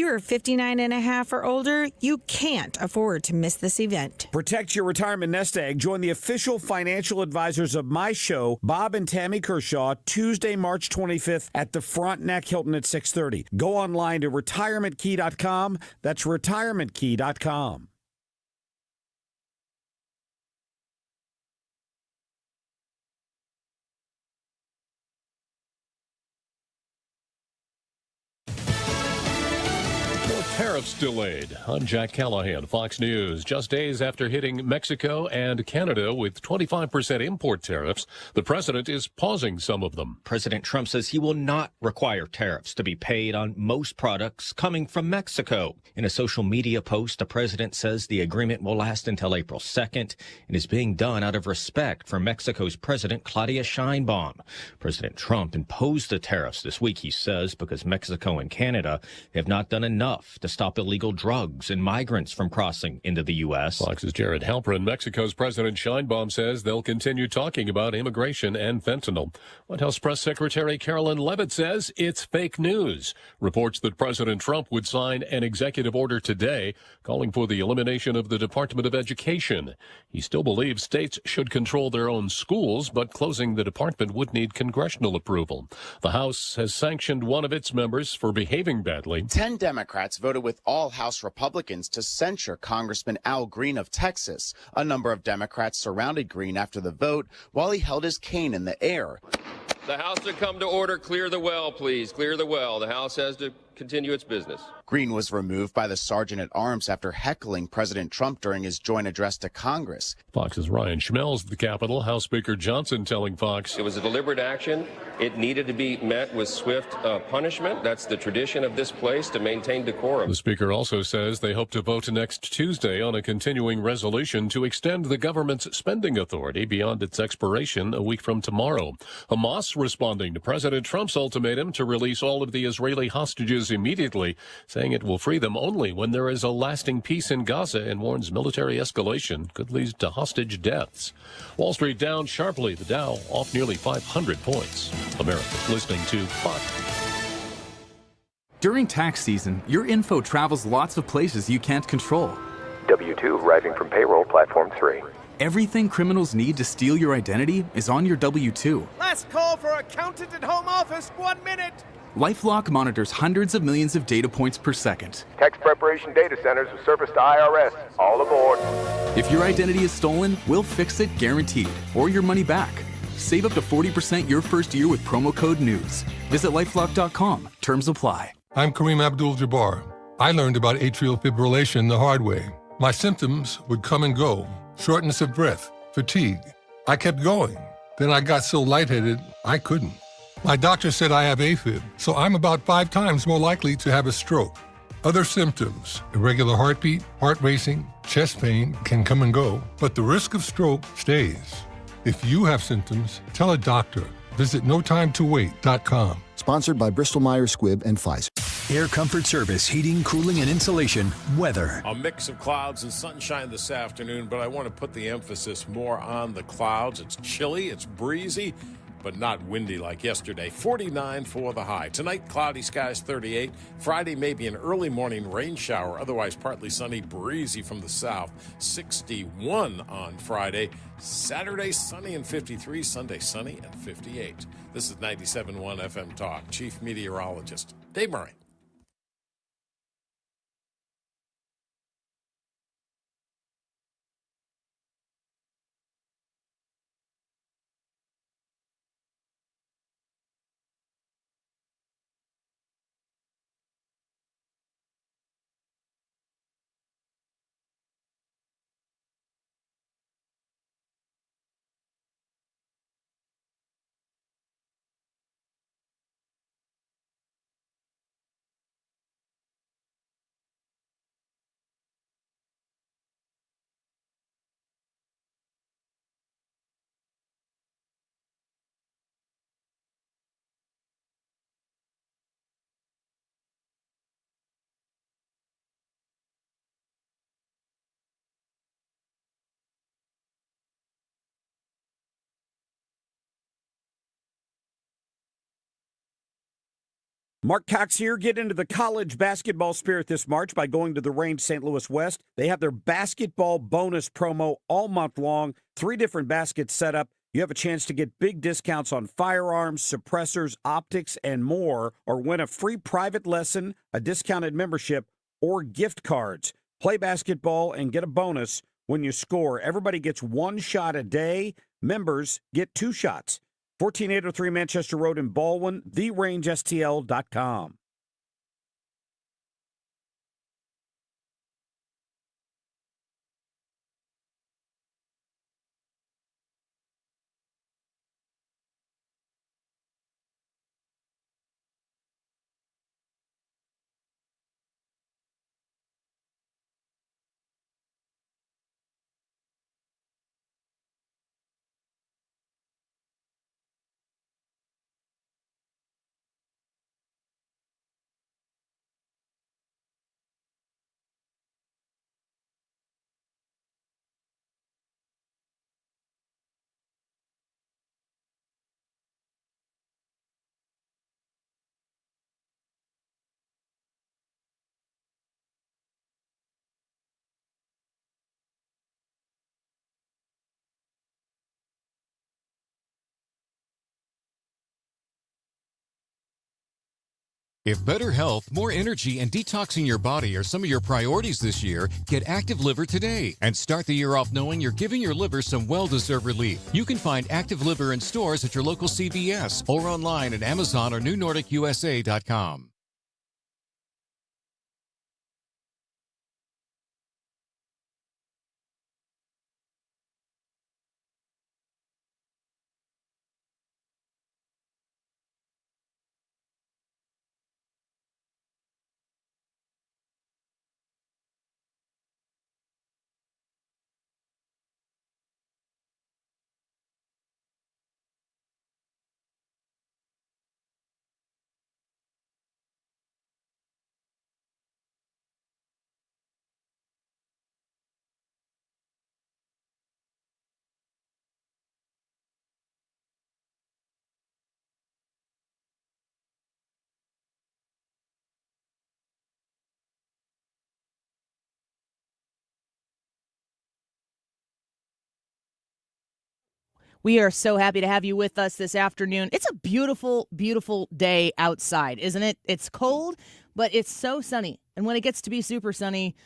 you're 59 and a half or older, you can't afford to miss this event. Protect your retirement nest egg. Join the official financial advisors of my show, Bob and Tammy Kershaw, Tuesday, March 25th at the Frontenac Hilton at 6:30. Go online to retirementkey.com. That's retirementkey.com. Tariffs delayed. I'm Jack Callahan, Fox News. Just days after hitting Mexico and Canada with 25% import tariffs, the president is pausing some of them. President Trump says he will not require tariffs to be paid on most products coming from Mexico. In a social media post, the president says the agreement will last until April 2nd and is being done out of respect for Mexico's President Claudia Sheinbaum. President Trump imposed the tariffs this week, he says, because Mexico and Canada have not done enough to stop illegal drugs and migrants from crossing into the U.S. Fox's Jared Halpern. Mexico's President Sheinbaum says they'll continue talking about immigration and fentanyl. White House Press Secretary Carolyn Leavitt says it's fake news. Reports that President Trump would sign an executive order today calling for the elimination of the Department of Education. He still believes states should control their own schools, but closing the department would need congressional approval. The House has sanctioned one of its members for behaving badly. 10 Democrats voted with all House Republicans to censure Congressman Al Green of Texas. A number of Democrats surrounded Green after the vote while he held his cane in the air. The House to come to order. Clear the well, please. Clear the well. The House has to continue its business. Green was removed by the Sergeant-at-Arms after heckling President Trump during his joint address to Congress. Fox's Ryan Schmelz at the Capitol. House Speaker Johnson telling Fox. It was a deliberate action. It needed to be met with swift punishment. That's the tradition of this place to maintain decorum. The Speaker also says they hope to vote next Tuesday on a continuing resolution to extend the government's spending authority beyond its expiration a week from tomorrow. Hamas responding to President Trump's ultimatum to release all of the Israeli hostages immediately, saying it will free them only when there is a lasting peace in Gaza, and warns military escalation could lead to hostage deaths. Wall Street down sharply, the Dow off nearly 500 points. America listening to Fox. During tax season, your info travels lots of places you can't control. W-2 arriving from payroll platform 3. Everything criminals need to steal your identity is on your W-2. Last call for accountant at home office, 1 minute. LifeLock monitors hundreds of millions of data points per second. Tax preparation data centers with service to IRS. All aboard. If your identity is stolen, we'll fix it guaranteed, or your money back. Save up to 40% your first year with promo code NEWS. Visit lifelock.com. Terms apply. I'm Kareem Abdul-Jabbar. I learned about atrial fibrillation the hard way. My symptoms would come and go. Shortness of breath, fatigue. I kept going. Then I got so lightheaded, I couldn't. My doctor said I have AFib, so I'm about 5 times more likely to have a stroke. Other symptoms, irregular heartbeat, heart racing, chest pain can come and go, but the risk of stroke stays. If you have symptoms, tell a doctor. Visit notimetowait.com. Sponsored by Bristol-Myers Squibb and Pfizer. Air Comfort Service, heating, cooling, and insulation. Weather. A mix of clouds and sunshine this afternoon, but I want to put the emphasis more on the clouds. It's chilly, it's breezy, but not windy like yesterday. 49 for the high. Tonight, cloudy skies, 38. Friday, maybe an early morning rain shower. Otherwise, partly sunny, breezy from the south. 61 on Friday. Saturday, sunny and 53. Sunday, sunny and 58. This is 97.1 FM Talk. Chief Meteorologist Dave Murray. Mark Cox here. Get into the college basketball spirit this March by going to the Range St. Louis West. They have their basketball bonus promo all month long. 3 different baskets set up. You have a chance to get big discounts on firearms, suppressors, optics, and more, or win a free private lesson, a discounted membership, or gift cards. Play basketball and get a bonus when you score. Everybody gets 1 shot a day. Members get 2 shots. 14803 Manchester Road in Baldwin, therangestl.com. If better health, more energy, and detoxing your body are some of your priorities this year, get Active Liver today and start the year off knowing you're giving your liver some well-deserved relief. You can find Active Liver in stores at your local CVS or online at Amazon or NewNordicUSA.com. We are so happy to have you with us this afternoon. It's a beautiful, beautiful day outside, isn't it? It's cold, but it's so sunny. And when it gets to be super sunny,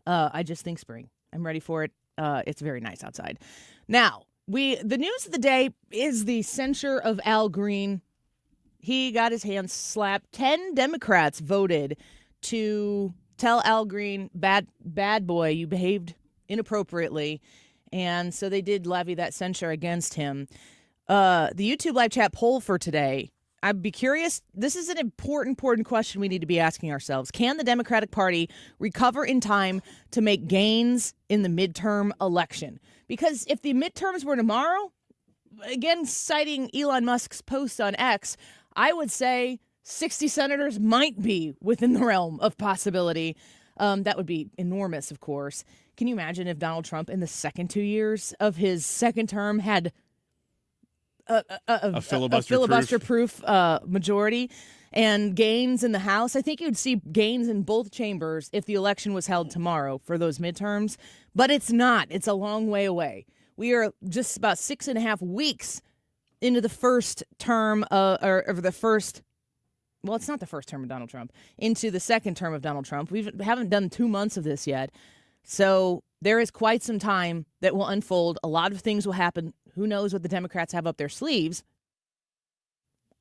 I just think spring. I'm ready for it. It's very nice outside. Now, the news of the day is the censure of Al Green. He got his hands slapped. 10 Democrats voted to tell Al Green, bad boy, you behaved inappropriately. And so they did levy that censure against him. The YouTube live chat poll for today, I'd be curious. This is an important question we need to be asking ourselves. Can the Democratic Party recover in time to make gains in the midterm election? Because if the midterms were tomorrow, again, citing Elon Musk's post on X, I would say 60 senators might be within the realm of possibility. That would be enormous, of course. Can you imagine if Donald Trump in the second 2 years of his second term had a filibuster-proof majority and gains in the House? I think you'd see gains in both chambers if the election was held tomorrow for those midterms. But it's not. It's a long way away. We are just about 6.5 weeks into the first term or the first. Well, it's not the first term of Donald Trump. Into the second term of Donald Trump. We haven't done 2 months of this yet. So there is quite some time that will unfold. A lot of things will happen. Who knows what the Democrats have up their sleeves?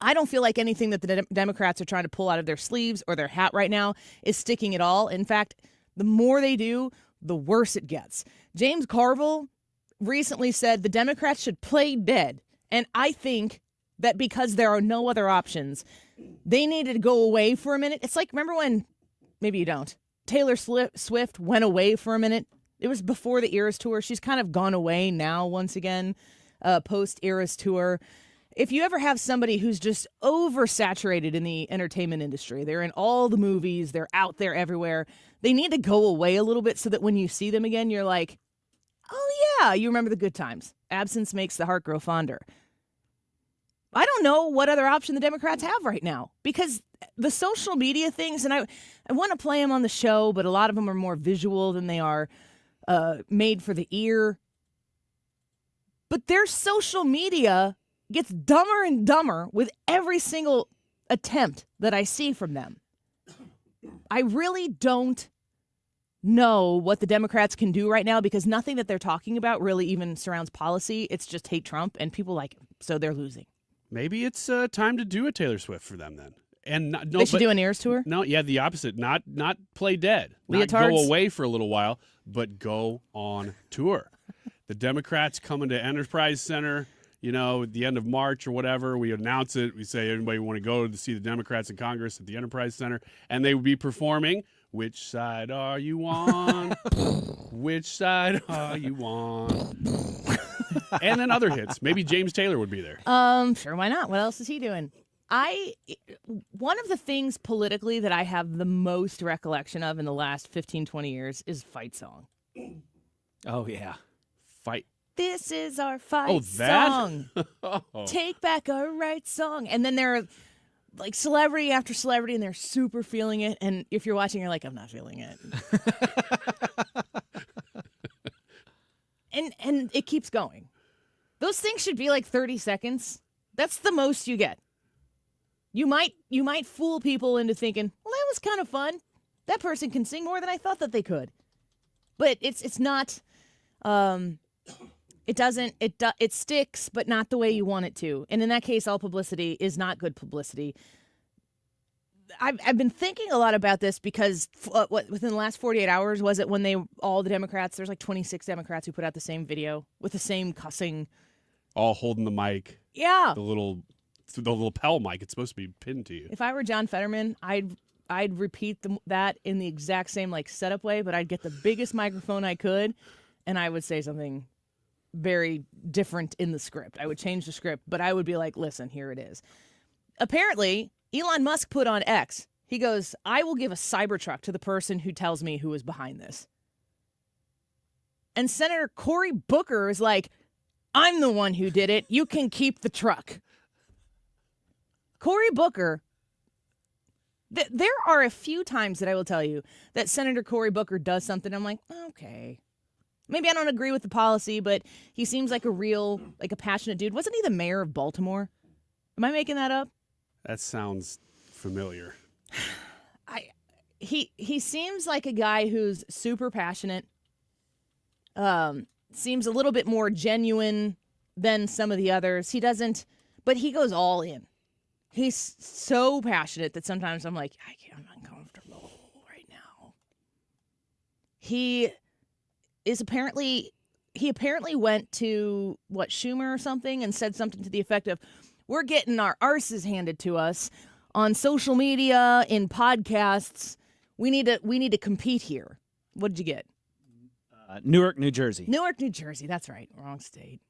I don't feel like anything that the Democrats are trying to pull out of their sleeves or their hat right now is sticking at all. In fact, the more they do, the worse it gets. James Carville recently said the Democrats should play dead. And I think that because there are no other options, they needed to go away for a minute. It's like, remember when, maybe you don't, Taylor Swift went away for a minute? It was before the Eras Tour. She's kind of gone away now once again, post-Eras Tour. If you ever have somebody who's just oversaturated in the entertainment industry, they're in all the movies, they're out there everywhere, they need to go away a little bit so that when you see them again, you're like, oh yeah, you remember the good times. Absence makes the heart grow fonder. I don't know what other option the Democrats have right now because the social media things, and I want to play them on the show, but a lot of them are more visual than they are made for the ear. But their social media gets dumber and dumber with every single attempt that I see from them. I really don't know what the Democrats can do right now because nothing that they're talking about really even surrounds policy. It's just hate Trump, and people like him, so they're losing. Maybe it's time to do a Taylor Swift for them then. And they should do an ears tour? No, yeah, the opposite. Not play dead. Leotards? Not go away for a little while, but go on tour. The Democrats coming to Enterprise Center, at the end of March or whatever. We announce it. We say anybody want to go to see the Democrats in Congress at the Enterprise Center, and they would be performing "Which Side Are You On? Which Side Are You On?" And then other hits. Maybe James Taylor would be there. Sure, why not? What else is he doing? One of the things politically that I have the most recollection of in the last 15, 20 years is Fight Song. Oh, yeah. Fight. This is our fight song. Oh. Take back our right song. And then there are like celebrity after celebrity, and they're super feeling it. And if you're watching, you're like, I'm not feeling it. and it keeps going. Those things should be like 30 seconds. That's the most you get. You might fool people into thinking, well, that was kind of fun. That person can sing more than I thought that they could. But it's not. It sticks, but not the way you want it to. And in that case, all publicity is not good publicity. I've been thinking a lot about this because within the last 48 hours was it when all the Democrats, there's like 26 Democrats who put out the same video with the same cussing. All holding the mic. Yeah. The little lapel mic. It's supposed to be pinned to you. If I were John Fetterman, I'd repeat that in the exact same setup way, but I'd get the biggest microphone I could, and I would say something very different in the script. I would change the script, but I would be like, listen, here it is. Apparently, Elon Musk put on X, he goes, I will give a Cybertruck to the person who tells me who is behind this. And Senator Cory Booker is like, I'm the one who did it. You can keep the truck. Cory Booker, there are a few times that I will tell you that Senator Cory Booker does something. I'm like, okay. Maybe I don't agree with the policy, but he seems like a passionate dude. Wasn't he the mayor of Baltimore? Am I making that up? That sounds familiar. He seems like a guy who's super passionate. Seems a little bit more genuine than some of the others. He doesn't, but he goes all in. He's so passionate that sometimes I'm like, I'm uncomfortable right now. He apparently went to Schumer or something and said something to the effect of, we're getting our arses handed to us on social media, in podcasts. We need to compete here. What did you get? Newark, New Jersey. Newark, New Jersey. That's right. Wrong state.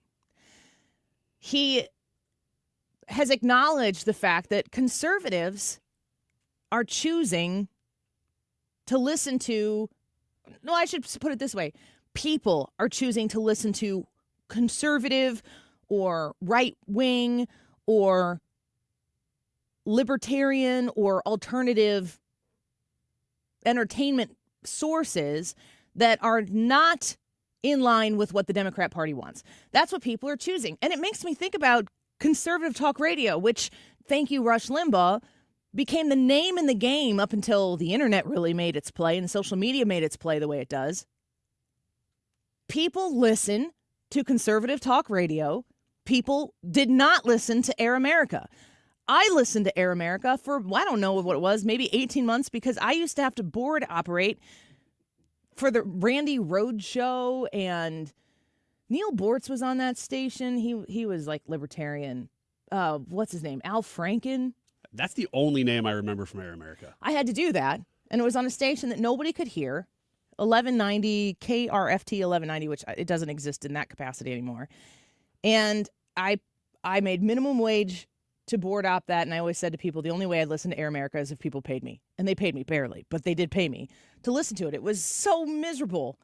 He has acknowledged the fact that conservatives are choosing to listen to, no, I should put it this way. People are choosing to listen to conservative or right-wing or libertarian or alternative entertainment sources that are not in line with what the Democrat Party wants. That's what people are choosing. And it makes me think about conservative talk radio, which, thank you, Rush Limbaugh, became the name in the game up until the internet really made its play and social media made its play the way it does. People listen to conservative talk radio. People did not listen to Air America. I listened to Air America for, I don't know what it was, maybe 18 months, because I used to have to board operate for the Randy Rhoads show, and Neil Bortz was on that station. He was like libertarian. What's his name? Al Franken? That's the only name I remember from Air America. I had to do that, and it was on a station that nobody could hear. 1190, KRFT 1190, which it doesn't exist in that capacity anymore. And I made minimum wage to board op that, and I always said to people, the only way I'd listen to Air America is if people paid me. And they paid me barely, but they did pay me to listen to it. It was so miserable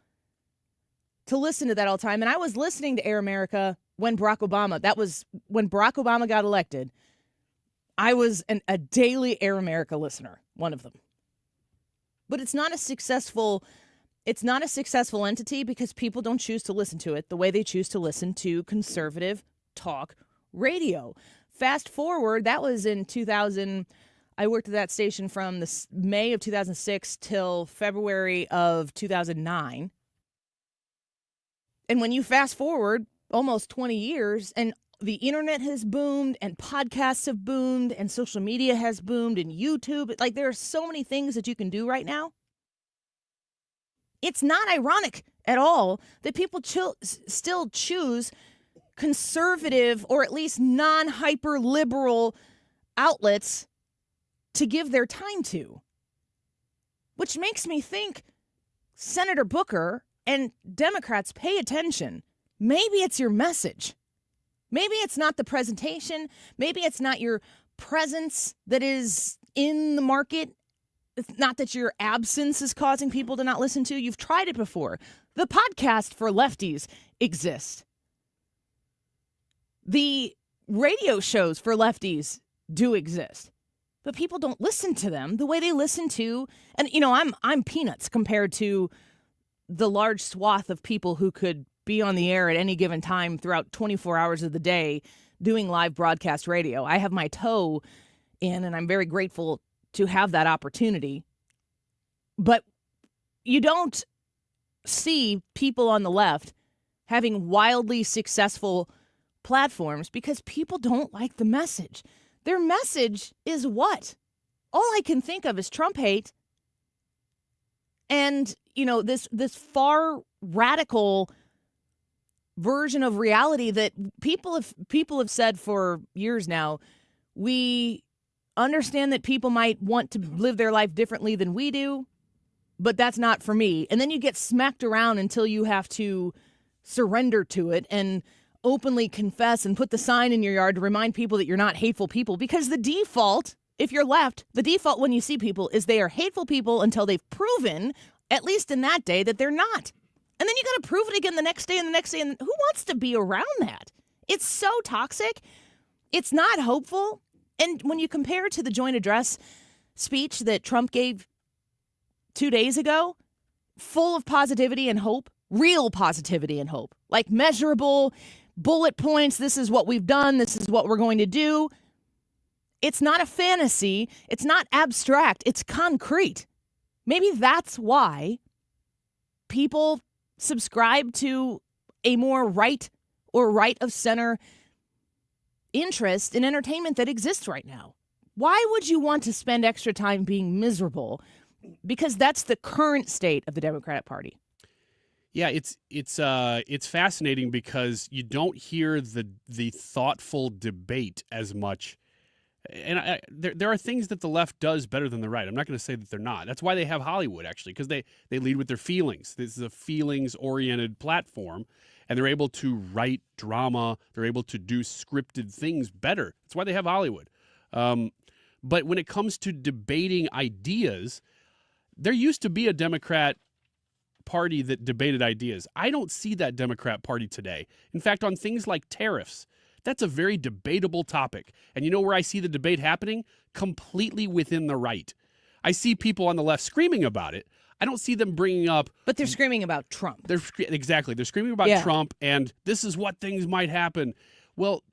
to listen to that all the time. And I was listening to Air America when Barack Obama, that was when Barack Obama got elected. I was a daily Air America listener, one of them. But it's not a successful entity because people don't choose to listen to it the way they choose to listen to conservative talk radio. Fast forward, that was in 2000. I worked at that station from the May of 2006 till February of 2009. And when you fast forward almost 20 years, and the internet has boomed, and podcasts have boomed, and social media has boomed, and YouTube, like there are so many things that you can do right now. It's not ironic at all that people still choose conservative or at least non-hyper-liberal outlets to give their time to. Which makes me think, Senator Booker and Democrats, pay attention. Maybe it's your message. Maybe it's not the presentation. Maybe it's not your presence that is in the market. It's not that your absence is causing people to not listen to. You've tried it before. The podcast for lefties exists. The radio shows for lefties do exist. But people don't listen to them the way they listen to, and I'm peanuts compared to the large swath of people who could be on the air at any given time throughout 24 hours of the day doing live broadcast radio. I have my toe in, and I'm very grateful to have that opportunity. But you don't see people on the left having wildly successful platforms because people don't like the message. Their message is what? All I can think of is Trump hate and, this far radical version of reality that people have said for years now. We understand that people might want to live their life differently than we do, but that's not for me. And then you get smacked around until you have to surrender to it and openly confess and put the sign in your yard to remind people that you're not hateful people. Because the default, if you're left, the default when you see people is they are hateful people until they've proven, at least in that day, that they're not. And then you got to prove it again the next day and the next day. And who wants to be around that? It's so toxic. It's not hopeful. And when you compare it to the joint address speech that Trump gave 2 days ago, full of positivity and hope, real positivity and hope, like measurable bullet points. This is what we've done. This is what we're going to do. It's not a fantasy. It's not abstract. It's concrete. Maybe that's why people subscribe to a more right or right of center interest in entertainment that exists right now. Why would you want to spend extra time being miserable? Because that's the current state of the Democratic Party. Yeah, it's fascinating because you don't hear the thoughtful debate as much. And there are things that the left does better than the right. I'm not going to say that they're not. That's why they have Hollywood, actually, because they lead with their feelings. This is a feelings-oriented platform, and they're able to write drama. They're able to do scripted things better. That's why they have Hollywood. But when it comes to debating ideas, there used to be a Democrat Party that debated ideas. I don't see that Democrat Party today. In fact, on things like tariffs, that's a very debatable topic. And you know where I see the debate happening? Completely within the right. I see people on the left screaming about it. I don't see them bringing up... But they're screaming about Trump. Exactly. They're screaming about Trump, and this is what things might happen. Well,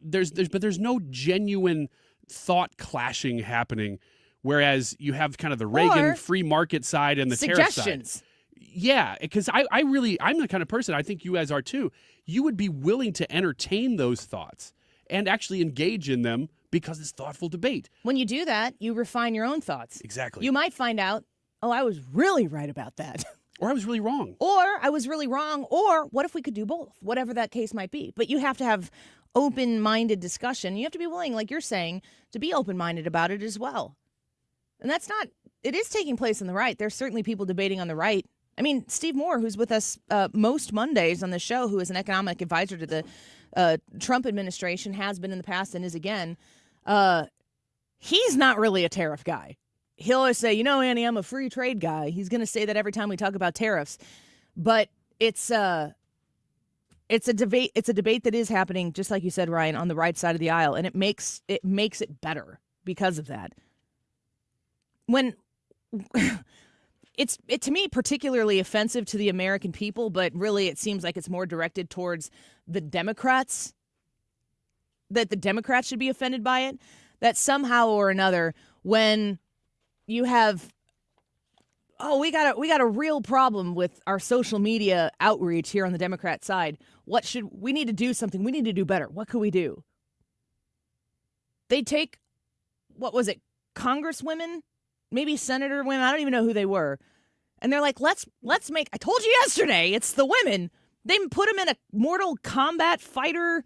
there's no genuine thought clashing happening, whereas you have kind of the Reagan free market side and the tariff side. Yeah, because I'm the kind of person, I think you guys are too, you would be willing to entertain those thoughts and actually engage in them because it's thoughtful debate. When you do that, you refine your own thoughts. Exactly. You might find out, I was really right about that. Or I was really wrong. Or I was really wrong. Or what if we could do both? Whatever that case might be. But you have to have open-minded discussion. You have to be willing, like you're saying, to be open-minded about it as well. And it is taking place on the right. There's certainly people debating on the right. I mean, Steve Moore, who's with us most Mondays on the show, who is an economic advisor to the Trump administration, has been in the past and is again, he's not really a tariff guy. He'll always say, Annie, I'm a free trade guy. He's going to say that every time we talk about tariffs. But it's It's a debate. It's a debate that is happening, just like you said, Ryan, on the right side of the aisle, and it makes it better because of that. When it's to me particularly offensive to the American people, but really it seems like it's more directed towards the Democrats. That the Democrats should be offended by it. That somehow or another, when you have, we got a real problem with our social media outreach here on the Democrat side. We need to do something. We need to do better. What could we do? They take, what was it, congresswomen, maybe senator women, I don't even know who they were. And they're like, let's make, I told you yesterday, it's the women. They put them in a Mortal Kombat fighter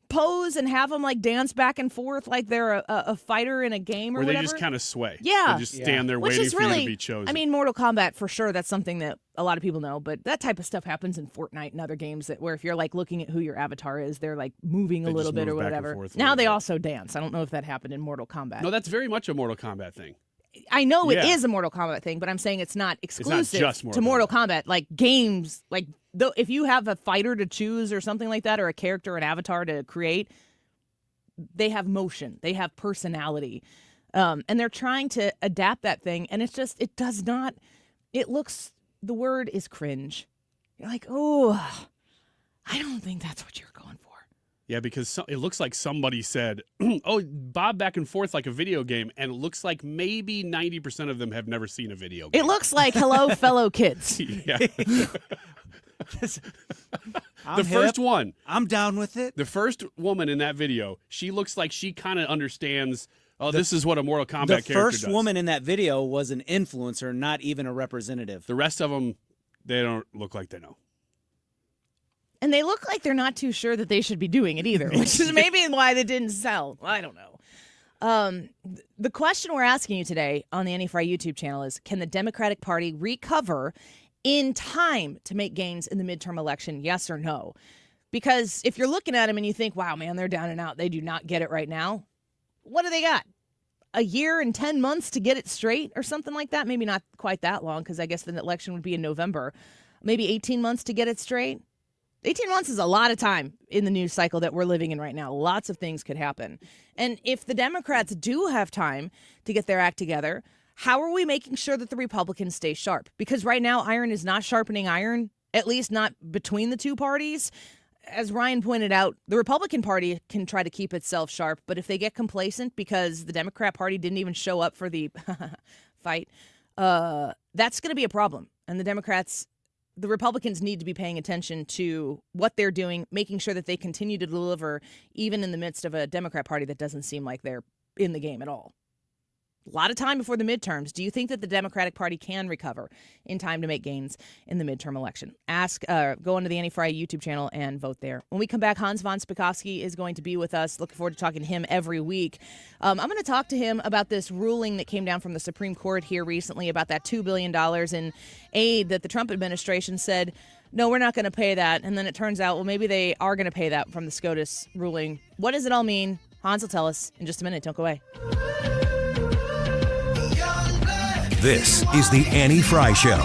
pose and have them like dance back and forth like they're a fighter in a game or whatever. Whatever. They just kind of sway. Yeah. They just stand there Which waiting is for you to be chosen. I mean, Mortal Kombat, for sure, that's something that a lot of people know, but that type of stuff happens in Fortnite and other games where if you're like looking at who your avatar is, they're like moving a little bit or whatever. Now they also dance. I don't know if that happened in Mortal Kombat. No, that's very much a Mortal Kombat thing. I know it is a Mortal Kombat thing, but I'm saying it's not exclusive to Mortal Kombat. Like games, like if you have a fighter to choose or something like that, or a character, an avatar to create, they have motion, they have personality, and they're trying to adapt that thing, and it does not. The word is cringe. You're like, oh, I don't think that's what you're going for. Yeah, because it looks like somebody said, oh, bob back and forth like a video game, and it looks like maybe 90% of them have never seen a video game. It looks like hello, fellow kids. Yeah. The first one. I'm down with it. The first woman in that video, she looks like she kind of understands, this is what a Mortal Kombat character does. The first woman in that video was an influencer, not even a representative. The rest of them, they don't look like they know. And they look like they're not too sure that they should be doing it either, which is maybe why they didn't sell. I don't know. The question we're asking you today on the Annie Fry YouTube channel is, can the Democratic Party recover in time to make gains in the midterm election, yes or no? Because if you're looking at them and you think, wow, man, they're down and out, they do not get it right now. What do they got? A year and 10 months to get it straight or something like that? Maybe not quite that long, because I guess the election would be in November. Maybe 18 months to get it straight? 18 months is a lot of time in the news cycle that we're living in right now. Lots of things could happen. And if the Democrats do have time to get their act together, how are we making sure that the Republicans stay sharp? Because right now, iron is not sharpening iron, at least not between the two parties. As Ryan pointed out, the Republican Party can try to keep itself sharp, but if they get complacent because the Democrat Party didn't even show up for the fight, that's going to be a problem. And the Republicans need to be paying attention to what they're doing, making sure that they continue to deliver even in the midst of a Democrat Party that doesn't seem like they're in the game at all. A lot of time before the midterms. Do you think that the Democratic Party can recover in time to make gains in the midterm election? Go onto the Annie Fry YouTube channel and vote there. When we come back, Hans von Spakovsky is going to be with us. Looking forward to talking to him every week. I'm going to talk to him about this ruling that came down from the Supreme Court here recently about that $2 billion in aid that the Trump administration said, no, we're not going to pay that. And then it turns out, well, maybe they are going to pay that from the SCOTUS ruling. What does it all mean? Hans will tell us in just a minute. Don't go away. This is the Annie Fry Show.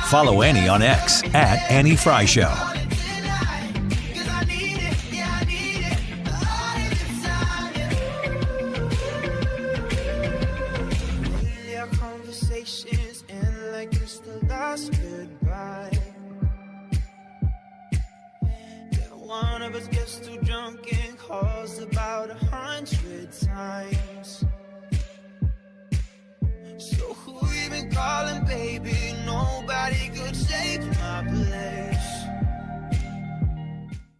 Follow Annie on X at Annie Fry Show. Conversations end like it's the last goodbye. One of us gets too drunk and calls about 100 times. So who you been calling, baby? Nobody could take my place.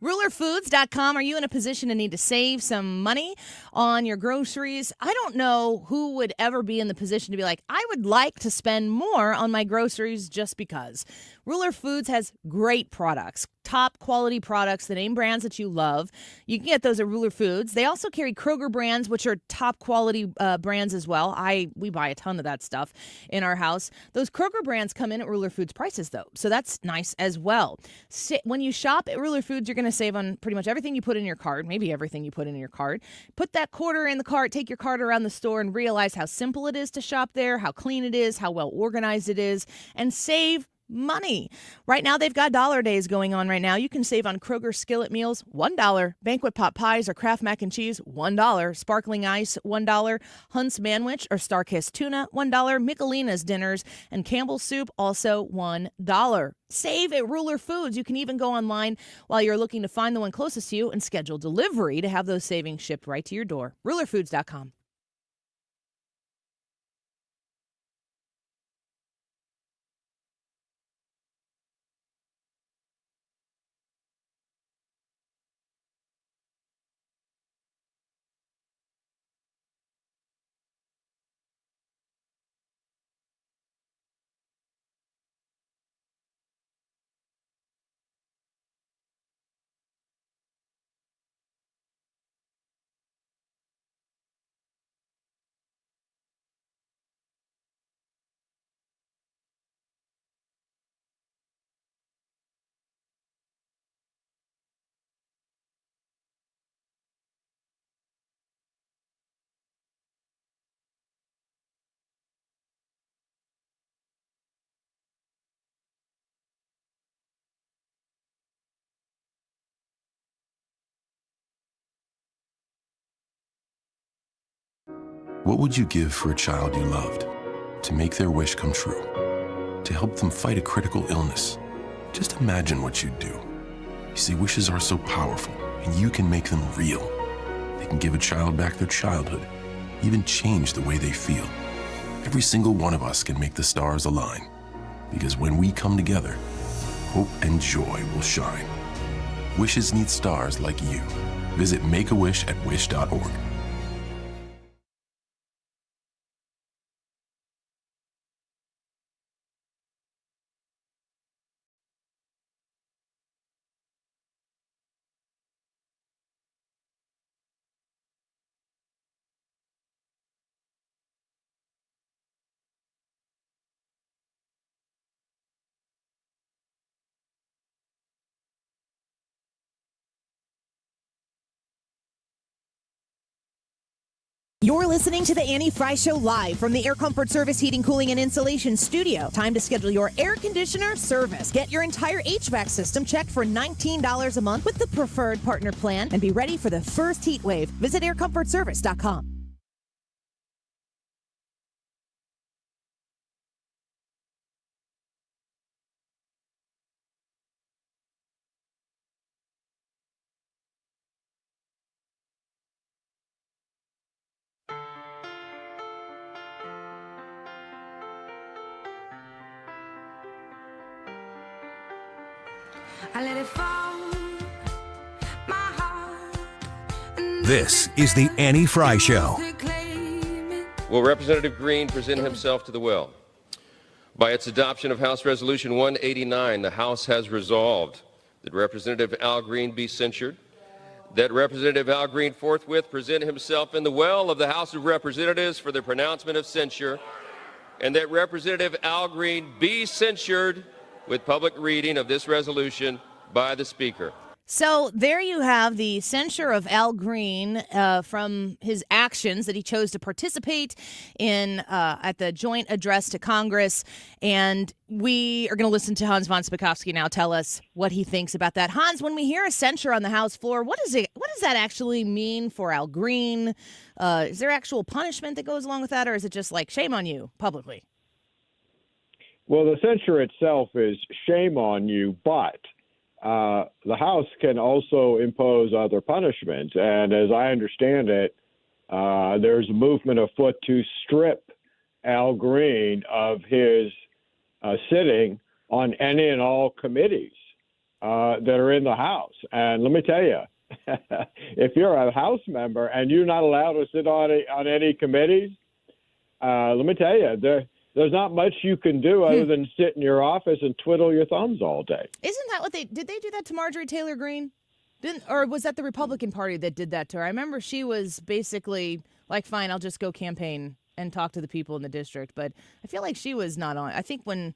RulerFoods.com. Are you in a position to need to save some money on your groceries? I don't know who would ever be in the position to be like, I would like to spend more on my groceries just because. Ruler Foods has great products, top quality products, the name brands that you love. You can get those at Ruler Foods. They also carry Kroger brands, which are top quality brands as well. We buy a ton of that stuff in our house. Those Kroger brands come in at Ruler Foods prices, though, so that's nice as well. When you shop at Ruler Foods, you're going to save on pretty much everything you put in your cart, maybe everything you put in your cart. Put that quarter in the cart, take your cart around the store, and realize how simple it is to shop there, how clean it is, how well organized it is, and save money. Right now, they've got dollar days going on right now. You can save on Kroger skillet meals, $1. Banquet pot pies or Kraft mac and cheese, $1. Sparkling ice, $1. Hunt's Manwich or Starkist tuna, $1. Michelina's dinners and Campbell's soup, also $1. Save at Ruler Foods. You can even go online while you're looking to find the one closest to you and schedule delivery to have those savings shipped right to your door. RulerFoods.com. What would you give for a child you loved? To make their wish come true? To help them fight a critical illness? Just imagine what you'd do. You see, wishes are so powerful, and you can make them real. They can give a child back their childhood, even change the way they feel. Every single one of us can make the stars align. Because when we come together, hope and joy will shine. Wishes need stars like you. Visit makeawish@wish.org. You're listening to the Annie Fry Show live from the Air Comfort Service Heating, Cooling, and Insulation Studio. Time to schedule your air conditioner service. Get your entire HVAC system checked for $19 a month with the preferred partner plan and be ready for the first heat wave. Visit aircomfortservice.com. I let it fall, my heart. This is the Annie Fry Show. Will Representative Green present himself to the well? By its adoption of House Resolution 189, the House has resolved that Representative Al Green be censured, that Representative Al Green forthwith present himself in the well of the House of Representatives for the pronouncement of censure, and that Representative Al Green be censured with public reading of this resolution by the Speaker. So there you have the censure of Al Green from his actions that he chose to participate in at the joint address to Congress. And we are going to listen to Hans von Spakovsky now tell us what he thinks about that. Hans, when we hear a censure on the House floor, what does that actually mean for Al Green? Is there actual punishment that goes along with that, or is it just like shame on you publicly? Well, the censure itself is shame on you, but the House can also impose other punishments. And as I understand it, there's a movement afoot to strip Al Green of his sitting on any and all committees that are in the House. And let me tell you, if you're a House member and you're not allowed to sit on any committees, let me tell you, there's not much you can do other than sit in your office and twiddle your thumbs all day. Isn't that what did they do that to Marjorie Taylor Greene? Or was that the Republican Party that did that to her? I remember she was basically like, fine, I'll just go campaign and talk to the people in the district. But I feel like she was not on. I think I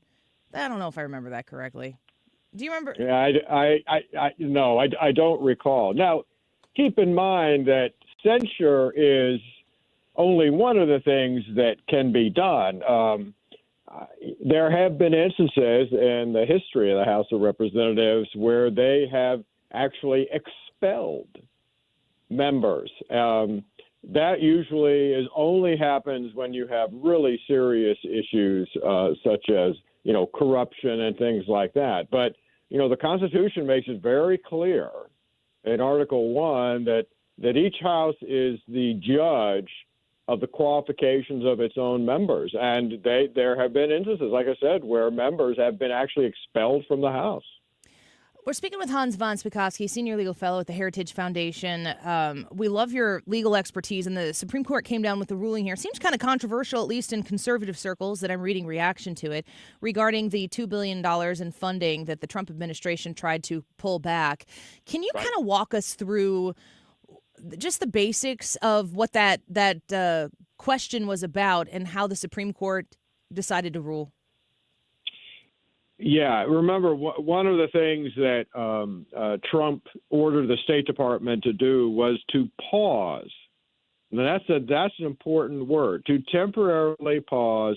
don't know if I remember that correctly. Do you remember? Yeah, I don't recall. Now, keep in mind that censure is only one of the things that can be done. there have been instances in the history of the House of Representatives where they have actually expelled members. That usually only happens when you have really serious issues such as, corruption and things like that. But, the Constitution makes it very clear in Article 1 that each house is the judge of the qualifications of its own members. And there have been instances, like I said, where members have been actually expelled from the House. We're speaking with Hans von Spakovsky, Senior Legal Fellow at the Heritage Foundation. We love your legal expertise, and the Supreme Court came down with the ruling here. Seems kind of controversial, at least in conservative circles, that I'm reading reaction to it, regarding the $2 billion in funding that the Trump administration tried to pull back. Can you kind of walk us through just the basics of what that question was about and how the Supreme Court decided to rule? Yeah, remember, one of the things that Trump ordered the State Department to do was to pause. Now, that's an important word, to temporarily pause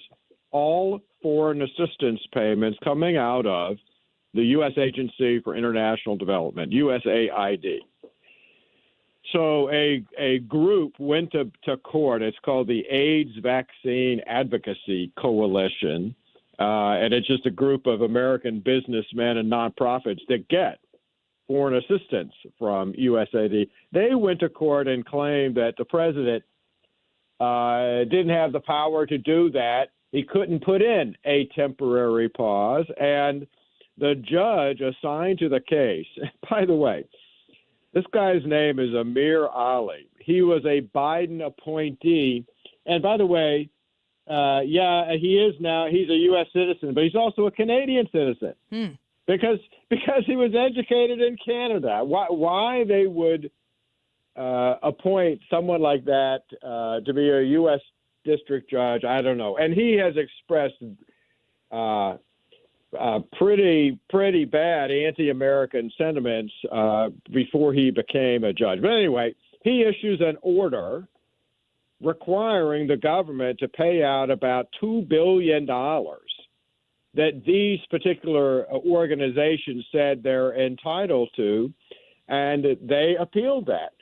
all foreign assistance payments coming out of the U.S. Agency for International Development, USAID. So a group went to court. It's called the AIDS Vaccine Advocacy Coalition. And it's just a group of American businessmen and nonprofits that get foreign assistance from USAID. They went to court and claimed that the president didn't have the power to do that. He couldn't put in a temporary pause. And the judge assigned to the case, by the way, this guy's name is Amir Ali. He was a Biden appointee. And by the way, he is now. He's a U.S. citizen, but he's also a Canadian citizen because he was educated in Canada. Why they would appoint someone like that to be a U.S. district judge, I don't know. And he has expressed pretty bad anti-American sentiments before he became a judge. But anyway, he issues an order requiring the government to pay out about $2 billion that these particular organizations said they're entitled to, and they appealed that.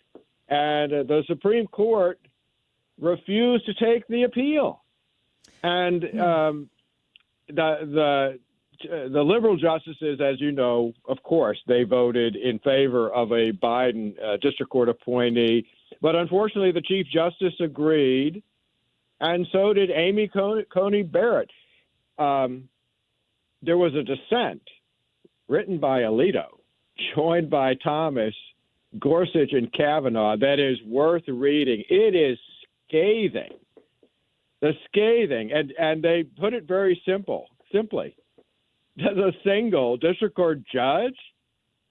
And the Supreme Court refused to take the appeal. And the liberal justices, as you know, of course, they voted in favor of a Biden district court appointee. But unfortunately, the Chief Justice agreed, and so did Amy Coney Barrett. There was a dissent written by Alito, joined by Thomas, Gorsuch, and Kavanaugh that is worth reading. It is scathing. And they put it very simply. Does a single district court judge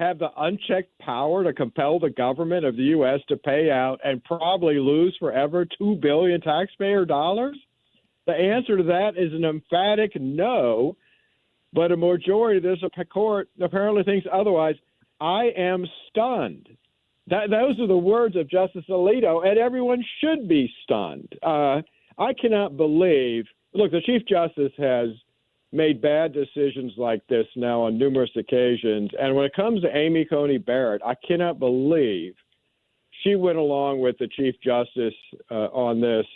have the unchecked power to compel the government of the U.S. to pay out and probably lose forever $2 billion taxpayer dollars? The answer to that is an emphatic no, but a majority of this court apparently thinks otherwise. I am stunned. Those are the words of Justice Alito, and everyone should be stunned. I cannot believe – look, the Chief Justice has made bad decisions like this now on numerous occasions. And when it comes to Amy Coney Barrett, I cannot believe she went along with the Chief Justice on this.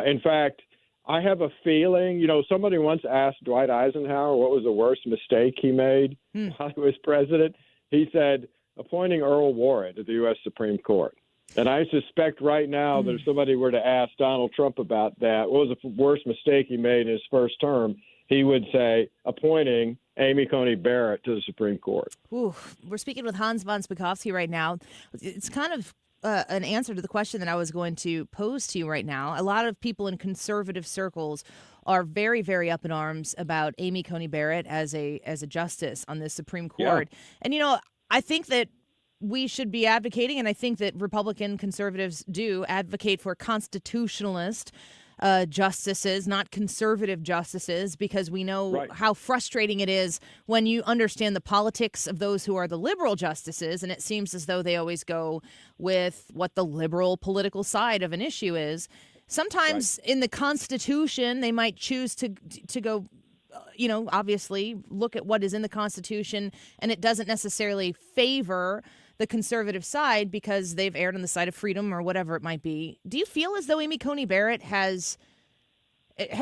In fact, I have a feeling, somebody once asked Dwight Eisenhower what was the worst mistake he made while he was president. He said, appointing Earl Warren to the U.S. Supreme Court. And I suspect right now that if somebody were to ask Donald Trump about that, what was the worst mistake he made in his first term, he would say appointing Amy Coney Barrett to the Supreme Court. Ooh, we're speaking with Hans von Spakovsky right now. It's kind of an answer to the question that I was going to pose to you right now. A lot of people in conservative circles are very, very up in arms about Amy Coney Barrett as a justice on the Supreme Court. Yeah. And, I think that we should be advocating, and I think that Republican conservatives do advocate for constitutionalist justices, not conservative justices, because we know how frustrating it is when you understand the politics of those who are the liberal justices, and it seems as though they always go with what the liberal political side of an issue is. Sometimes in the Constitution, they might choose to go obviously look at what is in the Constitution, and it doesn't necessarily favor the conservative side because they've erred on the side of freedom or whatever it might be. Do you feel as though Amy Coney Barrett has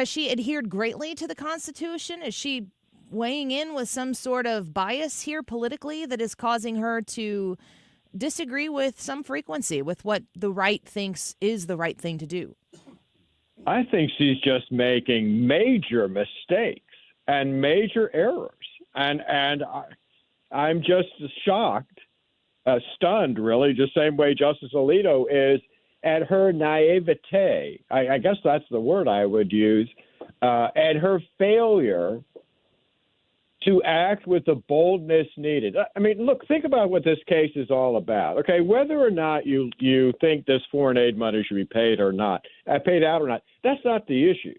she adhered greatly to the Constitution? Is she weighing in with some sort of bias here politically that is causing her to disagree with some frequency with what the right thinks is the right thing to do? I think she's just making major mistakes and major errors, and I'm just shocked, stunned, really, the same way Justice Alito is at her naivete. I guess that's the word I would use, and her failure to act with the boldness needed. I mean, look, think about what this case is all about. Okay, whether or not you think this foreign aid money should be paid out or not, that's not the issue.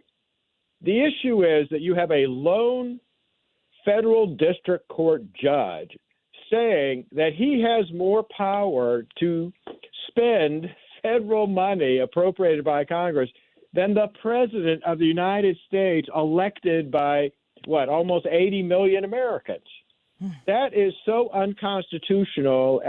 The issue is that you have a lone federal district court judge saying that he has more power to spend federal money appropriated by Congress than the president of the United States elected by almost 80 million Americans. That is so unconstitutional.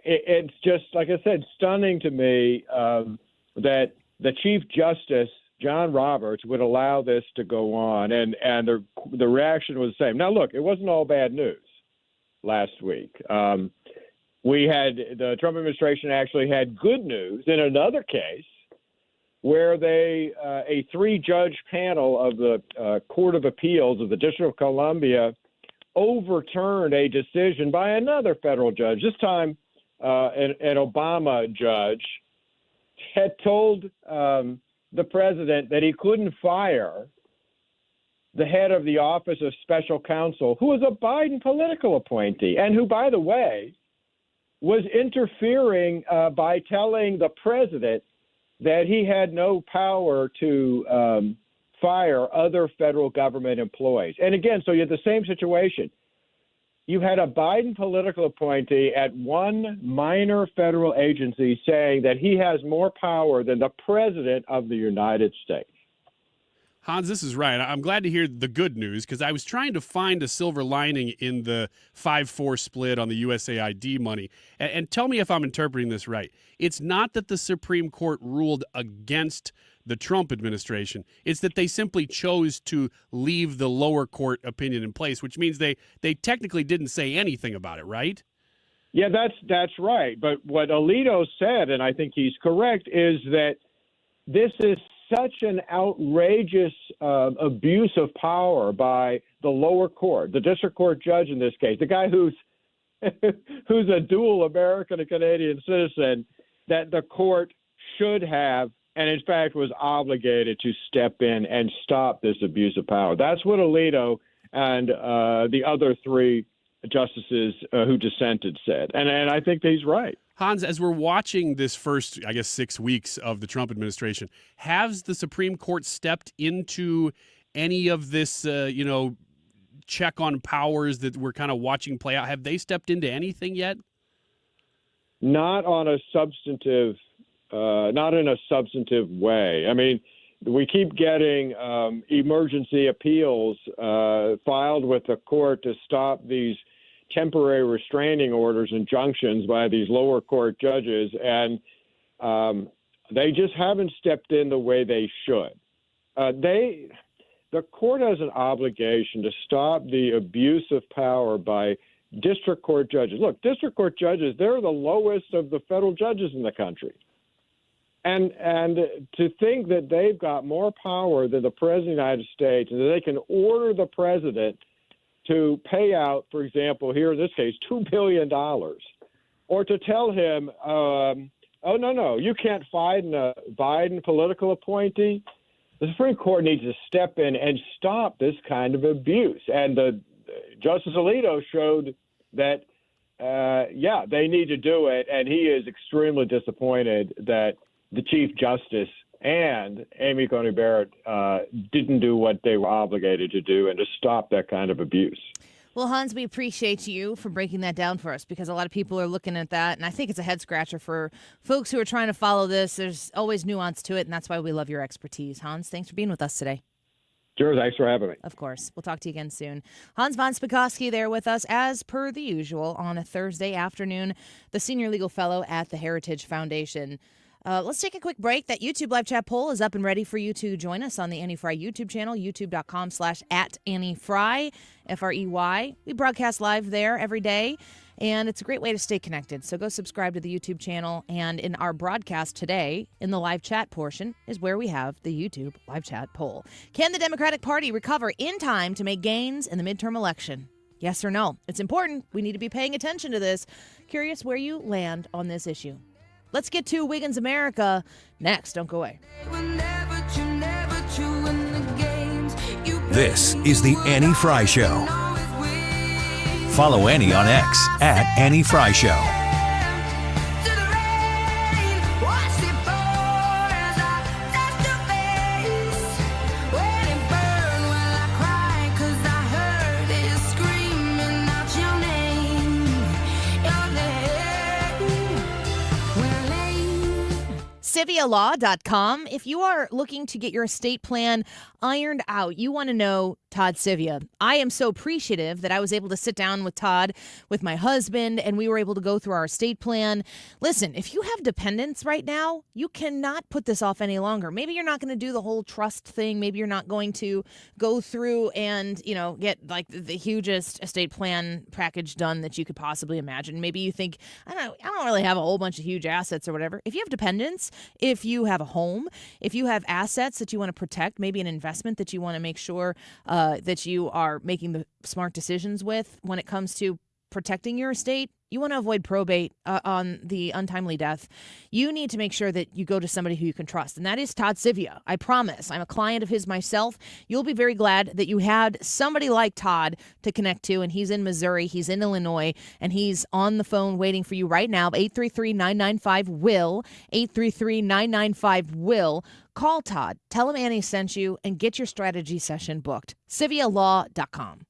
It's just, like I said, stunning to me that the Chief Justice, John Roberts, would allow this to go on, and the reaction was the same. Now, look, it wasn't all bad news last week. The Trump administration actually had good news in another case where a 3-judge panel of the Court of Appeals of the District of Columbia overturned a decision by another federal judge. This time, an Obama judge had told the president that he couldn't fire the head of the Office of Special Counsel, who was a Biden political appointee, and who, by the way, was interfering by telling the president that he had no power to fire other federal government employees. And again, so you had the same situation. You had a Biden political appointee at one minor federal agency saying that he has more power than the president of the United States. Hans, this is right. I'm glad to hear the good news because I was trying to find a silver lining in the 5-4 split on the USAID money. And tell me if I'm interpreting this right. It's not that the Supreme Court ruled against the Trump administration. It's that they simply chose to leave the lower court opinion in place, which means they technically didn't say anything about it, right? Yeah, that's right. But what Alito said, and I think he's correct, is that this is such an outrageous abuse of power by the lower court, the district court judge in this case, the guy who's a dual American and Canadian citizen, that the court should have, and in fact was obligated to step in and stop this abuse of power. That's what Alito and the other 3 justices who dissented said. And I think that he's right. Hans, as we're watching this first, 6 weeks of the Trump administration, has the Supreme Court stepped into any of this, check on powers that we're kind of watching play out? Have they stepped into anything yet? Not in a substantive way. I mean, we keep getting emergency appeals filed with the court to stop these temporary restraining orders, injunctions by these lower court judges, and they just haven't stepped in the way they should. The court has an obligation to stop the abuse of power by district court judges. Look, district court judges, they're the lowest of the federal judges in the country. And to think that they've got more power than the president of the United States and that they can order the president to pay out, for example, here in this case, $2 billion, or to tell him, no, you can't find a Biden political appointee. The Supreme Court needs to step in and stop this kind of abuse. And Justice Alito showed that, they need to do it. And he is extremely disappointed that the Chief Justice and Amy Coney Barrett didn't do what they were obligated to do and to stop that kind of abuse. Well, Hans, we appreciate you for breaking that down for us because a lot of people are looking at that, and I think it's a head-scratcher for folks who are trying to follow this. There's always nuance to it, and that's why we love your expertise. Hans, thanks for being with us today. Sure, thanks for having me. Of course. We'll talk to you again soon. Hans von Spakovsky there with us, as per the usual, on a Thursday afternoon, the Senior Legal Fellow at the Heritage Foundation. Let's take a quick break. That YouTube live chat poll is up and ready for you to join us on the Annie Fry YouTube channel, youtube.com/@AnnieFry, Frey. We broadcast live there every day, and it's a great way to stay connected. So go subscribe to the YouTube channel, and in our broadcast today, in the live chat portion, is where we have the YouTube live chat poll. Can the Democratic Party recover in time to make gains in the midterm election? Yes or no? It's important. We need to be paying attention to this. Curious where you land on this issue. Let's get to Wiggins America next. Don't go away. This is the Annie Fry Show. Follow Annie on X @Annie Fry Show. CiviaLaw.com. If you are looking to get your estate plan ironed out, you want to know Todd Civia. I am so appreciative that I was able to sit down with Todd, with my husband, and we were able to go through our estate plan. Listen, if you have dependents right now, you cannot put this off any longer. Maybe you're not going to do the whole trust thing. Maybe you're not going to go through and, get like the hugest estate plan package done that you could possibly imagine. Maybe you think, I don't really have a whole bunch of huge assets or whatever. If you have dependents, if you have a home, if you have assets that you want to protect, maybe an investment that you want to make sure that you are making the smart decisions with when it comes to protecting your estate, you want to avoid probate on the untimely death, you need to make sure that you go to somebody who you can trust. And that is Todd Civia. I promise. I'm a client of his myself. You'll be very glad that you had somebody like Todd to connect to. And he's in Missouri. He's in Illinois. And he's on the phone waiting for you right now. 833-995-WILL. 833-995-WILL. Call Todd. Tell him Annie sent you and get your strategy session booked. CiviaLaw.com.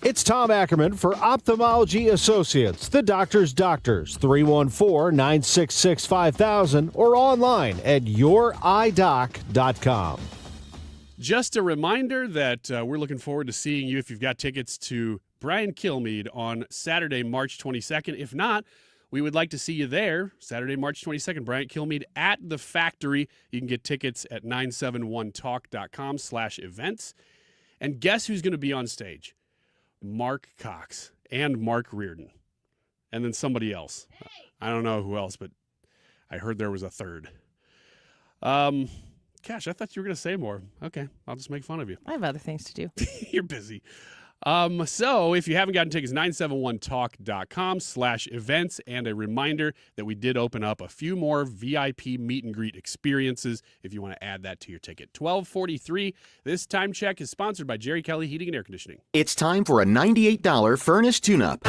It's Tom Ackerman for Ophthalmology Associates, the doctor's doctors, 314-966-5000 or online at youridoc.com. Just a reminder that we're looking forward to seeing you if you've got tickets to Brian Kilmeade on Saturday, March 22nd. If not, we would like to see you there, Saturday, March 22nd, Brian Kilmeade at the Factory. You can get tickets at 971talk.com/events. And guess who's going to be on stage? Mark Cox and Mark Reardon. And then somebody else. Hey. I don't know who else, but I heard there was a third. Gosh, I thought you were going to say more. Okay, I'll just make fun of you. I have other things to do. You're busy. So if you haven't gotten tickets, 971talk.com/events. And a reminder that we did open up a few more VIP meet and greet experiences if you want to add that to your ticket. 12:43. This time check is sponsored by Jerry Kelly Heating and Air Conditioning. It's time for a $98 furnace tune-up.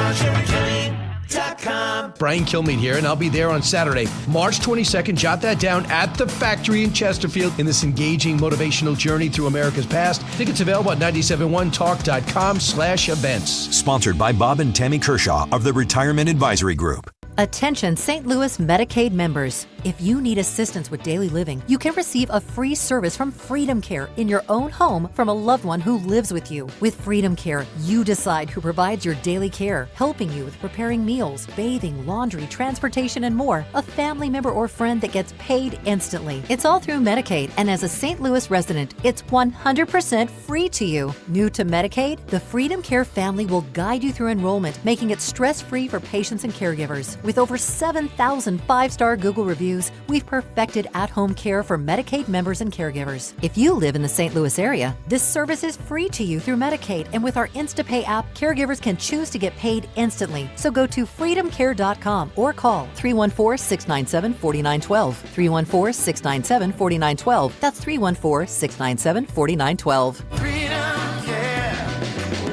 Brian Kilmeade here, and I'll be there on Saturday, March 22nd. Jot that down at the Factory in Chesterfield in this engaging motivational journey through America's past. Tickets available at 971talk.com/events. Sponsored by Bob and Tammy Kershaw of the Retirement Advisory Group. Attention St. Louis Medicaid members. If you need assistance with daily living, you can receive a free service from Freedom Care in your own home from a loved one who lives with you. With Freedom Care, you decide who provides your daily care, helping you with preparing meals, bathing, laundry, transportation, and more. A family member or friend that gets paid instantly. It's all through Medicaid, and as a St. Louis resident, it's 100% free to you. New to Medicaid, the Freedom Care family will guide you through enrollment, making it stress-free for patients and caregivers. With over 7,000 five-star Google reviews, we've perfected at-home care for Medicaid members and caregivers. If you live in the St. Louis area, this service is free to you through Medicaid, and with our InstaPay app, caregivers can choose to get paid instantly. So go to freedomcare.com or call 314-697-4912. 314-697-4912. That's 314-697-4912. Freedom Care,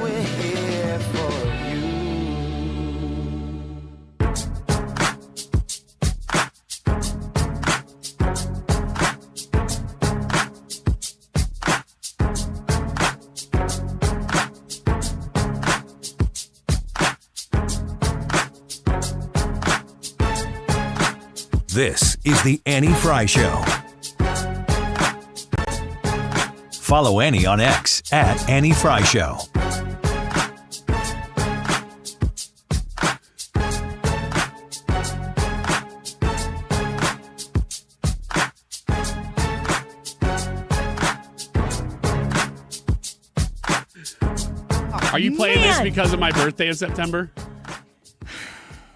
we're here for you. This is the Annie Fry Show. Follow Annie on X at Annie Fry Show. Are you playing this because of my birthday in September?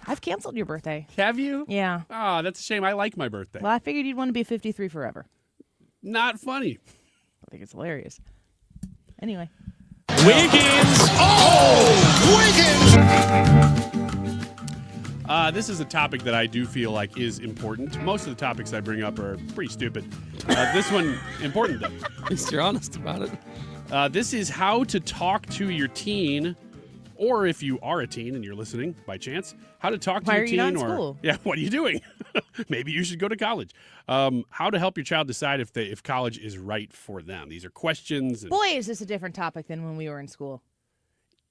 I've canceled your birthday. Have you? Yeah. Oh, that's a shame. I like my birthday. Well, I figured you'd want to be 53 forever. Not funny. I think it's hilarious. Anyway. Wiggins! Oh! Wiggins! This is a topic that I do feel like is important. Most of the topics I bring up are pretty stupid. This one, important though. At least you're honest about it. This is how to talk to your teen, or if you are a teen and you're listening by chance, how to talk to your teen. Why are you not in school? Yeah, what are you doing? Maybe you should go to college. How to help your child decide if college is right for them. These are questions. Boy, is this a different topic than when we were in school.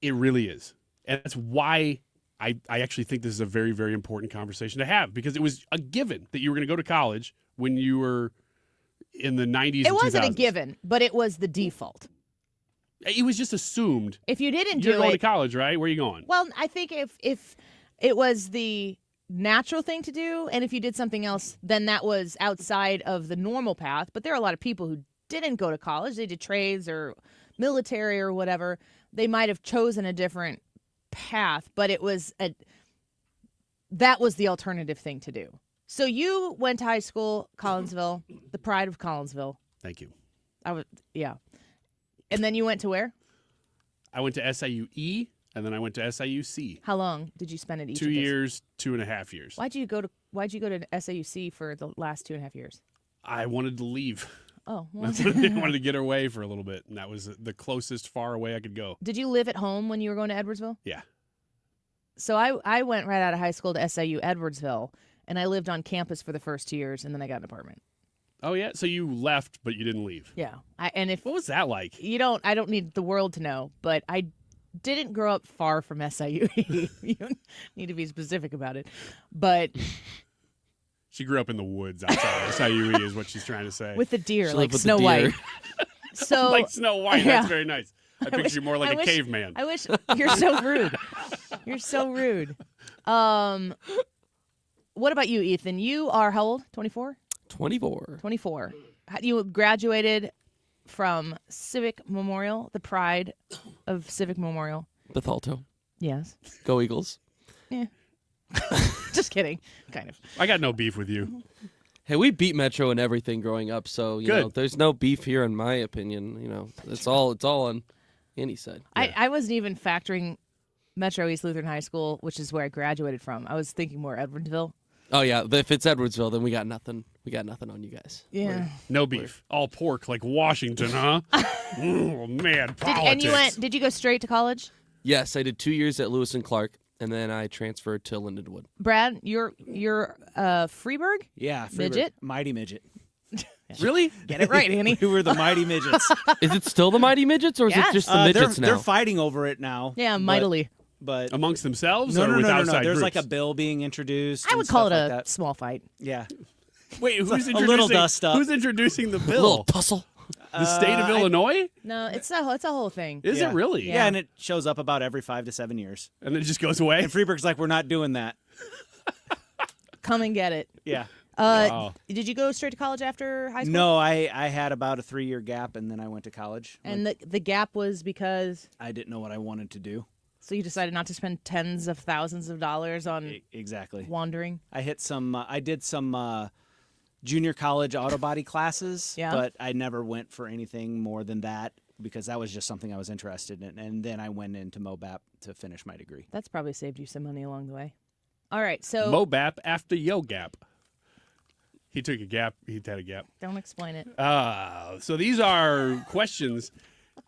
It really is. And that's why I actually think this is a very, very important conversation to have, because it was a given that you were going to go to college when you were in the 90s It and wasn't 2000s. a given, but it was the default. It was just assumed. If you didn't You're do going it, to college, right? Where are you going? well, I think if it was the natural thing to do, and if you did something else, then that was outside of the normal path. But there are a lot of people who didn't go to college. They did trades or military or whatever. They might have chosen a different path, but that was the alternative thing to do. So you went to high school, Collinsville, the pride of Collinsville. Thank you. Yeah. And then you went to where? I went to SIU-E, and then I went to SIU-C. How long did you spend at each? 2 years, 2.5 years. Why'd you go to SIU-C for the last 2.5 years? I wanted to leave. Oh, well. I wanted to get away for a little bit, and that was the closest far away I could go. Did you live at home when you were going to Edwardsville? Yeah. So I went right out of high school to SIU Edwardsville, and I lived on campus for the first 2 years, and then I got an apartment. Oh yeah, so you left, but you didn't leave. Yeah, what was that like? I don't need the world to know, but I didn't grow up far from SIU. You don't need to be specific about it, but she grew up in the woods outside SIU-E is what she's trying to say. With the deer, like Snow White. So like Snow White, yeah. that's very nice. I picture you more like a caveman. I wish you're so rude. You're so rude. What about you, Ethan? You are how old? 24? 24. 24. You graduated from Civic Memorial, the pride of Civic Memorial. Bethalto. Yes. Go Eagles. Yeah. Just kidding. Kind of. I got no beef with you. Hey, we beat Metro and everything growing up, so you know, there's no beef here in my opinion. You know, it's all on Annie's side. Yeah. I wasn't even factoring Metro East Lutheran High School, which is where I graduated from. I was thinking more Edwardsville. Oh yeah, if it's Edwardsville, then we got nothing. We got nothing on you guys. Yeah. No beef. All pork like Washington, huh? Oh man, politics. Did you go straight to college? Yes, I did 2 years at Lewis and Clark, and then I transferred to Lindenwood. Brad, you're Freeburg? Yeah, Freeburg. Midget? Mighty Midget. Really? Get it right, Annie. We were the Mighty Midgets. Is it still the Mighty Midgets, or is it just the midgets now? They're fighting over it now. Yeah, mightily. but amongst themselves no, or no, with no, no, outside no. There's groups? like a bill being introduced. I and would call it stuff like a that. small fight. Yeah. Wait, who's a introducing little dust up. Who's introducing the bill? A little tussle. The state of Illinois? No, it's a whole thing. Is it really? Yeah, and it shows up about every 5 to 7 years. And then it just goes away? And Freeburg's like, we're not doing that. Come and get it. Yeah. Wow. Did you go straight to college after high school? No, I had about a 3-year gap, and then I went to college. And the gap was because? I didn't know what I wanted to do. So you decided not to spend tens of thousands of dollars on exactly wandering? I did some junior college auto body classes, but I never went for anything more than that because that was just something I was interested in. And then I went into MOBAP to finish my degree. That's probably saved you some money along the way. All right, so MOBAP after Yo Gap. He took a gap. He had a gap. Don't explain it. So these are questions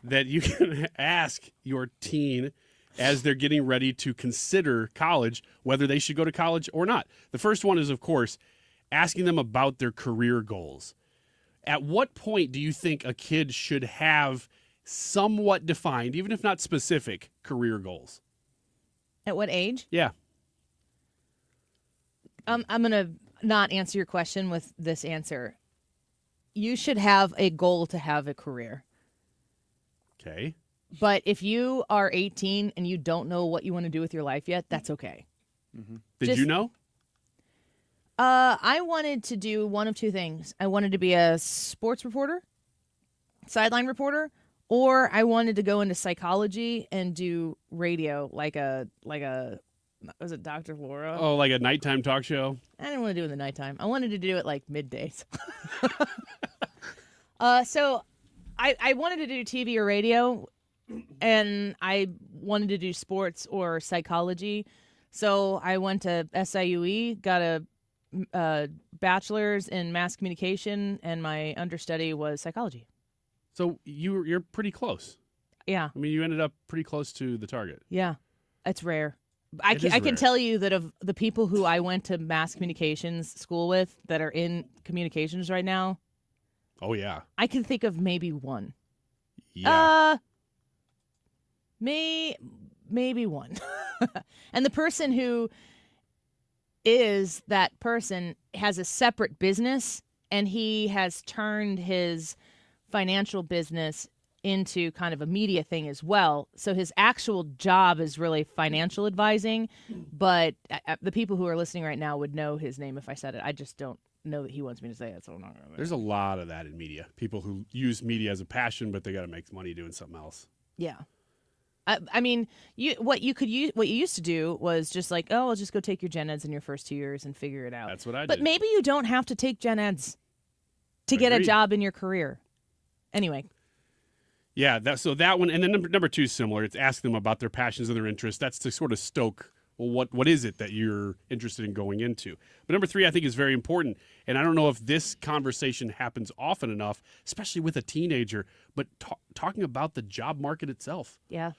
that you can ask your teen as they're getting ready to consider college, whether they should go to college or not. The first one is, of course, asking them about their career goals. At what point do you think a kid should have somewhat defined, even if not specific, career goals? At what age? Yeah. I'm going to not answer your question with this answer. You should have a goal to have a career. Okay. But if you are 18 and you don't know what you want to do with your life yet, that's okay. Mm-hmm. Did you know? I wanted to do one of two things. I wanted to be a sports reporter, sideline reporter, or I wanted to go into psychology and do radio like a was it Dr. Laura? Oh, like a nighttime talk show? I didn't want to do it in the nighttime. I wanted to do it like middays. So I wanted to do TV or radio, and I wanted to do sports or psychology. So I went to SIUE, got a bachelor's in mass communication, and my understudy was psychology. So you're pretty close. Yeah. I mean, you ended up pretty close to the target. Yeah. It's rare. I It is can rare. tell you that of the people who I went to mass communications school with that are in communications right now, Oh, yeah. I can think of maybe one. Yeah. Maybe one. And the person who is that person has a separate business, and he has turned his financial business into kind of a media thing as well. So his actual job is really financial advising, but the people who are listening right now would know his name if I said it. I just don't know that he wants me to say it, so I'm not going to. There's a lot of that in media. People who use media as a passion, but they got to make money doing something else. Yeah. I mean, what you used to do was just like, oh, I'll just go take your gen eds in your first 2 years and figure it out. That's what I did. But maybe you don't have to take gen eds to get a Agreed. job in your career. Anyway. Yeah, so that one, and then number two is similar. It's ask them about their passions and their interests. That's to sort of stoke, well, what is it that you're interested in going into? But number three, I think, is very important. And I don't know if this conversation happens often enough, especially with a teenager, but talking about the job market itself. Yeah.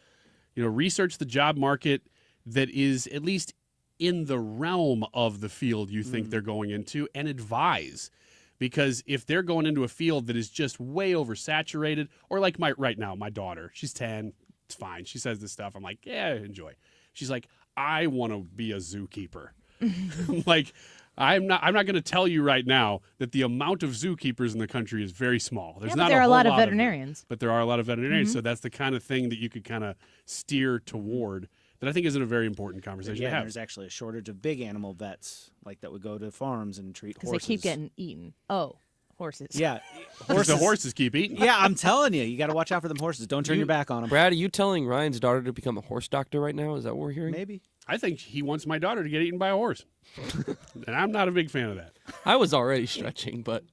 You know, research the job market that is at least in the realm of the field you think they're going into, and advise. Because if they're going into a field that is just way oversaturated, or like right now, my daughter, she's 10, it's fine. She says this stuff. I'm like, yeah, enjoy. She's like, I want to be a zookeeper. Like, I'm not going to tell you right now that the amount of zookeepers in the country is very small. There's not there are a whole lot of them, veterinarians. but there are a lot of veterinarians. Mhm. So that's the kind of thing that you could kind of steer toward. That I think is a very important conversation Yeah, to have. there's actually a shortage of big animal vets like that would go to farms and treat Because horses. they keep getting eaten. Oh, horses. Yeah, The horses keep eating. Yeah, I'm telling you, you got to watch out for them horses. Don't turn your back on them. Brad, are you telling Ryan's daughter to become a horse doctor right now? Is that what we're hearing? Maybe. I think he wants my daughter to get eaten by a horse. And I'm not a big fan of that. I was already stretching, but,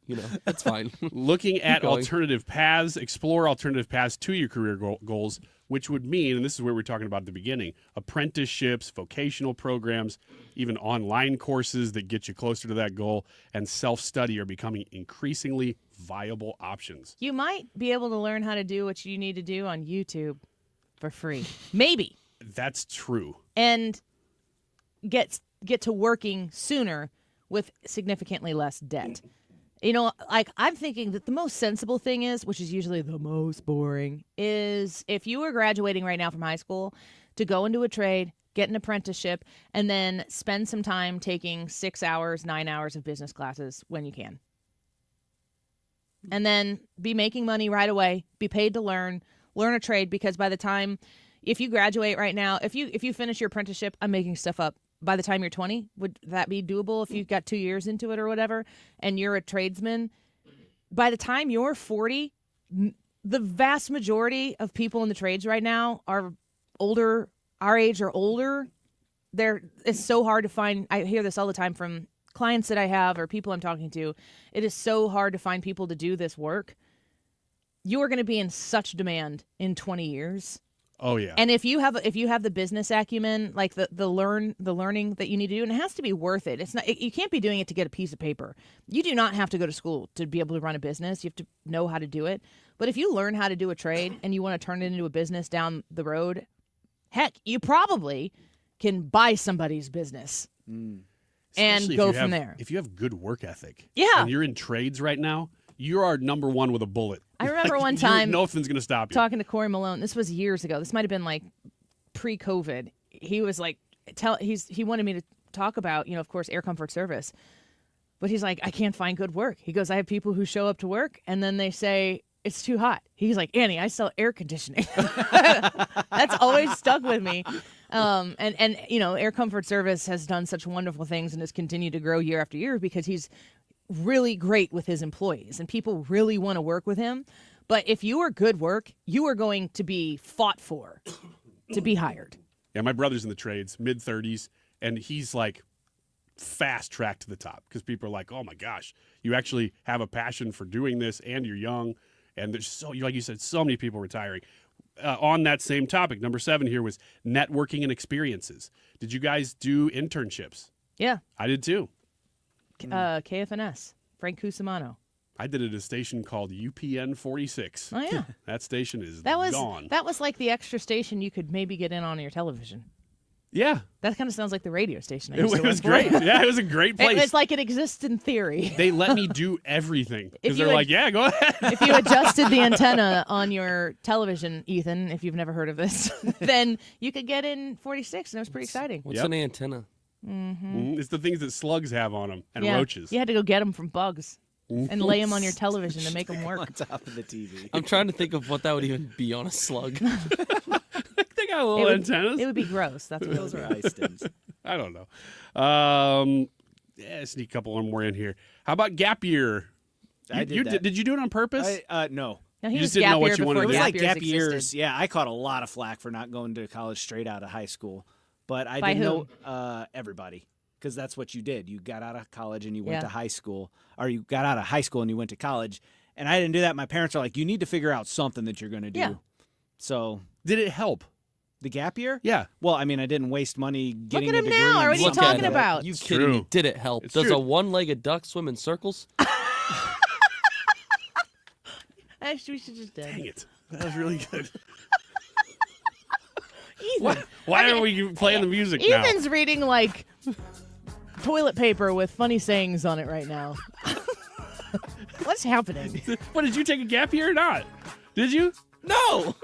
that's fine. Looking at going. alternative paths, explore alternative paths to your career goals, which would mean, and this is where we're talking about at the beginning, apprenticeships, vocational programs, even online courses that get you closer to that goal, and self-study are becoming increasingly viable options. You might be able to learn how to do what you need to do on YouTube for free. Maybe. That's true. And get to working sooner with significantly less debt. Like I'm thinking that the most sensible thing is, which is usually the most boring, is if you are graduating right now from high school, to go into a trade, get an apprenticeship, and then spend some time taking 6 hours, 9 hours of business classes when you can. And then be making money right away, be paid to learn a trade, because by the time, if you graduate right now, if you finish your apprenticeship, I'm making stuff up, by the time you're 20, would that be doable if you've got 2 years into it or whatever, and you're a tradesman? By the time you're 40, the vast majority of people in the trades right now are older, our age or older. It's so hard to find. I hear this all the time from clients that I have or people I'm talking to. It is so hard to find people to do this work. You are going to be in such demand in 20 years. Oh yeah. And if you have the business acumen, like the learning that you need to do, and it has to be worth it. It's not, you can't be doing it to get a piece of paper. You do not have to go to school to be able to run a business. You have to know how to do it. But if you learn how to do a trade and you want to turn it into a business down the road, heck, you probably can buy somebody's business and go from there. If you have good work ethic, yeah, and you're in trades right now, you are number one with a bullet. I remember one time, nothing's going to stop you. Talking to Corey Malone. This was years ago. This might have been like pre-COVID. He was like, he wanted me to talk about, of course, air comfort service. But he's like, I can't find good work. He goes, I have people who show up to work and then they say it's too hot. He's like, Annie, I sell air conditioning. That's always stuck with me. And air comfort service has done such wonderful things and has continued to grow year after year because he's really great with his employees and people really want to work with him. But if you are good work, you are going to be fought for to be hired. Yeah, my brother's in the trades, mid-30s, and he's like fast track to the top because people are like, oh my gosh, you actually have a passion for doing this and you're young. And there's like you said, so many people retiring. On that same topic, number 7 here was networking and experiences. Did you guys do internships? Yeah. I did too. KFNS, Frank Cusimano. I did at a station called UPN 46. Oh, yeah. That station is gone. That was like the extra station you could maybe get in on your television. Yeah. That kind of sounds like the radio station. It was great. Yeah, it was a great place. It's like it exists in theory. They let me do everything because they're like, yeah, go ahead. If you adjusted the antenna on your television, Ethan, if you've never heard of this, then you could get in 46, and it was pretty exciting. What's an antenna? Mm-hmm. It's the things that slugs have on them and roaches. You had to go get them from bugs and lay them on your television to make them work. On top of the TV. I'm trying to think of what that would even be on a slug. They got little antennas. It would be gross. That's what those are ice stems. I don't know. Sneak a couple more in here. How about gap year? Did you do it on purpose? No. No, you just didn't know what you wanted to do. It was like gap existed. years. Yeah, I caught a lot of flack for not going to college straight out of high school. But I By didn't who? know everybody, because that's what you did. You got out of college and you went to high school, or you got out of high school and you went to college. And I didn't do that. My parents are like, you need to figure out something that you're going to do. Yeah. So did it help? The gap year? Yeah. Well, I mean, I didn't waste money getting Look at a him degree. now. in What are you something talking that- about? You It's kidding true. me? Did it help? It's Does true. a one-legged duck swim in circles? Actually, we should just do Dang it. That was really good. Ethan. Why are we playing the music now? Ethan's reading like toilet paper with funny sayings on it right now. What's happening? What, did you take a gap year or not? Did you? No. Well,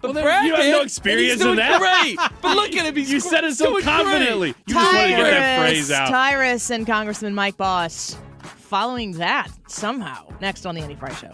But then Brad you have did, no and experience he's doing in that. Great. But look at him. You said it so doing confidently. great. You just want to get that phrase out. Tyrus and Congressman Mike Bost following that somehow. Next on the Annie Fry Show.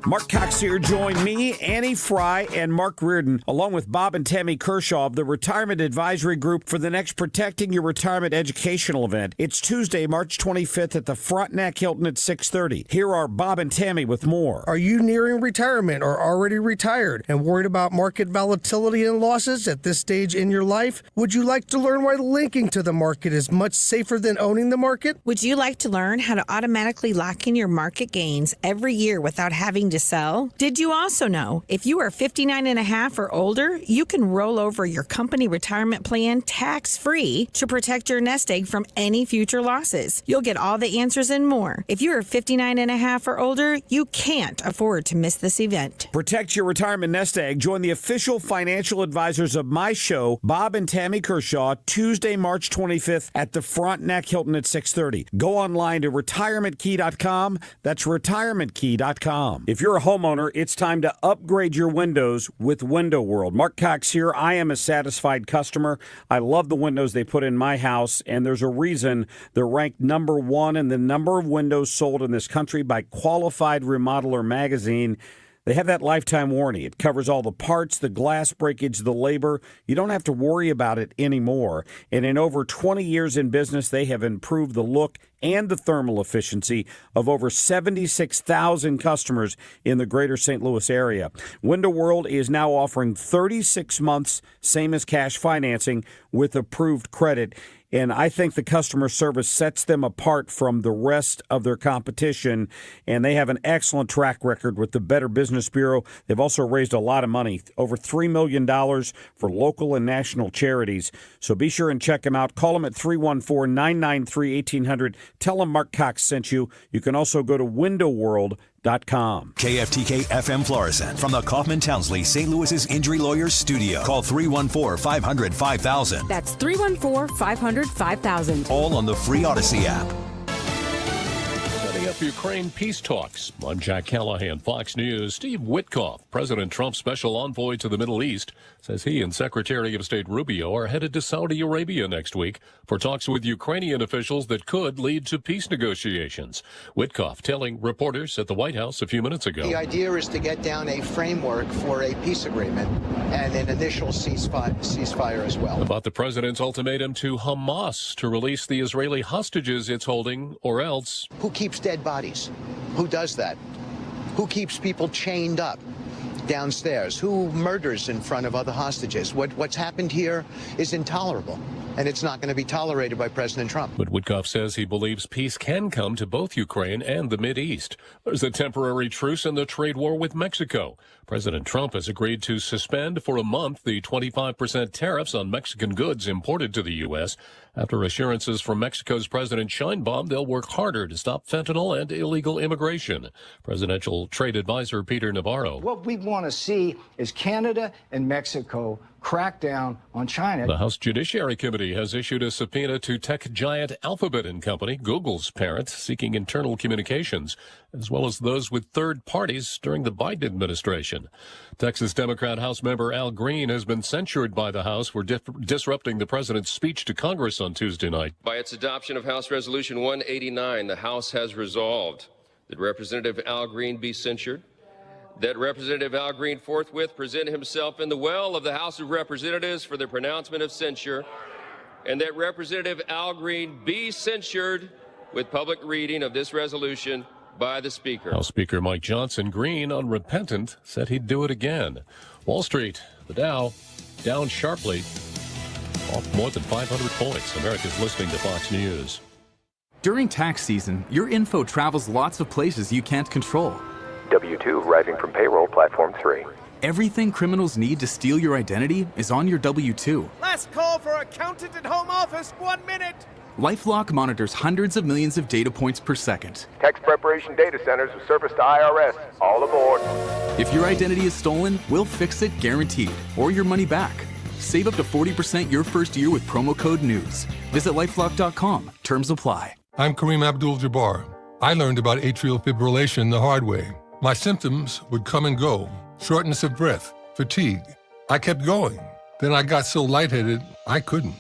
Mark Cox here. Join me, Annie Fry, and Mark Reardon, along with Bob and Tammy Kershaw of the Retirement Advisory Group for the next Protecting Your Retirement educational event. It's Tuesday, March 25th at the Frontenac Hilton at 6:30. Here are Bob and Tammy with more. Are you nearing retirement or already retired and worried about market volatility and losses at this stage in your life? Would you like to learn why linking to the market is much safer than owning the market? Would you like to learn how to automatically lock in your market gains every year without having to to sell? Did you also know if you are 59 and a half or older, you can roll over your company retirement plan tax-free to protect your nest egg from any future losses? You'll get all the answers and more. If you are 59 and a half or older, you can't afford to miss this event. Protect your retirement nest egg. Join the official financial advisors of my show, Bob and Tammy Kershaw, Tuesday, March 25th at the Frontenac Hilton at 6:30. Go online to retirementkey.com. That's retirementkey.com. If you're a homeowner, it's time to upgrade your windows with Window World. Mark Cox here. I am a satisfied customer. I love the windows they put in my house, and there's a reason they're ranked number one in the number of windows sold in this country by Qualified Remodeler magazine. They have that lifetime warranty. It covers all the parts, the glass breakage, the labor. You don't have to worry about it anymore. And in over 20 years in business, they have improved the look and the thermal efficiency of over 76,000 customers in the greater St. Louis area. Window World is now offering 36 months, same as cash financing, with approved credit. And I think the customer service sets them apart from the rest of their competition. And they have an excellent track record with the Better Business Bureau. They've also raised a lot of money, over $3 million for local and national charities. So be sure and check them out. Call them at 314-993-1800. Tell them Mark Cox sent you. You can also go to windowworld.com. KFTK FM Florissant from the Kaufman Townsley St. Louis's Injury Lawyers Studio. Call 314-500-5000. That's 314-500-5000. All on the free Odyssey app. Setting up Ukraine peace talks. I'm Jack Callahan, Fox News. Steve Witkoff, President Trump's special envoy to the Middle East, says he and Secretary of State Rubio are headed to Saudi Arabia next week for talks with Ukrainian officials that could lead to peace negotiations. Witkoff telling reporters at the White House a few minutes ago. The idea is to get down a framework for a peace agreement and an initial ceasefire as well. About the president's ultimatum to Hamas to release the Israeli hostages it's holding, or else. Who keeps dead bodies? Who does that? Who keeps people chained up downstairs? Who murders in front of other hostages? What's happened here is intolerable, and it's not going to be tolerated by President Trump. But Witkoff says he believes peace can come to both Ukraine and the Mideast. There's a temporary truce in the trade war with Mexico. President Trump has agreed to suspend for a month the 25% tariffs on Mexican goods imported to the U.S. after assurances from Mexico's President Sheinbaum they'll work harder to stop fentanyl and illegal immigration. Presidential trade advisor Peter Navarro. What we want to see is Canada and Mexico crack down on China. The House Judiciary Committee has issued a subpoena to tech giant Alphabet and Company, Google's parent, seeking internal communications, as well as those with third parties during the Biden administration. Texas Democrat House member Al Green has been censured by the House for disrupting the president's speech to Congress on Tuesday night. By its adoption of House Resolution 189, the House has resolved that Representative Al Green be censured, that Representative Al Green forthwith present himself in the well of the House of Representatives for the pronouncement of censure, and that Representative Al Green be censured with public reading of this resolution by the Speaker. House Speaker Mike Johnson, Green, unrepentant, said he'd do it again. Wall Street, the Dow, down sharply, off more than 500 points. America's listening to Fox News. During tax season, your info travels lots of places you can't control. W-2 arriving from payroll platform 3. Everything criminals need to steal your identity is on your W-2. Last call for accountant at home office, 1 minute. LifeLock monitors hundreds of millions of data points per second. Tax preparation data centers with service to IRS. All aboard. If your identity is stolen, we'll fix it guaranteed, or your money back. Save up to 40% your first year with promo code NEWS. Visit LifeLock.com. Terms apply. I'm Kareem Abdul-Jabbar. I learned about atrial fibrillation the hard way. My symptoms would come and go. Shortness of breath, fatigue. I kept going. Then I got so lightheaded, I couldn't.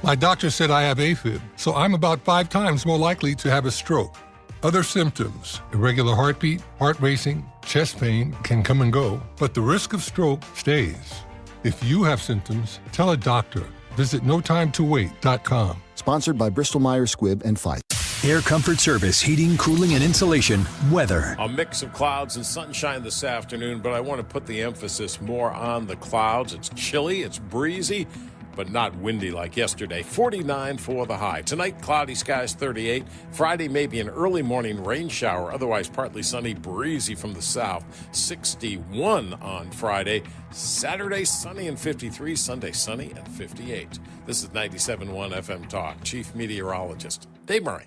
My doctor said I have AFib, so I'm about 5 times more likely to have a stroke. Other symptoms, irregular heartbeat, heart racing, chest pain can come and go, but the risk of stroke stays. If you have symptoms, tell a doctor. Visit notimetowait.com. Sponsored by Bristol-Myers Squibb and Pfizer. Air Comfort Service, heating, cooling, and insulation, weather. A mix of clouds and sunshine this afternoon, but I want to put the emphasis more on the clouds. It's chilly, it's breezy, but not windy like yesterday. 49 for the high. Tonight, cloudy skies, 38. Friday, maybe an early morning rain shower. Otherwise, partly sunny, breezy from the south. 61 on Friday. Saturday, sunny and 53. Sunday, sunny and 58. This is 97.1 FM Talk. Chief Meteorologist Dave Murray.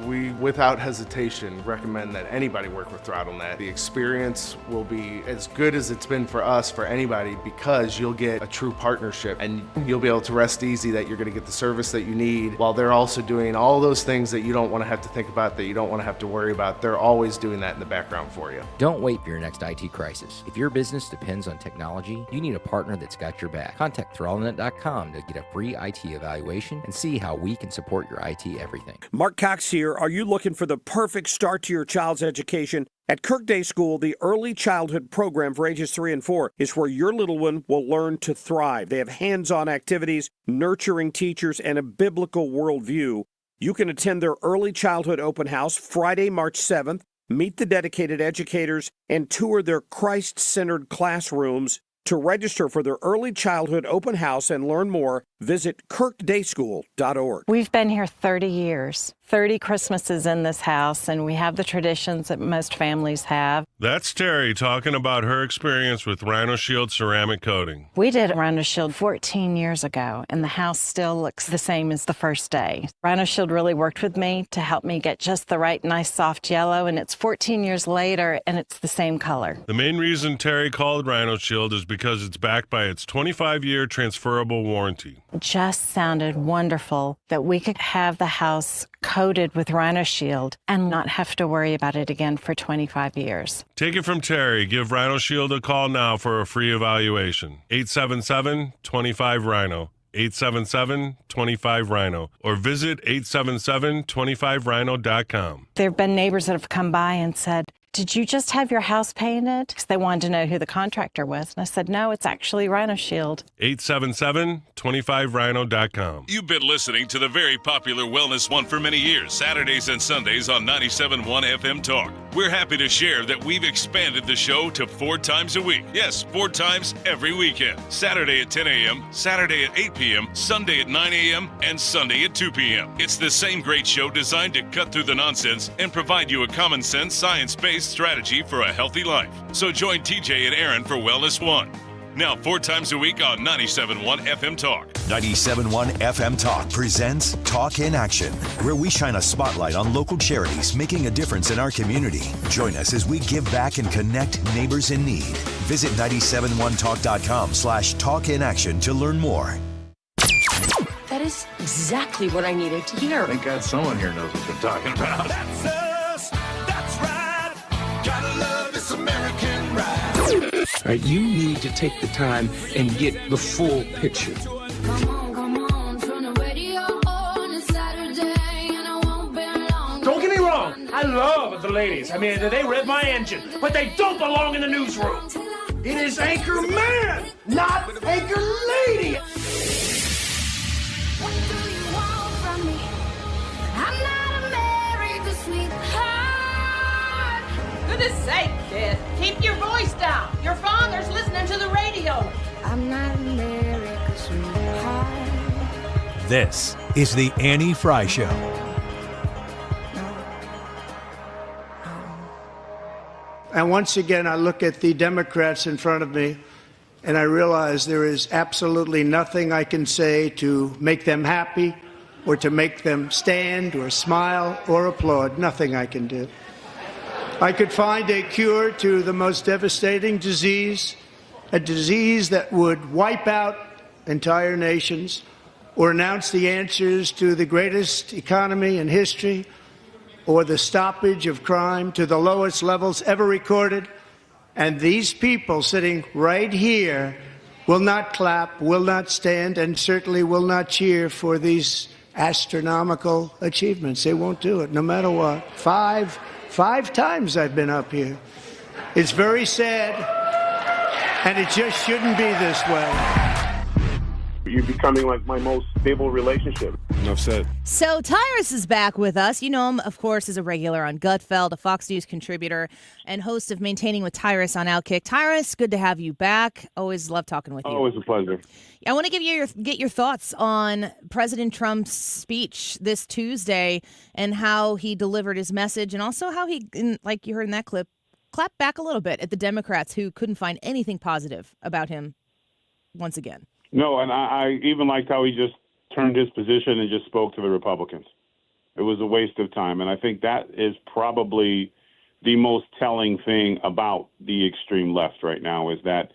We, without hesitation, recommend that anybody work with ThrottleNet. The experience will be as good as it's been for us, for anybody, because you'll get a true partnership and you'll be able to rest easy that you're going to get the service that you need while they're also doing all those things that you don't want to have to think about, that you don't want to have to worry about. They're always doing that in the background for you. Don't wait for your next IT crisis. If your business depends on technology, you need a partner that's got your back. Contact ThrottleNet.com to get a free IT evaluation and see how we can support your IT everything. Mark Cox here. Are you looking for the perfect start to your child's education? At Kirk Day School, the early childhood program for ages 3 and 4 is where your little one will learn to thrive. They have hands-on activities, nurturing teachers, and a biblical worldview. You can attend their early childhood open house Friday, March 7th, meet the dedicated educators, and tour their Christ-centered classrooms. To register for their early childhood open house and learn more, visit kirkdayschool.org. We've been here 30 years, 30 Christmases in this house, and we have the traditions that most families have. That's Terry talking about her experience with Rhino Shield ceramic coating. We did Rhino Shield 14 years ago, and the house still looks the same as the first day. Rhino Shield really worked with me to help me get just the right nice soft yellow, and it's 14 years later, and it's the same color. The main reason Terry called Rhino Shield is because it's backed by its 25-year transferable warranty. It just sounded wonderful that we could have the house coated with Rhino Shield and not have to worry about it again for 25 years. Take it from Terry. Give Rhino Shield a call now for a free evaluation. 877-25-RHINO. 877-25-RHINO. Or visit 877-25rhino.com. There have been neighbors that have come by and said, "Did you just have your house painted?" Because they wanted to know who the contractor was. And I said, "No, it's actually Rhino Shield." 877-25rhino.com. You've been listening to the very popular Wellness One for many years, Saturdays and Sundays on 97.1 FM Talk. We're happy to share that we've expanded the show to 4 times a week. Yes, 4 times every weekend. Saturday at 10 a.m., Saturday at 8 p.m., Sunday at 9 a.m., and Sunday at 2 p.m. It's the same great show designed to cut through the nonsense and provide you a common sense, science-based strategy for a healthy life. So join TJ and Aaron for Wellness One. Now 4 times a week on 97.1 FM Talk. 97.1 FM Talk presents Talk in Action, where we shine a spotlight on local charities making a difference in our community. Join us as we give back and connect neighbors in need. Visit 971talk.com/talkinaction to learn more. That is exactly what I needed to hear. Thank God someone here knows what they're talking about. That's us. That's right. Gotta love this American ride. All right, you need to take the time and get the full picture. Don't get me wrong, I love the ladies. I mean, they rev my engine, but they don't belong in the newsroom. It is Anchor Man, not Anchor Lady. What do you want from me? I'm not America's sweetheart. Goodness sake, kid. Keep your voice down. Your father's listening to the radio. I'm not America's sweetheart. This is the Annie Fry Show. And once again, I look at the Democrats in front of me, and I realize there is absolutely nothing I can say to make them happy or to make them stand or smile or applaud. Nothing I can do. I could find a cure to the most devastating disease, a disease that would wipe out entire nations, or announce the answers to the greatest economy in history, or the stoppage of crime to the lowest levels ever recorded. And these people sitting right here will not clap, will not stand, and certainly will not cheer for these astronomical achievements. They won't do it, no matter what. Five times I've been up here. It's very sad, and it just shouldn't be this way. You're becoming like my most stable relationship. Enough said. So Tyrus is back with us. You know him, of course, as a regular on Gutfeld, a Fox News contributor and host of Maintaining with Tyrus on Outkick. Tyrus, good to have you back. Always love talking with you. Always a pleasure. I want to get your thoughts on President Trump's speech this Tuesday and how he delivered his message, and also how he, like you heard in that clip, clapped back a little bit at the Democrats who couldn't find anything positive about him once again. No, and I even liked how he just turned his position and just spoke to the Republicans. It was a waste of time. And I think that is probably the most telling thing about the extreme left right now is that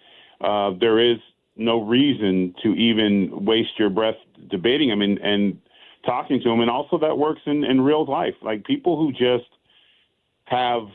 there is no reason to even waste your breath debating him and talking to him. And also that works in real life. Like people who just have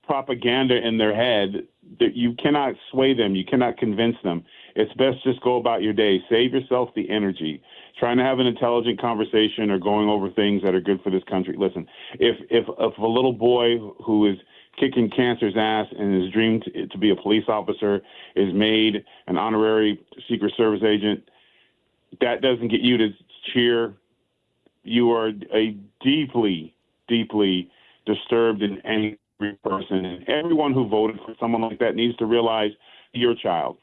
propaganda in their head, that you cannot sway them. You cannot convince them. It's best just go about your day. Save yourself the energy. Trying to have an intelligent conversation or going over things that are good for this country. Listen, if a little boy who is kicking cancer's ass and his dream to be a police officer is made an honorary Secret Service agent, that doesn't get you to cheer. You are a deeply, deeply disturbed and angry person. And everyone who voted for someone like that needs to realize your child.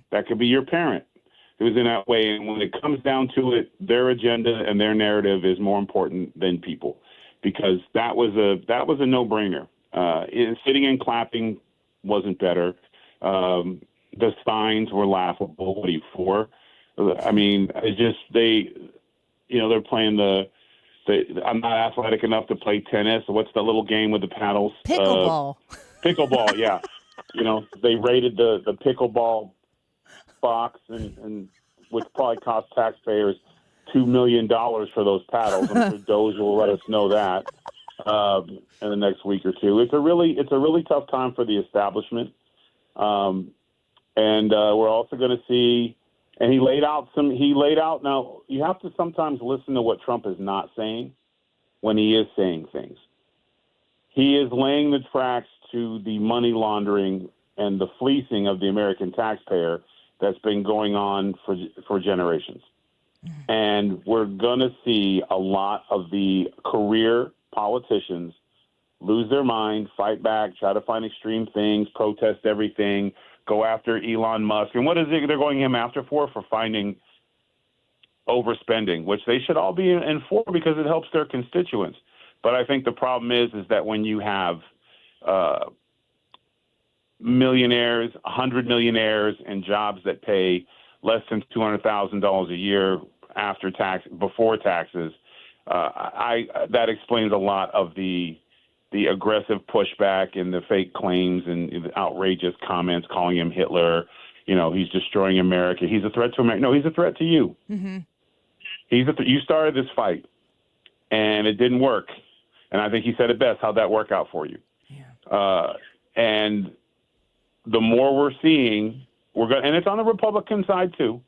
That could be your parent who's in that way. And when it comes down to it, their agenda and their narrative is more important than people, because that was a no-brainer. Sitting and clapping wasn't better. The signs were laughable. What are you for? I mean, it's just they're playing I'm not athletic enough to play tennis. What's the little game with the paddles? Pickleball. Pickleball, yeah. They rated the pickleball box, and which probably cost taxpayers $2 million for those paddles. I'm sure Doge will let us know that in the next week or two. It's a really tough time for the establishment, and we're also going to see. And he laid out. Now you have to sometimes listen to what Trump is not saying when he is saying things. He is laying the tracks to the money laundering and the fleecing of the American taxpayer that's been going on for generations. And we're going to see a lot of the career politicians lose their mind, fight back, try to find extreme things, protest everything, go after Elon Musk. And what is it they're going him after for? For finding overspending, which they should all be in for because it helps their constituents. But I think the problem is that when you have millionaires, 100 millionaires, and jobs that pay less than $200,000 a year after tax, before taxes, that explains a lot of the aggressive pushback and the fake claims and the outrageous comments calling him Hitler. He's destroying America. He's a threat to America. No, he's a threat to you. Mm-hmm. You started this fight, and it didn't work. And I think he said it best. How'd that work out for you? Yeah. And the more we're seeing, and it's on the Republican side too.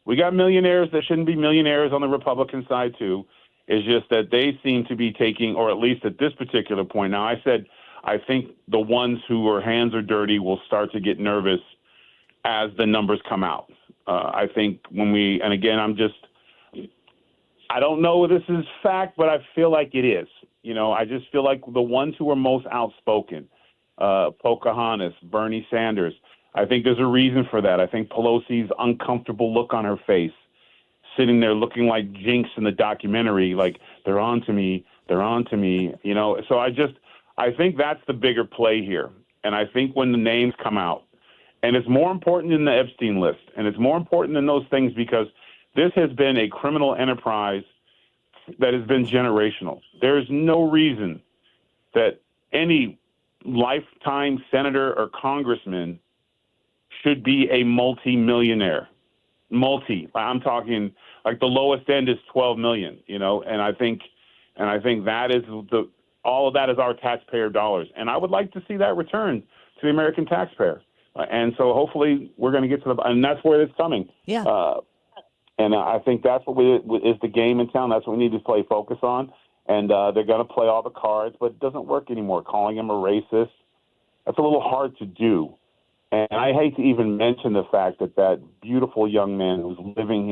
We got millionaires that shouldn't be millionaires on the Republican side too. It's just that they seem to be taking, or at least at this particular point. Now, I said I think the ones who are hands are dirty will start to get nervous as the numbers come out. I think and again, I don't know if this is fact, but I feel like it is. I just feel like the ones who are most outspoken, Pocahontas, Bernie Sanders, I think there's a reason for that. I think Pelosi's uncomfortable look on her face, sitting there looking like Jinx in the documentary, like they're on to me. So I think that's the bigger play here. And I think when the names come out, and it's more important than the Epstein list, and it's more important than those things because this has been a criminal enterprise that has been generational. There is no reason that any lifetime senator or congressman should be a multi-millionaire. I'm talking like the lowest end is 12 million, and I think that is all of that is our taxpayer dollars. And I would like to see that return to the American taxpayer. And so hopefully we're going to get to and that's where it's coming. Yeah. And I think that's what is the game in town. That's what we need to play focus on. And they're going to play all the cards, but it doesn't work anymore. Calling him a racist, that's a little hard to do. And I hate to even mention the fact that beautiful young man who's living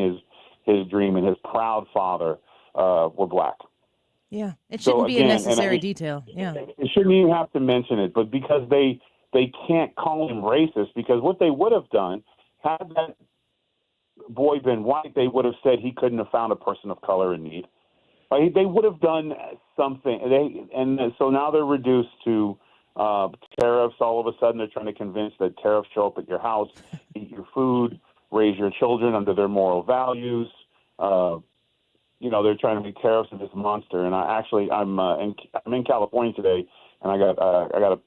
his dream and his proud father were black. Yeah, it shouldn't be a necessary detail. Yeah, it shouldn't even have to mention it, but because they can't call him racist, because what they would have done had that boy been white, they would have said he couldn't have found a person of color in need. They would have done something. So now they're reduced to tariffs. All of a sudden, they're trying to convince that tariffs show up at your house, eat your food, raise your children under their moral values. They're trying to make tariffs into this monster. And I'm in California today, and I got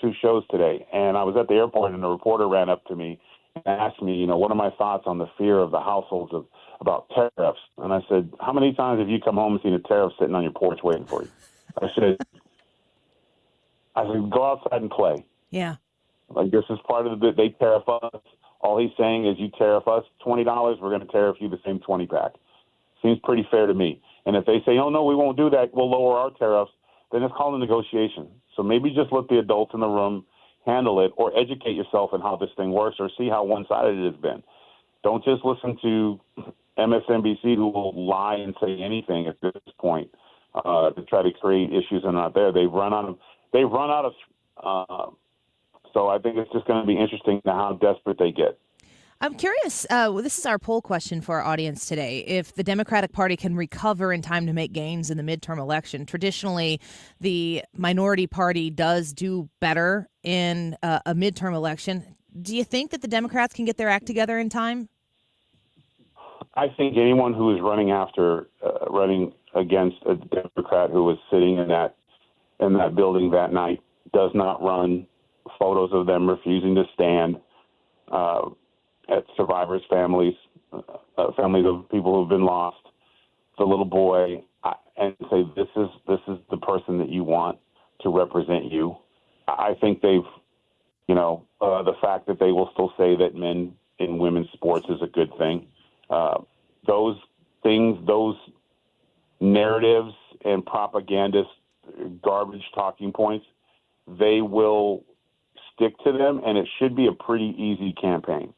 2 shows today. And I was at the airport, and a reporter ran up to me and asked me, what are my thoughts on the fear of the households about tariffs? And I said, how many times have you come home and seen a tariff sitting on your porch waiting for you? I said, go outside and play. Yeah. Like, this is part of they tariff us. All he's saying is, you tariff us $20, we're going to tariff you the same 20-pack. Seems pretty fair to me. And if they say, oh, no, we won't do that, we'll lower our tariffs, then it's called a negotiation. So maybe just let the adults in the room handle it, or educate yourself on how this thing works, or see how one-sided it has been. Don't just listen to MSNBC, who will lie and say anything at this point to try to create issues that are not there. They've run out of. So I think it's just going to be interesting to how desperate they get. I'm curious, this is our poll question for our audience today. If the Democratic Party can recover in time to make gains in the midterm election, traditionally the minority party does do better in a midterm election. Do you think that the Democrats can get their act together in time? I think anyone who is running against a Democrat who was sitting in that building that night does not run photos of them refusing to stand at survivors' families of people who've been lost, the little boy, and say, this is the person that you want to represent you. I think they've, the fact that they will still say that men in women's sports is a good thing. Those things, those narratives and propagandist garbage talking points, they will stick to them, and it should be a pretty easy campaign.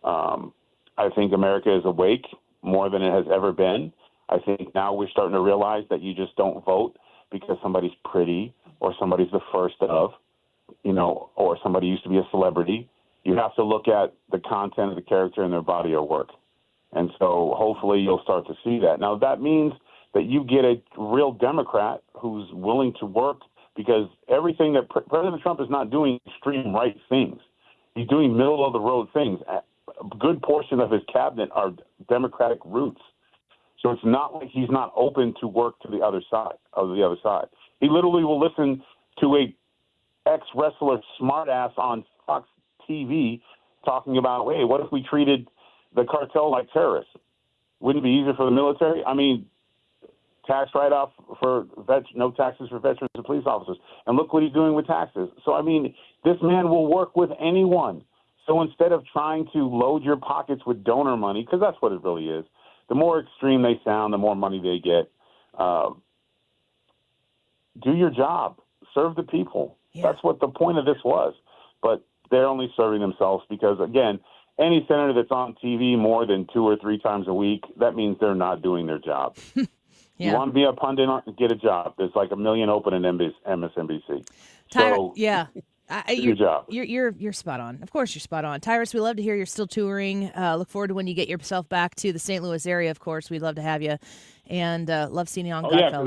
I think America is awake more than it has ever been. I think now we're starting to realize that you just don't vote because somebody's pretty or somebody's the first of, or somebody used to be a celebrity. You have to look at the content of the character and their body of work. And so hopefully you'll start to see that. Now, that means that you get a real Democrat who's willing to work, because everything that President Trump is not doing extreme right things. He's doing middle-of-the-road things. A good portion of his cabinet are Democratic roots. So it's not like he's not open to work to the other side. He literally will listen to a ex-wrestler smartass on Fox TV talking about, hey, what if we treated the cartel like terrorists? Wouldn't it be easier for the military? I mean, tax write-off for no taxes for veterans and police officers. And look what he's doing with taxes. So, I mean, this man will work with anyone. So instead of trying to load your pockets with donor money, because that's what it really is, the more extreme they sound, the more money they get. Do your job. Serve the people. Yeah. That's what the point of this was. But they're only serving themselves because, again, any senator that's on TV more than 2 or 3 times a week, that means they're not doing their job. Yeah. You want to be a pundit, get a job. There's like 1 million open in MSNBC. So, yeah. Your job. You're spot on. Of course, you're spot on. Tyrus, we love to hear you're still touring. Look forward to when you get yourself back to the St. Louis area, of course. We'd love to have you. And love seeing you on Godfellow.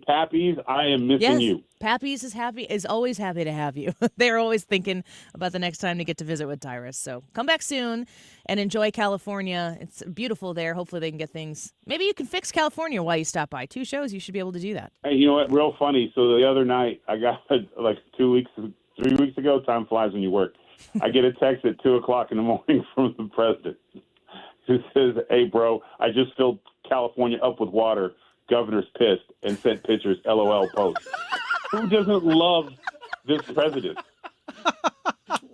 Pappies, I am missing you. Pappies is always happy to have you. They're always thinking about the next time to get to visit with Tyrus. So come back soon and enjoy California. It's beautiful there. Hopefully they can get things. Maybe you can fix California while you stop by. 2 shows, you should be able to do that. Hey, you know what? Real funny. So the other night, I got like 3 weeks ago, time flies when you work. I get a text at 2:00 in the morning from the president who says, hey, bro, I just filled California up with water. Governor's pissed, and sent pictures, LOL post. Who doesn't love this president?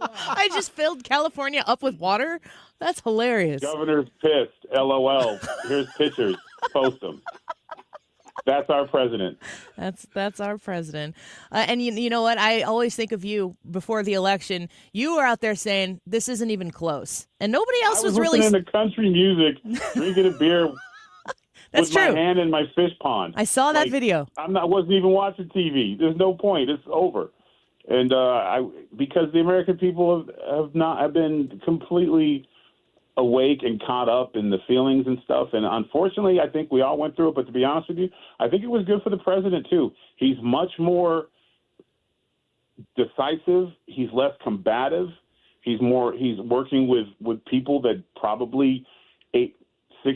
I just filled California up with water? That's hilarious. Governor's pissed, LOL. Here's pictures. Post them. That's our president. That's our president. And you know what? I always think of you before the election. You were out there saying this isn't even close, and nobody else was really listening to country music, drinking a beer. That's with true. My hand in my fish pond. I saw that video. I wasn't even watching TV. There's no point. It's over. And because the American people have been completely awake and caught up in the feelings and stuff. And unfortunately, I think we all went through it. But to be honest with you, I think it was good for the president too. He's much more decisive. He's less combative. He's working with people that probably 6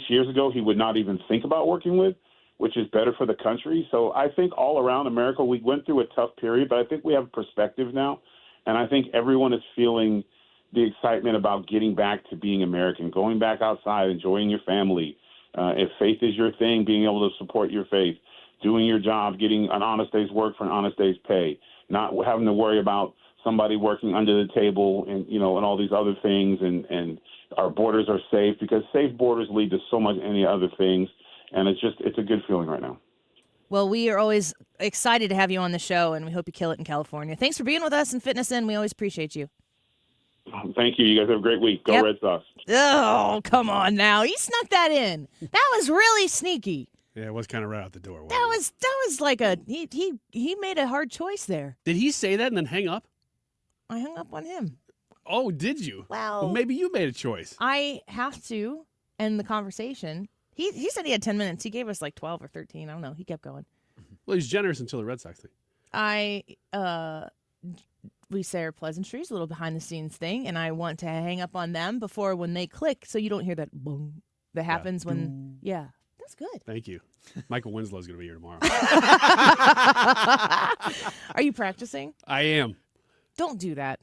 years ago he would not even think about working with, which is better for the country. So I think all around America, we went through a tough period, but I think we have perspective now. And I think everyone is feeling the excitement about getting back to being American, going back outside, enjoying your family. If faith is your thing, being able to support your faith, doing your job, getting an honest day's work for an honest day's pay, not having to worry about somebody working under the table and all these other things. And our borders are safe, because safe borders lead to so much any other things. And it's a good feeling right now. Well, we are always excited to have you on the show, and we hope you kill it in California. Thanks for being with us and fitting us in. We always appreciate you. Thank you. You guys have a great week. Go Red Sox. Oh, come on now. He snuck that in. That was really sneaky. Yeah, it was kind of right out the door. That was like he made a hard choice there. Did he say that and then hang up? I hung up on him. Oh, did you? Well, maybe you made a choice. I have to end the conversation. He said he had 10 minutes. He gave us like 12 or 13. I don't know. He kept going. Well, he's generous until the Red Sox thing. We say our pleasantries, a little behind-the-scenes thing, and I want to hang up on them when they click, so you don't hear that boom that happens when. Yeah, that's good. Thank you. Michael Winslow's going to be here tomorrow. Are you practicing? I am. Don't do that.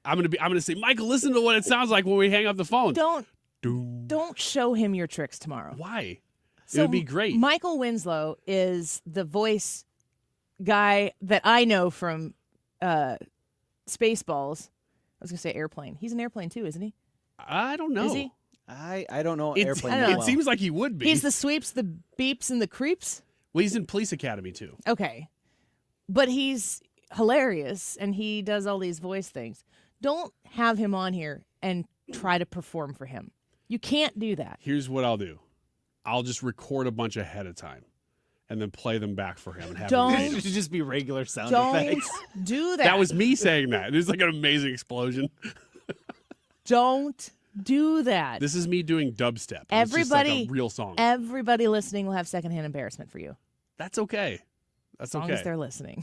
I'm gonna say, Michael, listen to what it sounds like when we hang up the phone. Don't show him your tricks tomorrow. Why? So it would be great. Michael Winslow is the voice guy that I know from Spaceballs. I was going to say Airplane. He's an airplane too, isn't he? I don't know. Is he? I don't know Airplane. I don't know. It seems like he would be. He's the sweeps, the beeps, and the creeps? Well, he's in Police Academy too. Okay. But he's hilarious, and he does all these voice things. Don't have him on here and try to perform for him. You can't do that. Here's what I'll do. I'll just record a bunch ahead of time and then play them back for him. And have him It should just be regular sound Don't effects. do that. That was me saying that. It was like an amazing explosion. Don't do that. This is me doing dubstep. Everybody, it's just like a real song. Everybody listening will have secondhand embarrassment for you. That's okay. As long as they're listening.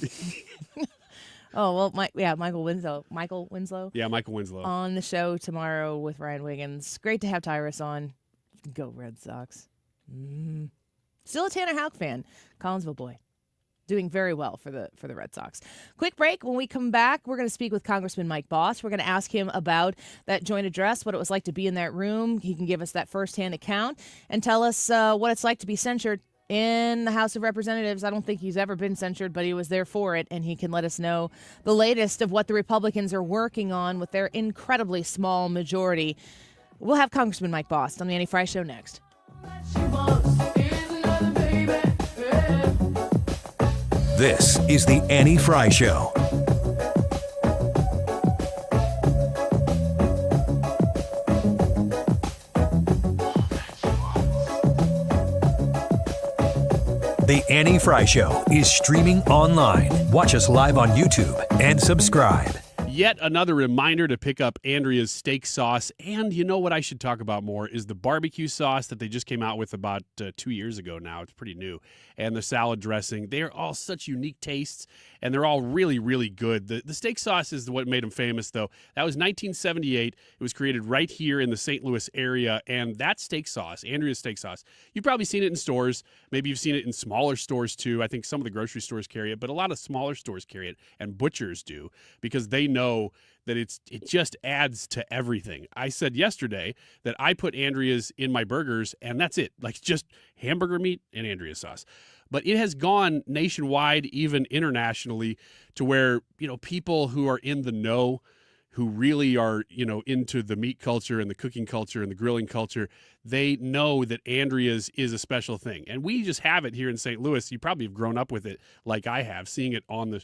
Oh, well, Michael Winslow. Yeah, Michael Winslow. On the show tomorrow with Ryan Wiggins. Great to have Tyrus on. Go Red Sox. Still a Tanner Houck fan. Collinsville boy. Doing very well for the Red Sox. Quick break. When we come back, we're going to speak with Congressman Mike Bost. We're going to ask him about that joint address, what it was like to be in that room. He can give us that firsthand account and tell us what it's like to be censured in the House of Representatives. I don't think he's ever been censured, but he was there for it, and he can let us know the latest of what the Republicans are working on with their incredibly small majority. We'll have Congressman Mike Bost on the Annie Fry Show next. This is the Annie Fry Show. The Annie Fry Show is streaming online. Watch us live on YouTube and subscribe. Yet another reminder to pick up Andrea's steak sauce. And you know what I should talk about more is the barbecue sauce that they just came out with about 2 years ago now. It's pretty new. And the salad dressing. They are all such unique tastes, and they're all really, really good. The steak sauce is what made them famous, though. That was 1978. It was created right here in the St. Louis area. And that steak sauce, Andrea's steak sauce, you've probably seen it in stores. Maybe you've seen it in smaller stores, too. I think some of the grocery stores carry it, but a lot of smaller stores carry it, and butchers do, because they know that it just adds to everything. I said yesterday that I put Andrea's in my burgers, and that's it. Like, just hamburger meat and Andrea's sauce. But it has gone nationwide, even internationally, to where, people who are in the know, who really are, into the meat culture and the cooking culture and the grilling culture, they know that Andrea's is a special thing. And we just have it here in St. Louis. You probably have grown up with it like I have, seeing it on the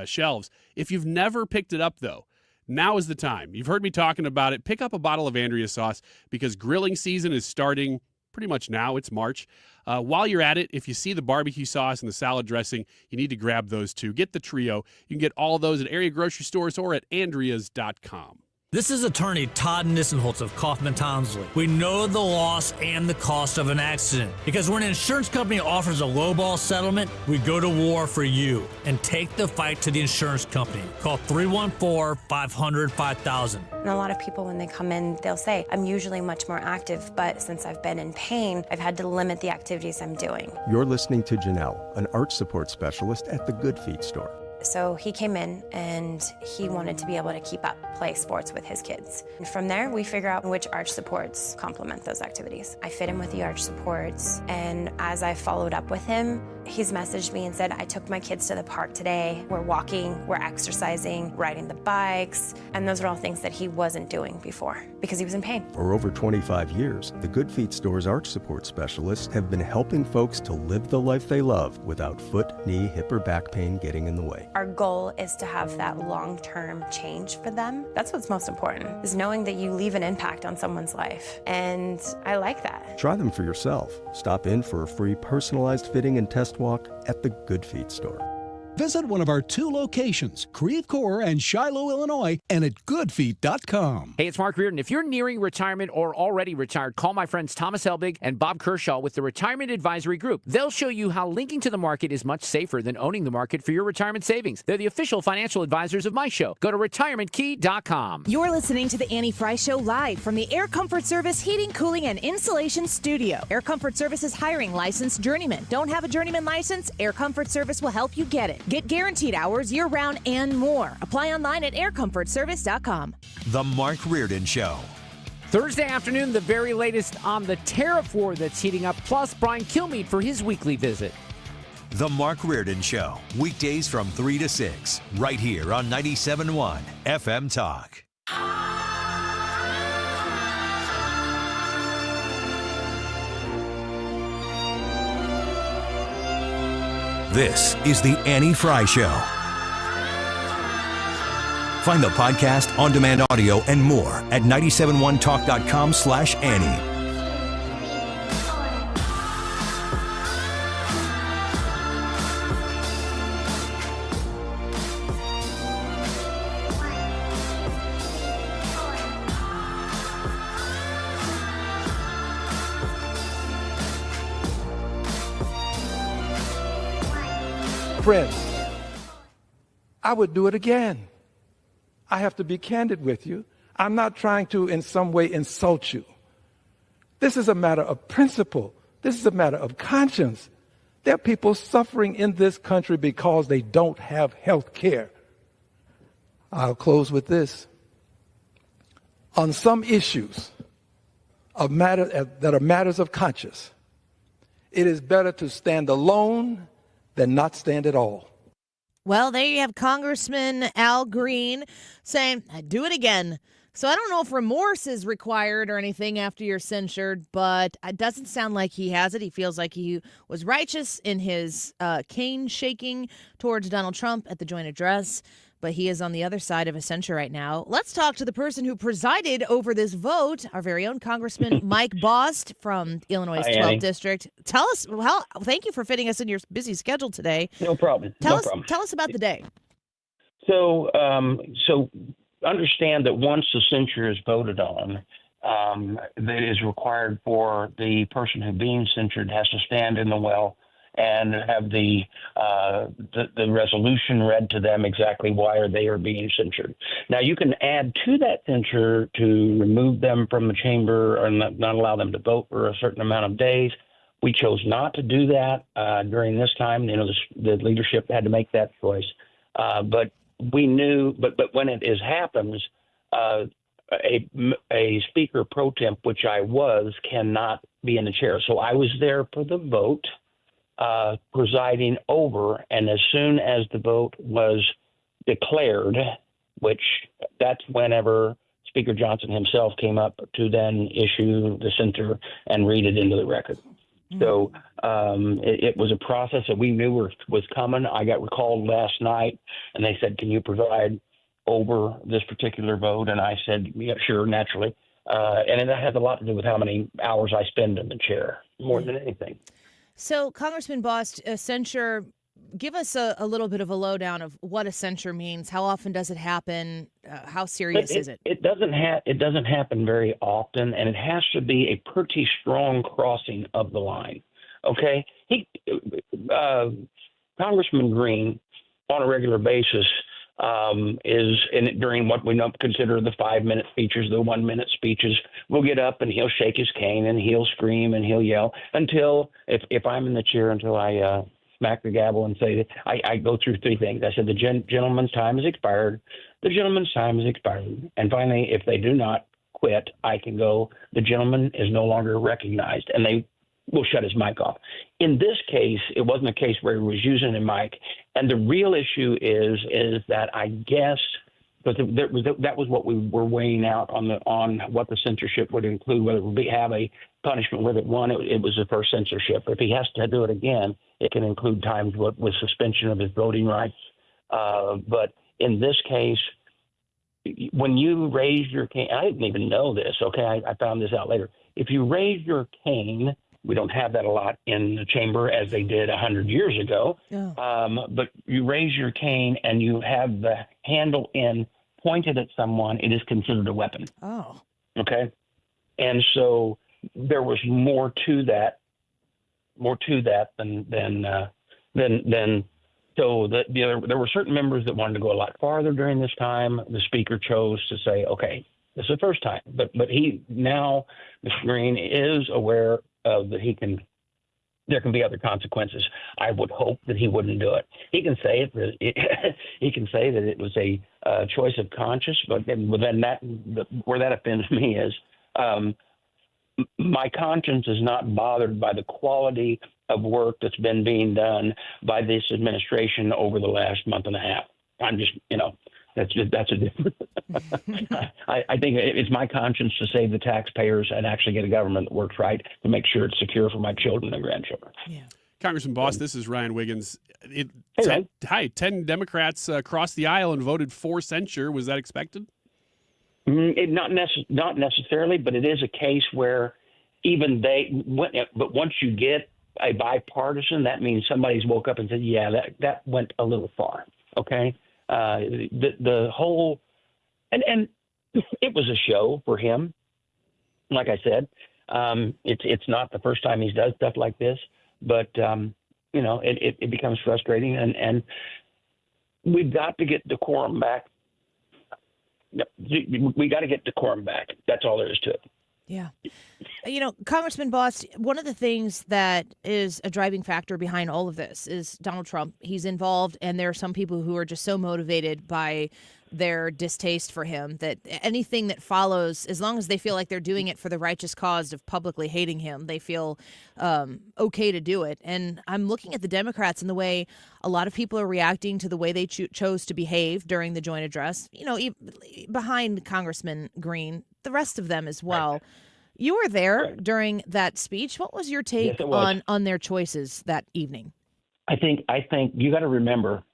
shelves. If you've never picked it up, though, now is the time. You've heard me talking about it. Pick up a bottle of Andrea sauce because grilling season is starting pretty much now. It's March. While you're at it, if you see the barbecue sauce and the salad dressing, you need to grab those two. Get the trio. You can get all those at area grocery stores or at andreas.com. This is attorney Todd Nissenholtz of Kaufman Townsley. We know the loss and the cost of an accident because when an insurance company offers a lowball settlement, we go to war for you and take the fight to the insurance company. Call 314-500-5000. And a lot of people, when they come in, they'll say, I'm usually much more active, but since I've been in pain, I've had to limit the activities I'm doing. You're listening to Janelle, an arch support specialist at the Good Feet store. So he came in and he wanted to be able to keep up, play sports with his kids. And from there, we figure out which arch supports complement those activities. I fit him with the arch supports, and as I followed up with him, he's messaged me and said, I took my kids to the park today. We're walking, we're exercising, riding the bikes, and those are all things that he wasn't doing before because he was in pain. For over 25 years, the Good Feet store's arch support specialists have been helping folks to live the life they love without foot, knee, hip, or back pain getting in the way. Our goal is to have that long-term change for them. That's what's most important, is knowing that you leave an impact on someone's life. And I like that. Try them for yourself. Stop in for a free personalized fitting and test walk at the Good Feet store. Visit one of our 2 locations, Creve Coeur and Shiloh, Illinois, and at goodfeet.com. Hey, it's Mark Reardon. If you're nearing retirement or already retired, call my friends Thomas Helbig and Bob Kershaw with the Retirement Advisory Group. They'll show you how linking to the market is much safer than owning the market for your retirement savings. They're the official financial advisors of my show. Go to retirementkey.com. You're listening to the Annie Fry Show live from the Air Comfort Service Heating, Cooling, and Insulation Studio. Air Comfort Service is hiring licensed journeymen. Don't have a journeyman license? Air Comfort Service will help you get it. Get guaranteed hours year-round and more. Apply online at aircomfortservice.com. The Mark Reardon Show. Thursday afternoon, the very latest on the tariff war that's heating up, plus Brian Kilmeade for his weekly visit. The Mark Reardon Show, weekdays from 3 to 6, right here on 97.1 FM Talk. This is the Annie Fry Show. Find the podcast, on-demand audio, and more at 971talk.com/Annie. Friends, I would do it again. I have to be candid with you. I'm not trying to in some way insult you. This is a matter of principle. This is a matter of conscience. There are people suffering in this country because they don't have health care. I'll close with this. On some issues that are matters of conscience, it is better to stand alone than not stand at all. Well, there you have Congressman Al Green saying, I'd do it again. So I don't know if remorse is required or anything after you're censured, but it doesn't sound like he has it. He feels like he was righteous in his cane shaking towards Donald Trump at the joint address, but he is on the other side of a censure right now. Let's talk to the person who presided over this vote, our very own Congressman Mike Bost from Illinois' 12th District. Tell us, thank you for fitting us in your busy schedule today. No problem. Tell us about the day. So understand that once the censure is voted on, that is required for the person who being censured has to stand in the well and have the resolution read to them exactly why they are being censured. Now, you can add to that censure to remove them from the chamber or not allow them to vote for a certain amount of days. We chose not to do that during this time. The leadership had to make that choice. But we knew, but when it happens, a speaker pro temp, which I was, cannot be in the chair. So I was there for the vote, presiding over, and as soon as the vote was declared, which that's whenever Speaker Johnson himself came up to then issue the censure and read it into the record. So it was a process that we knew was coming. I got recalled last night, and they said, "Can you preside over this particular vote?" And I said, "Yeah, sure, naturally." And that has a lot to do with how many hours I spend in the chair, more than anything. So, Congressman Bost, censure, give us a little bit of a lowdown of what a censure means. How often does it happen? How serious is it? It doesn't happen very often, and it has to be a pretty strong crossing of the line. Okay, Congressman Green, on a regular basis, is during what we consider the 5-minute speeches, the 1-minute speeches. We'll get up and he'll shake his cane and he'll scream and he'll yell until, if I'm in the chair, until I smack the gavel and say, I go through 3 things. I said, the gentleman's time has expired. The gentleman's time has expired. And finally, if they do not quit, I can go, the gentleman is no longer recognized. And they will shut his mic off. In this case, it wasn't a case where he was using a mic. And the real issue is that I guess, because that was what we were weighing out on what the censorship would include, whether it would have a punishment with it. One, it was the first censorship. If he has to do it again, it can include times with suspension of his voting rights. But in this case, when you raise your cane, I didn't even know this, okay? I found this out later. If you raise your cane, we don't have that a lot in the chamber as they did 100 years ago. Oh. But you raise your cane and you have the handle pointed at someone, it is considered a weapon. Oh. Okay? And so there was more to that than so there were certain members that wanted to go a lot farther during this time. The speaker chose to say, okay, this is the first time. But he now, Mr. Green, is aware of that there can be other consequences. I would hope that he wouldn't do it. He can say he can say that it was a choice of conscience, but then where that offends me is my conscience is not bothered by the quality of work that's been being done by this administration over the last month and a half. I'm just, that's a different. I think it's my conscience to save the taxpayers and actually get a government that works right to make sure it's secure for my children and grandchildren. Yeah. Congressman Bost, this is Ryan Wiggins. Hi, 10 Democrats crossed the aisle and voted for censure. Was that expected? Not necessarily, but it is a case where even but once you get a bipartisan, that means somebody's woke up and said, yeah, that went a little far. Okay. The whole, and it was a show for him. Like I said, it's not the first time he's done stuff like this, but it becomes frustrating, and we've got to get decorum back. We got to get decorum back. That's all there is to it. Yeah. Congressman Bost, one of the things that is a driving factor behind all of this is Donald Trump. He's involved, and there are some people who are just so motivated by their distaste for him that anything that follows, as long as they feel like they're doing it for the righteous cause of publicly hating him, they feel okay to do it. And I'm looking at the Democrats and the way a lot of people are reacting to the way they chose to behave during the joint address, behind Congressman Green, the rest of them as well. Right. You were there during that speech. What was your take on their choices that evening? I think you got to remember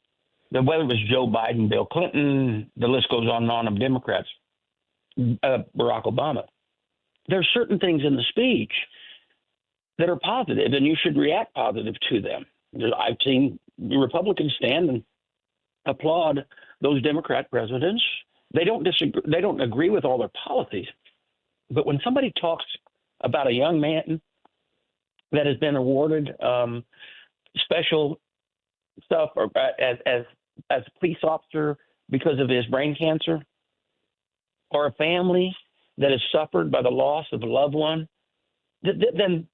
that whether it was Joe Biden, Bill Clinton, the list goes on and on of Democrats, Barack Obama, there's certain things in the speech that are positive, and you should react positive to them. I've seen Republicans stand and applaud those Democrat presidents. They don't disagree. They don't agree with all their policies. But when somebody talks about a young man that has been awarded special stuff or as a police officer because of his brain cancer, or a family that has suffered by the loss of a loved one, then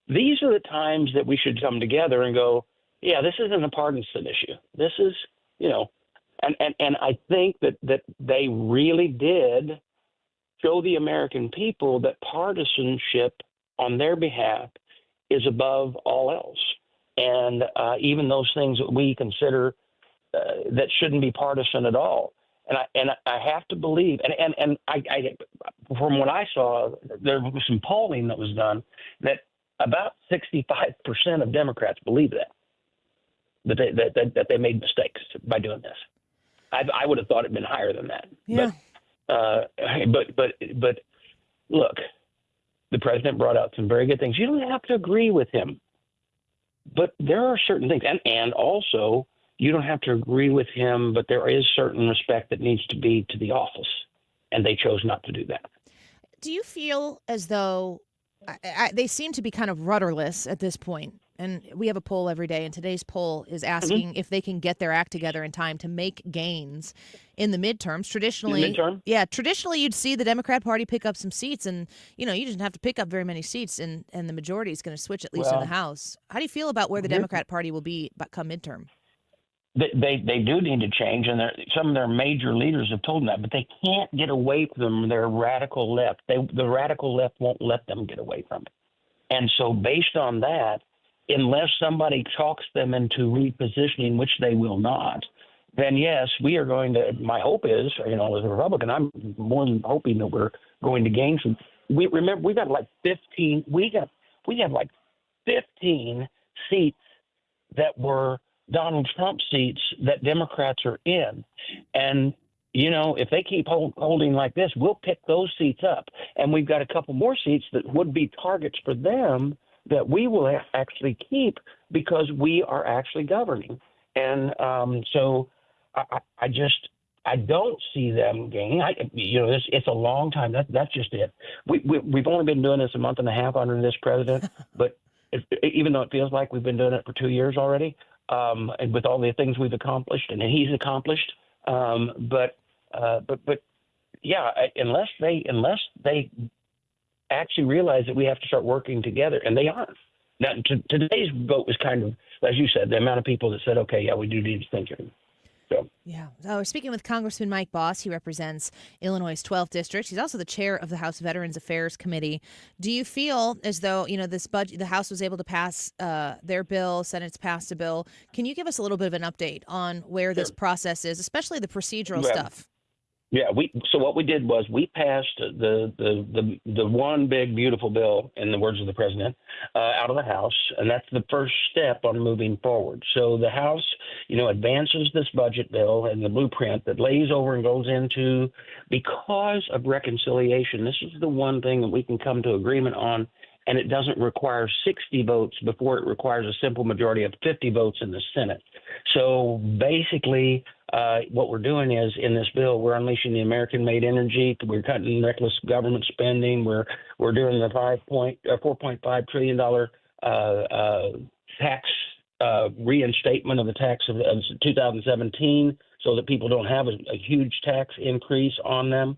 these are the times that we should come together and go, yeah, this isn't a partisan issue. This is, and I think that they really did show the American people that partisanship on their behalf is above all else. And even those things that we consider that shouldn't be partisan at all. And I have to believe, and I from what I saw, there was some polling that was done that about 65% of Democrats believe that they made mistakes by doing this. I would have thought it'd been higher than that. Yeah. But look, the president brought out some very good things. You don't have to agree with him, but there are certain things, and also you don't have to agree with him, but there is certain respect that needs to be to the office, and they chose not to do that. Do you feel as though they seem to be kind of rudderless at this point? And we have a poll every day, and today's poll is asking if they can get their act together in time to make gains in the midterms. Traditionally, traditionally you'd see the Democrat Party pick up some seats, and you didn't have to pick up very many seats, and the majority is going to switch at least in the House. How do you feel about where the Democrat Party will be come midterm? They do need to change, and some of their major leaders have told them that, but they can't get away from their radical left. The radical left won't let them get away from it. And so based on that, unless somebody talks them into repositioning, which they will not, then yes, we are going to, my hope is, as a Republican, I'm more than hoping that we're going to gain some. We got like 15, we have like 15 seats that were Donald Trump seats that Democrats are in. And, if they keep holding like this, we'll pick those seats up. And we've got a couple more seats that would be targets for them that we will actually keep because we are actually governing. And so I don't see them gaining. It's a long time. That's just it. We've only been doing this a month and a half under this president, but even though it feels like we've been doing it for 2 years already, and with all the things we've accomplished and he's accomplished, but yeah, unless they actually realize that we have to start working together, and they aren't. Now, today's vote was kind of, as you said, the amount of people that said, okay, yeah, we do need to think. So. Yeah. So we're speaking with Congressman Mike Bost. He represents Illinois' 12th district. He's also the chair of the House Veterans Affairs Committee. Do you feel as though, this budget, the House was able to pass their bill, Senate's passed a bill? Can you give us a little bit of an update on where this process is, especially the procedural stuff? Yeah, so what we did was we passed the one big beautiful bill, in the words of the president, out of the House, and that's the first step on moving forward. So the House, advances this budget bill and the blueprint that lays over and goes into, because of reconciliation. This is the one thing that we can come to agreement on, and it doesn't require 60 votes before it requires a simple majority of 50 votes in the Senate. So basically, what we're doing is, in this bill, we're unleashing the American-made energy. We're cutting reckless government spending. We're doing the $4.5 trillion tax reinstatement of the tax of 2017, so that people don't have a huge tax increase on them.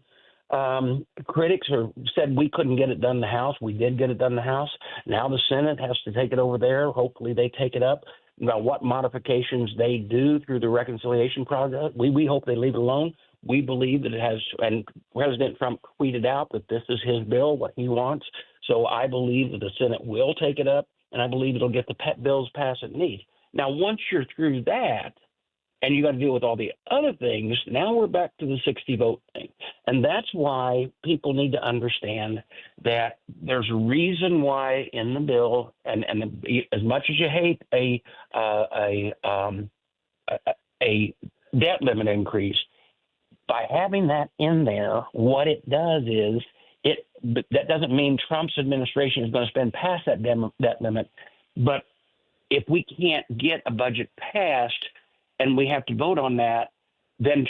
Critics said we couldn't get it done in the House. We did get it done in the House. Now the Senate has to take it over there. Hopefully they take it up. Now, what modifications they do through the reconciliation process, we hope they leave it alone. We believe that it has, and President Trump tweeted out that this is his bill, what he wants. So I believe that the Senate will take it up, and I believe it'll get the bills passed it needs. Now, once you're through that, and you got to deal with all the other things, now we're back to the 60 vote thing. And that's why people need to understand that there's a reason why in the bill, and as much as you hate a debt limit increase, by having that in there, what it does is that doesn't mean Trump's administration is going to spend past that debt limit. But if we can't get a budget passed, and we have to vote on that, then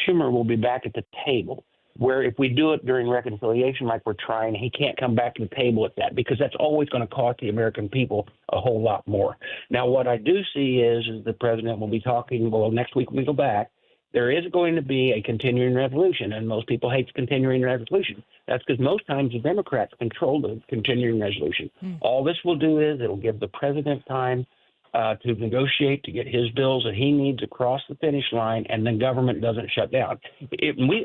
Schumer will be back at the table. Where if we do it during reconciliation like we're trying, he can't come back to the table at that, because that's always going to cost the American people a whole lot more. Now, what I do see is the president will be talking, next week when we go back, there is going to be a continuing resolution, and most people hate continuing resolution. That's because most times the Democrats control the continuing resolution. All this will do is it'll give the president time to negotiate, to get his bills that he needs across the finish line, and then government doesn't shut down.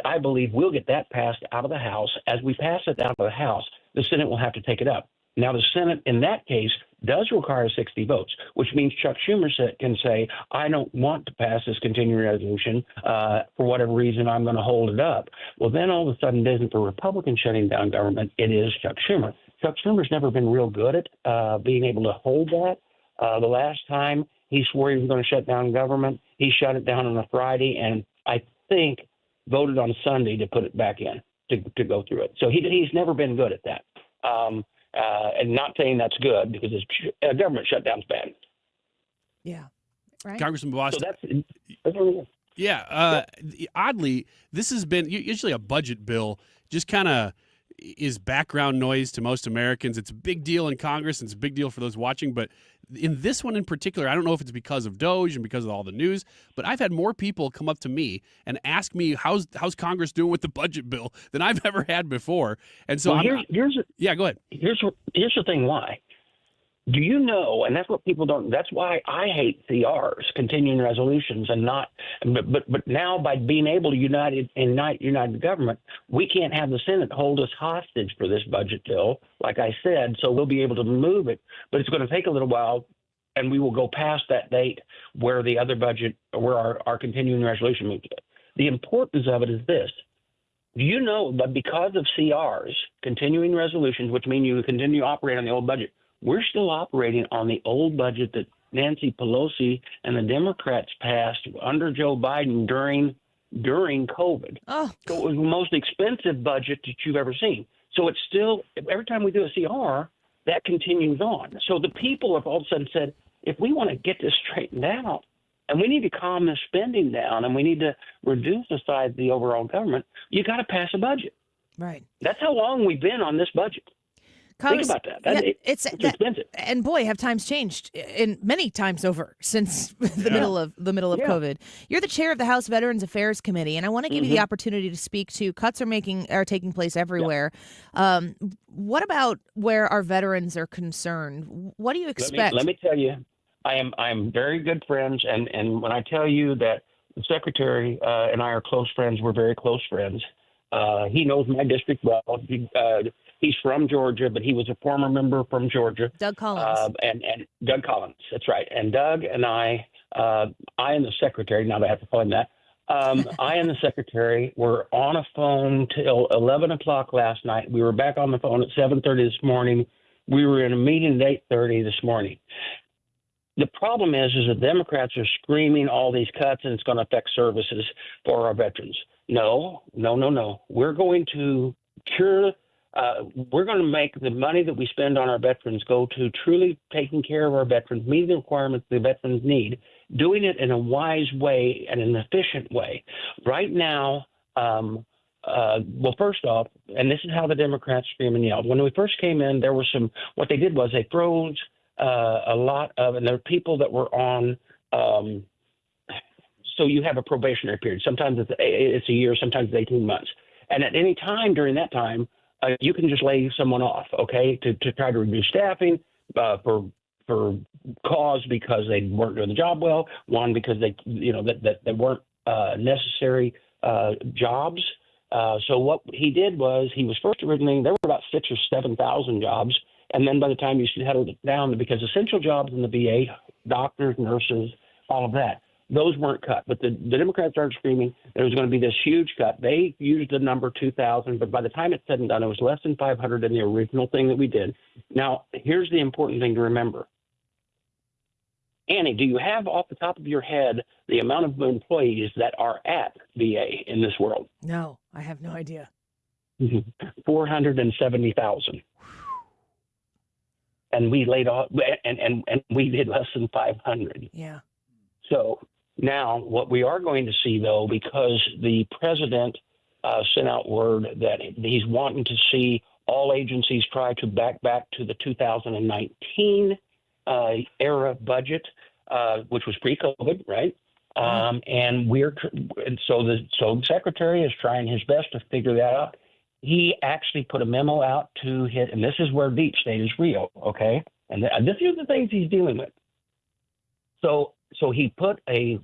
I believe we'll get that passed out of the House. As we pass it out of the House, the Senate will have to take it up. Now, the Senate in that case does require 60 votes, which means Chuck Schumer can say, I don't want to pass this continuing resolution. For whatever reason, I'm going to hold it up. Well, then all of a sudden, it isn't the Republicans shutting down government. It is Chuck Schumer. Chuck Schumer's never been real good at being able to hold that. The last time he swore he was going to shut down government, he shut it down on a Friday, and I think voted on Sunday to put it back in to go through it. So he's never been good at that. And not saying that's good because his government shutdown's bad. Yeah. Right. Congressman Bost. So that's yeah. Oddly, this has been usually a budget bill just kind of is background noise to most Americans. It's a big deal in Congress and it's a big deal for those watching. But in this one in particular, I don't know if it's because of Doge and because of all the news, but I've had more people come up to me and ask me how's Congress doing with the budget bill than I've ever had before. And so go ahead. Here's the thing why. Do you know, and that's what people don't, that's why I hate CRs, continuing resolutions, and not, but now by being able to unite the government, we can't have the Senate hold us hostage for this budget bill, like I said, so we'll be able to move it, but it's going to take a little while, and we will go past that date where the other budget, where our continuing resolution moves it. The importance of it is this. Do you know that because of CRs, continuing resolutions, which mean you continue to operate on the old budget, we're still operating on the old budget that Nancy Pelosi and the Democrats passed under Joe Biden during COVID. Oh. So it was the most expensive budget that you've ever seen. So it's still, every time we do a CR, that continues on. So the people have all of a sudden said, if we want to get this straightened out, and we need to calm the spending down, and we need to reduce the size of the overall government, you got to pass a budget. Right. That's how long we've been on this budget. Think about that. It's expensive. And boy, have times changed in many times over since the middle of COVID. You're the chair of the House Veterans Affairs Committee, and I want to give you the opportunity to speak to cuts are taking place everywhere. What about where our veterans are concerned? What do you expect? Let me tell you, I'm very good friends, and when I tell you that the secretary and I are close friends, we're very close friends. He knows my district well. He's from Georgia, but he was a former member from Georgia. Doug Collins. And Doug Collins, that's right. And Doug and I and the secretary, now that I have to call him that, I and the secretary were on a phone till 11 o'clock last night. We were back on the phone at 7:30 this morning. We were in a meeting at 8:30 this morning. The problem is the Democrats are screaming all these cuts and it's going to affect services for our veterans. No. We're going to we're going to make the money that we spend on our veterans go to truly taking care of our veterans, meeting the requirements the veterans need, doing it in a wise way and an efficient way. Right now, well, first off, and this is how the Democrats scream and yelled. When we first came in, there were what they did was they froze a lot of, and there were people that were on, so you have a probationary period. Sometimes it's a year, sometimes it's 18 months. And at any time during that time, you can just lay someone off, okay, to try to reduce staffing for cause because they weren't doing the job well, one because they weren't necessary jobs. So what he did was he was first originally, there were about 6,000 or 7,000 jobs. And then by the time you settled it down, because essential jobs in the VA, doctors, nurses, all of that, those weren't cut. But the Democrats started screaming there was going to be this huge cut. They used the number 2,000, but by the time it's said and done, it was less than 500 in the original thing that we did. Now, here's the important thing to remember. Annie, do you have off the top of your head the amount of employees that are at VA in this world? No, I have no idea. 470,000. And we laid off, and we did less than 500. Yeah. So now what we are going to see, though, because the president sent out word that he's wanting to see all agencies try to back to the 2019 era budget, which was pre-COVID, right? And so the secretary is trying his best to figure that out. He actually put a memo out to hit, and this is where deep state is real, okay? And this is the things he's dealing with. So he put a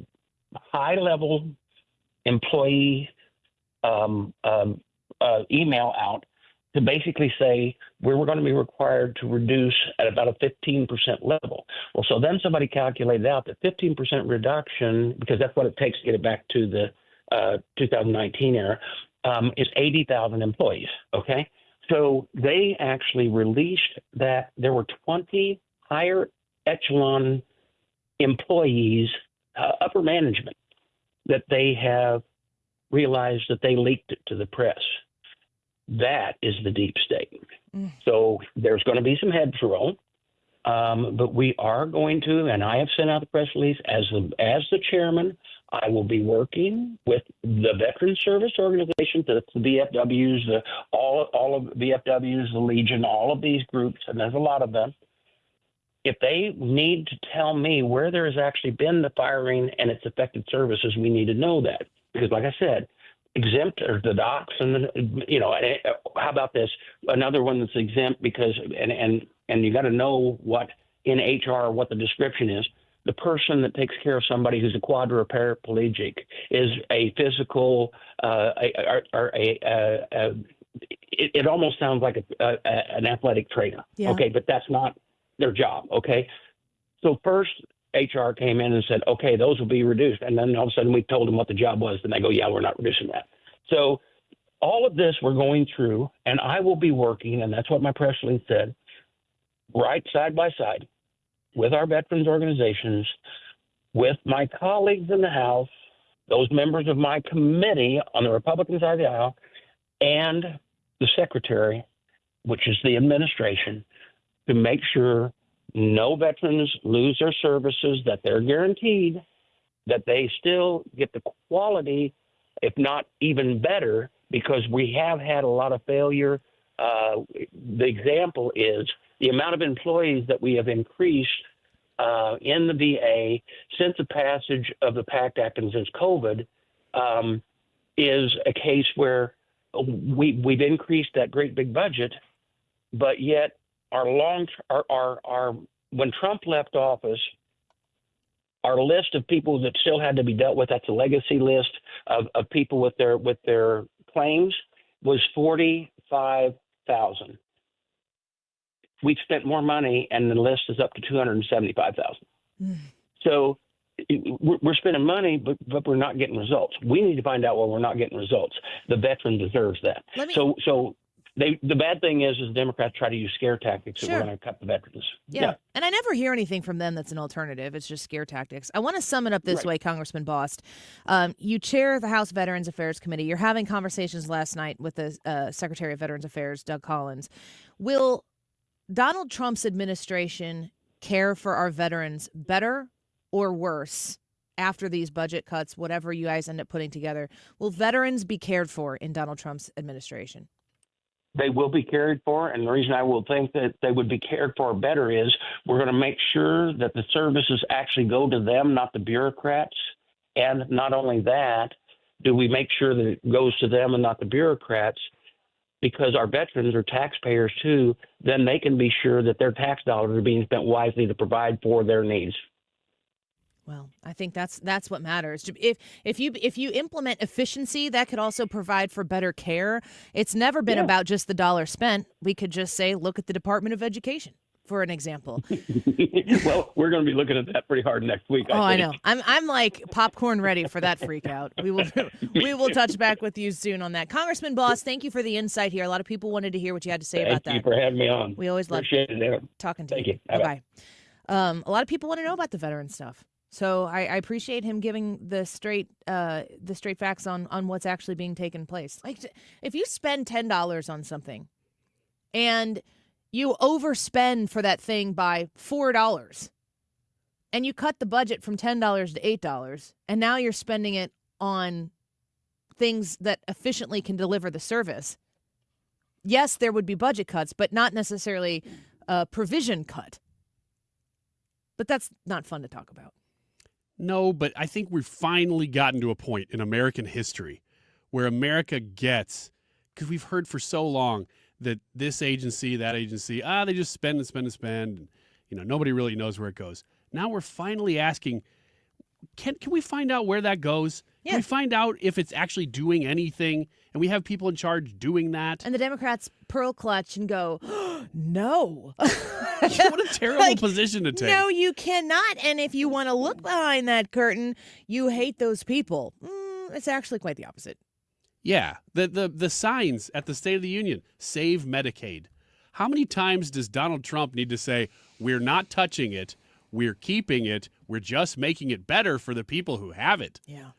high-level employee email out to basically say we're going to be required to reduce at about a 15% level. Well, so then somebody calculated out that 15% reduction, because that's what it takes to get it back to the 2019 era, is 80,000 employees, okay? So they actually released that there were 20 higher echelon employees, upper management, that they have realized that they leaked it to the press. That is the deep state. So there's going to be some heads roll, but we are going to, and I have sent out the press release as the chairman. I will be working with the Veterans Service Organization, the VFWs, all of VFWs, the Legion, all of these groups, and there's a lot of them. If they need to tell me where there has actually been the firing and it's affected services, we need to know that. Because like I said, exempt are the docs and how about this? Another one that's exempt because, and you got to know what in HR, what the description is. The person that takes care of somebody who's a quadriplegic is a physical, it almost sounds like an athletic trainer. Yeah. Okay, but that's not their job. Okay, so first HR came in and said, okay, those will be reduced, and then all of a sudden we told them what the job was, and they go, yeah, we're not reducing that. So all of this we're going through, and I will be working, and that's what my press release said, right side by side with our veterans organizations, with my colleagues in the House, those members of my committee on the Republican side of the aisle, and the secretary, which is the administration, to make sure no veterans lose their services, that they're guaranteed, that they still get the quality, if not even better, because we have had a lot of failure. The example is the amount of employees that we have increased in the VA since the passage of the PACT Act and since COVID is a case where we've increased that great big budget, but yet when Trump left office, our list of people that still had to be dealt with, that's a legacy list of people with their claims, was 45,000. We've spent more money, and the list is up to 275,000. So we're spending money, but we're not getting results. We need to find out why we're not getting results. The veteran deserves that. The bad thing is Democrats try to use scare tactics that we're going to cut the veterans. Yeah. And I never hear anything from them that's an alternative. It's just scare tactics. I want to sum it up this way, Congressman Bost. You chair the House Veterans Affairs Committee. You're having conversations last night with the Secretary of Veterans Affairs, Doug Collins. Will Donald Trump's administration care for our veterans better or worse after these budget cuts, whatever you guys end up putting together? Will veterans be cared for in Donald Trump's administration? They will be cared for, and the reason I will think that they would be cared for better is we're going to make sure that the services actually go to them, not the bureaucrats. And not only that, do we make sure that it goes to them and not the bureaucrats, because our veterans are taxpayers too, then they can be sure that their tax dollars are being spent wisely to provide for their needs. Well, I think that's what matters. If you implement efficiency, that could also provide for better care. It's never been about just the dollar spent. We could just say, look at the Department of Education, for an example. Well, we're going to be looking at that pretty hard next week. I know. I'm like popcorn ready for that freak out. We will touch back with you soon on that. Congressman Bost, thank you for the insight here. A lot of people wanted to hear what you had to say about that. Thank you for having me on. We always love talking to you. Thank you. Bye-bye. A lot of people want to know about the veteran stuff. So I appreciate him giving the straight facts on what's actually being taken place. Like, if you spend $10 on something and you overspend for that thing by $4 and you cut the budget from $10 to $8 and now you're spending it on things that efficiently can deliver the service, yes, there would be budget cuts, but not necessarily a provision cut. But that's not fun to talk about. No, but I think we've finally gotten to a point in American history where America gets, because we've heard for so long that this agency, that agency, they just spend and spend and spend. And, nobody really knows where it goes. Now we're finally asking, can we find out where that goes? Yeah. Can we find out if it's actually doing anything? And we have people in charge doing that. And the Democrats pearl clutch and go, no. What a terrible position to take. No, you cannot. And if you want to look behind that curtain, you hate those people. It's actually quite the opposite. Yeah. The signs at the State of the Union, save Medicaid. How many times does Donald Trump need to say, we're not touching it, we're keeping it, we're just making it better for the people who have it? Yeah.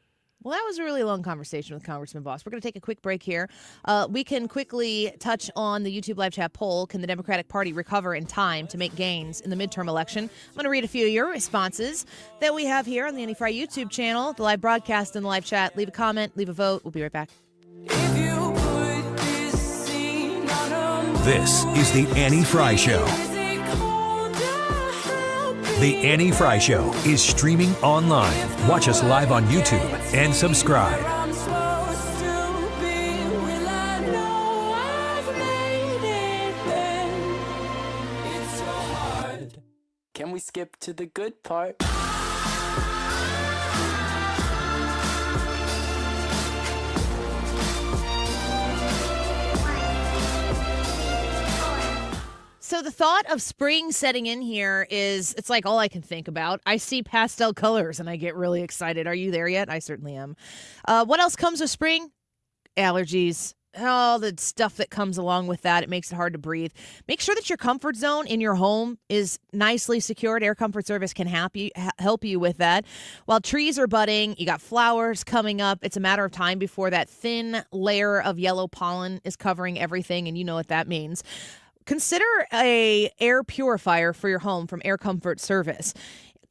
Well, that was a really long conversation with Congressman Bost. We're going to take a quick break here. We can quickly touch on the YouTube live chat poll. Can the Democratic Party recover in time to make gains in the midterm election? I'm going to read a few of your responses that we have here on the Annie Fry YouTube channel, the live broadcast and the live chat. Leave a comment, leave a vote. We'll be right back. This is the Annie Fry Show. The Annie Fry Show is streaming online. Watch us live on YouTube and subscribe. Can we skip to the good part? So the thought of spring setting in here it's like all I can think about. I see pastel colors and I get really excited. Are you there yet? I certainly am. What else comes with spring? Allergies. All the stuff that comes along with that. It makes it hard to breathe. Make sure that your comfort zone in your home is nicely secured. Air Comfort Service can help you with that. While trees are budding, you got flowers coming up. It's a matter of time before that thin layer of yellow pollen is covering everything, and you know what that means. Consider a air purifier for your home from Air Comfort Service.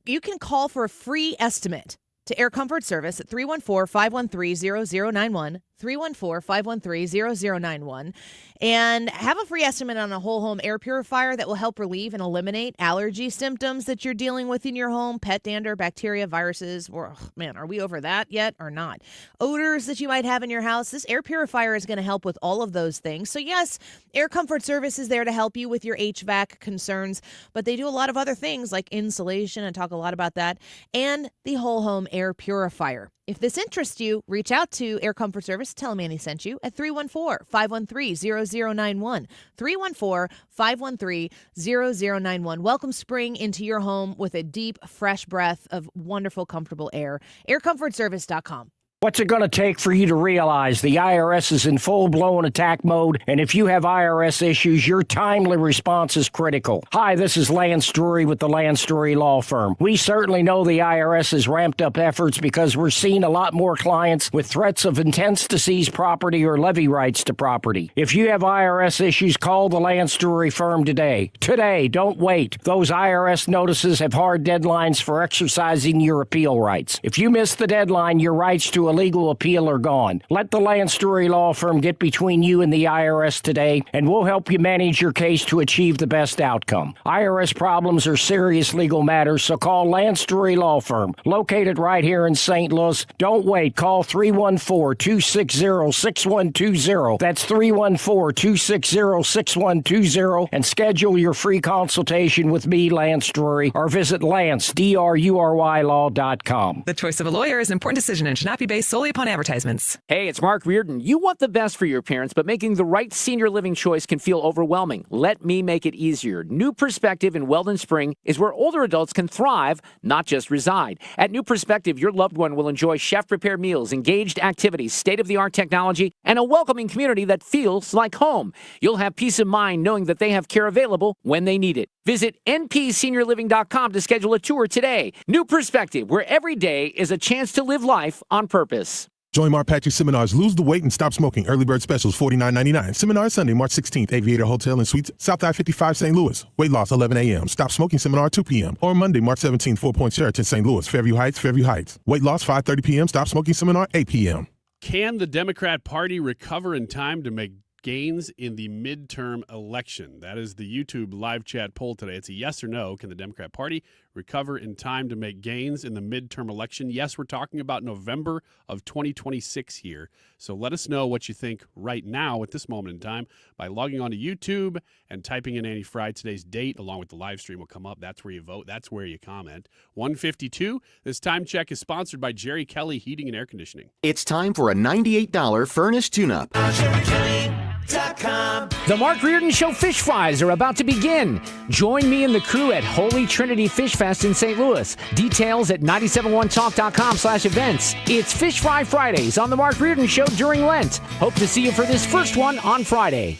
You can call for a free estimate to Air Comfort Service at 314-513-0091, 314-513-0091, and have a free estimate on a whole home air purifier that will help relieve and eliminate allergy symptoms that you're dealing with in your home, pet dander, bacteria, viruses, or, man, are we over that yet or not? Odors that you might have in your house. This air purifier is going to help with all of those things. So yes, Air Comfort Service is there to help you with your HVAC concerns, but they do a lot of other things like insulation, and talk a lot about that, and the whole home air purifier. If this interests you, reach out to Air Comfort Service. Tell them Annie sent you at 314-513-0091. 314-513-0091. Welcome spring into your home with a deep, fresh breath of wonderful, comfortable air. AirComfortService.com. What's it going to take for you to realize the IRS is in full-blown attack mode, and if you have IRS issues, your timely response is critical? Hi, this is Lance Drury with the Lance Drury Law Firm. We certainly know the IRS has ramped up efforts because we're seeing a lot more clients with threats of intents to seize property or levy rights to property. If you have IRS issues, call the Lance Drury Firm today. Today, don't wait. Those IRS notices have hard deadlines for exercising your appeal rights. If you miss the deadline, your rights to a legal appeal are gone. Let the Lance Drury Law Firm get between you and the IRS today, and we'll help you manage your case to achieve the best outcome. IRS problems are serious legal matters, so call Lance Drury Law Firm, located right here in St. Louis. Don't wait. Call 314-260-6120. That's 314-260-6120, and schedule your free consultation with me, Lance Drury, or visit LanceDruryLaw.com. The choice of a lawyer is an important decision and should not be based solely upon advertisements. Hey, it's Mark Reardon. You want the best for your parents, but making the right senior living choice can feel overwhelming. Let me make it easier. New Perspective in Weldon Spring is where older adults can thrive, not just reside. At New Perspective, your loved one will enjoy chef-prepared meals, engaged activities, state-of-the-art technology, and a welcoming community that feels like home. You'll have peace of mind knowing that they have care available when they need it. Visit npseniorliving.com to schedule a tour today. New Perspective, where every day is a chance to live life on purpose. Join Mark Patrick seminars Lose the Weight and Stop Smoking. Early bird specials $49.99. Seminar Sunday, March 16th. Aviator Hotel and Suites, South I-55, St. Louis. Weight loss 11 a.m. Stop smoking seminar 2 p.m. Or Monday, March 17th, 4 Point Sheraton, St. Louis. Fairview Heights. Weight loss 5:30 p.m. Stop smoking seminar 8 p.m. Can the Democrat Party recover in time to make gains in the midterm election? That is the YouTube live chat poll today. It's a yes or no. Can the Democrat Party recover in time to make gains in the midterm election. Yes, we're talking about November of 2026 here. So let us know what you think right now at this moment in time by logging on to YouTube and typing in Annie Fry. Today's date, along with the live stream, will come up. That's where you vote. That's where you comment. 152. This time check is sponsored by Jerry Kelly Heating and Air Conditioning. It's time for a $98 furnace tune-up. The Mark Reardon Show Fish Fries are about to begin. Join me and the crew at Holy Trinity Fish Fest in St. Louis. Details at 971talk.com/events. It's Fish Fry Fridays on the Mark Reardon Show during Lent. Hope to see you for this first one on Friday.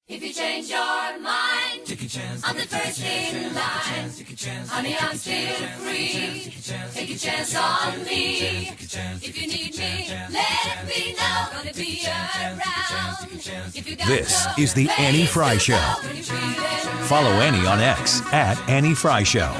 If you change your mind, take a chance. I'm the first in line. Honey, I'm still free. Take a chance on me. If you need me, let me know. Gonna be around. If you got This is the Annie Fry Show. Follow Annie on X at Annie Fry Show.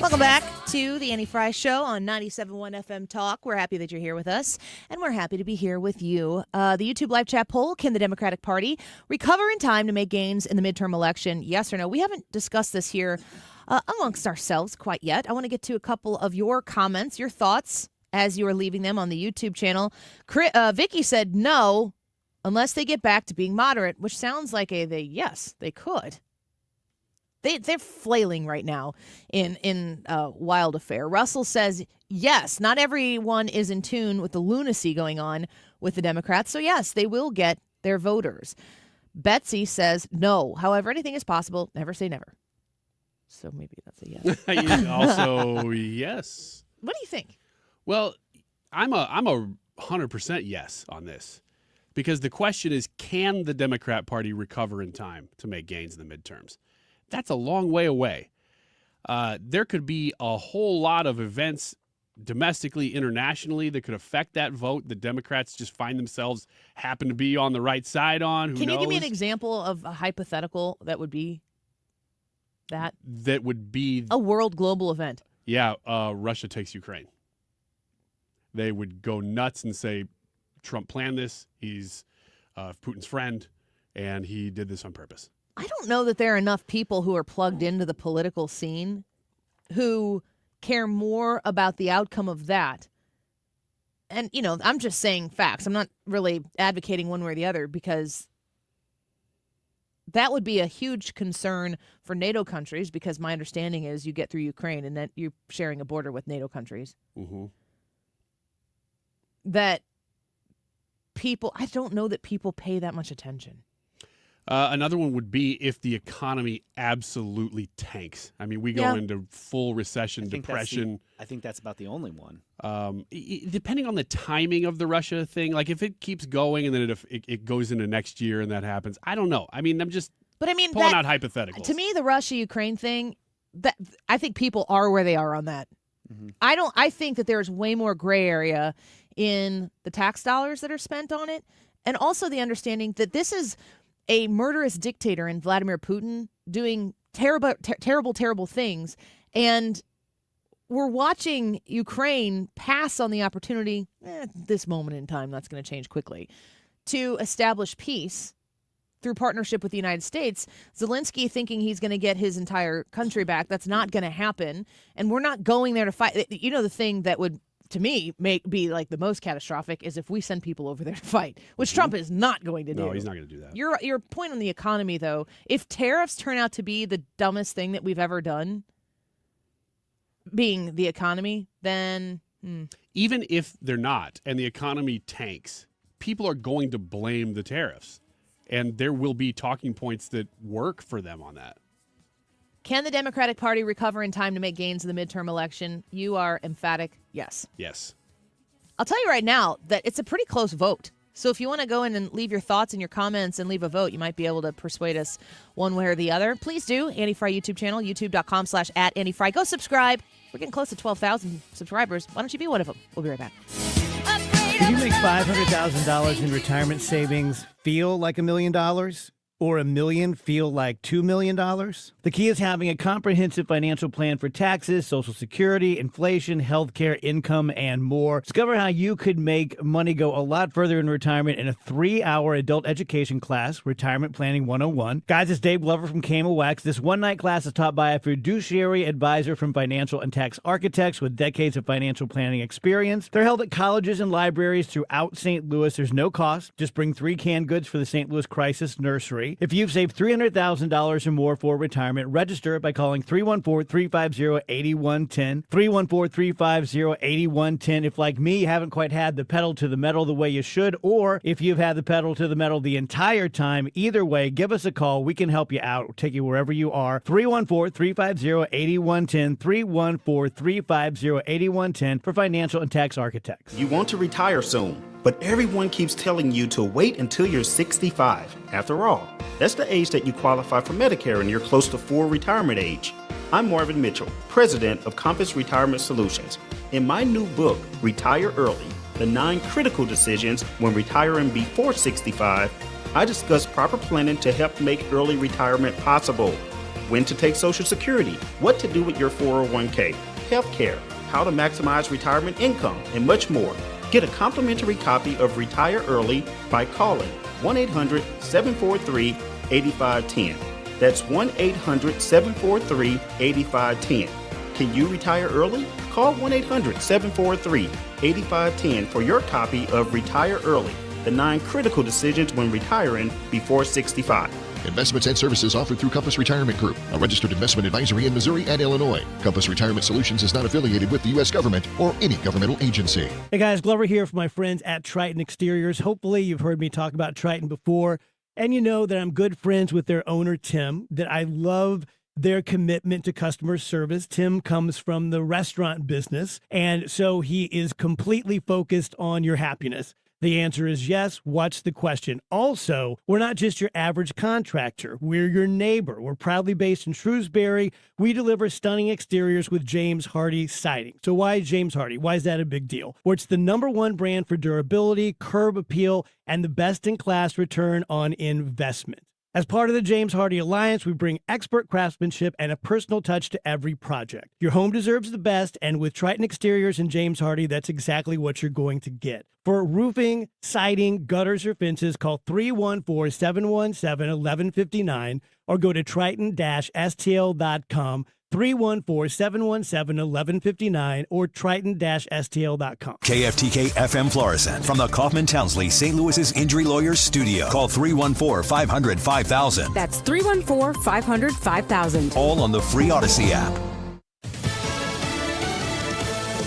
Welcome back to the Annie Fry Show on 97.1 FM Talk. We're happy that you're here with us, and we're happy to be here with you. The YouTube live chat poll, can the Democratic Party recover in time to make gains in the midterm election? Yes or no? We haven't discussed this here amongst ourselves quite yet. I want to get to a couple of your comments, your thoughts, as you are leaving them on the YouTube channel. Vicky said no, unless they get back to being moderate, which sounds like yes, they could. They're flailing right now in wild affair. Russell says, yes, not everyone is in tune with the lunacy going on with the Democrats. So, yes, they will get their voters. Betsy says, no. However, anything is possible. Never say never. So maybe that's a yes. Also, yes. What do you think? Well, I'm a 100% yes on this. Because the question is, can the Democrat Party recover in time to make gains in the midterms? That's a long way away. There could be a whole lot of events domestically, internationally that could affect that vote. The Democrats just find themselves happen to be on the right side on. Who knows? Can you give me an example of a hypothetical that would be that? That would be a world global event. Yeah, Russia takes Ukraine. They would go nuts and say, Trump planned this. He's Putin's friend, and he did this on purpose. I don't know that there are enough people who are plugged into the political scene who care more about the outcome of that. And, I'm just saying facts. I'm not really advocating one way or the other because that would be a huge concern for NATO countries because my understanding is you get through Ukraine and that you're sharing a border with NATO countries. Mm-hmm. That I don't know that people pay that much attention. Another one would be if the economy absolutely tanks. I mean, we go into full recession, depression. I think that's about the only one. Depending on the timing of the Russia thing, like if it keeps going and then it goes into next year and that happens, I don't know. I mean, I'm just pulling out hypotheticals. To me, the Russia-Ukraine thing, I think people are where they are on that. Mm-hmm. I think that there's way more gray area in the tax dollars that are spent on it, and also the understanding that this is a murderous dictator in Vladimir Putin doing terrible things. And we're watching Ukraine pass on the opportunity, at this moment in time, that's going to change quickly, to establish peace through partnership with the United States. Zelensky thinking he's going to get his entire country back. That's not going to happen. And we're not going there to fight. The thing that would, to me, be like the most catastrophic is if we send people over there to fight, which Trump is not going to do. No, he's not going to do that. Your point on the economy, though, if tariffs turn out to be the dumbest thing that we've ever done, being the economy, then... Even if they're not, and the economy tanks, people are going to blame the tariffs. And there will be talking points that work for them on that. Can the Democratic Party recover in time to make gains in the midterm election? You are emphatic, yes. Yes. I'll tell you right now that it's a pretty close vote. So if you want to go in and leave your thoughts and your comments and leave a vote, you might be able to persuade us one way or the other. Please do. Annie Fry YouTube channel, youtube.com/@AnnieFry. Go subscribe. We're getting close to 12,000 subscribers. Why don't you be one of them? We'll be right back. Did you make $500,000 in retirement savings feel like $1 million? or $1 million feel like $2 million? The key is having a comprehensive financial plan for taxes, Social Security, inflation, healthcare, income, and more. Discover how you could make money go a lot further in retirement in a 3-hour adult education class, Retirement Planning 101. Guys, it's Dave Glover from Camo Wax. This one-night class is taught by a fiduciary advisor from Financial and Tax Architects with decades of financial planning experience. They're held at colleges and libraries throughout St. Louis. There's no cost. Just bring 3 canned goods for the St. Louis Crisis Nursery. If you've saved $300,000 or more for retirement, register by calling 314-350-8110. 314-350-8110. If, like me, you haven't quite had the pedal to the metal the way you should, or if you've had the pedal to the metal the entire time, either way, give us a call. We can help you out. We'll take you wherever you are. 314-350-8110. 314-350-8110 for Financial and Tax Architects. You want to retire soon, but everyone keeps telling you to wait until you're 65. After all, that's the age that you qualify for Medicare and you're close to full retirement age. I'm Marvin Mitchell, president of Compass Retirement Solutions. In my new book, Retire Early, The 9 Critical Decisions When Retiring Before 65, I discuss proper planning to help make early retirement possible. When to take Social Security, what to do with your 401k, health care, how to maximize retirement income, and much more. Get a complimentary copy of Retire Early by calling 1-800-743-8510. That's 1-800-743-8510. Can you retire early? Call 1-800-743-8510 for your copy of Retire Early, The 9 Critical Decisions When Retiring Before 65. Investments and services offered through Compass Retirement Group, a registered investment advisory in Missouri and Illinois. Compass Retirement Solutions is not affiliated with the U.S. government or any governmental agency. Hey guys, Glover here for my friends at Triton Exteriors. Hopefully you've heard me talk about Triton before, and you know that I'm good friends with their owner, Tim, that I love their commitment to customer service. Tim comes from the restaurant business, and so he is completely focused on your happiness. The answer is yes. What's the question? Also, we're not just your average contractor. We're your neighbor. We're proudly based in Shrewsbury. We deliver stunning exteriors with James Hardie Siding. So why James Hardie? Why is that a big deal? Well, it's the #1 brand for durability, curb appeal, and the best-in-class return on investment. As part of the James Hardie Alliance, we bring expert craftsmanship and a personal touch to every project. Your home deserves the best, and with Triton Exteriors and James Hardie, that's exactly what you're going to get. For roofing, siding, gutters, or fences, call 314-717-1159 or go to triton-stl.com. 314-717-1159 or triton-stl.com. KFTK FM Florissant from the Kaufman Townsley St. Louis's Injury Lawyers Studio. Call 314-500-5000. That's 314-500-5000. All on the free Odyssey app.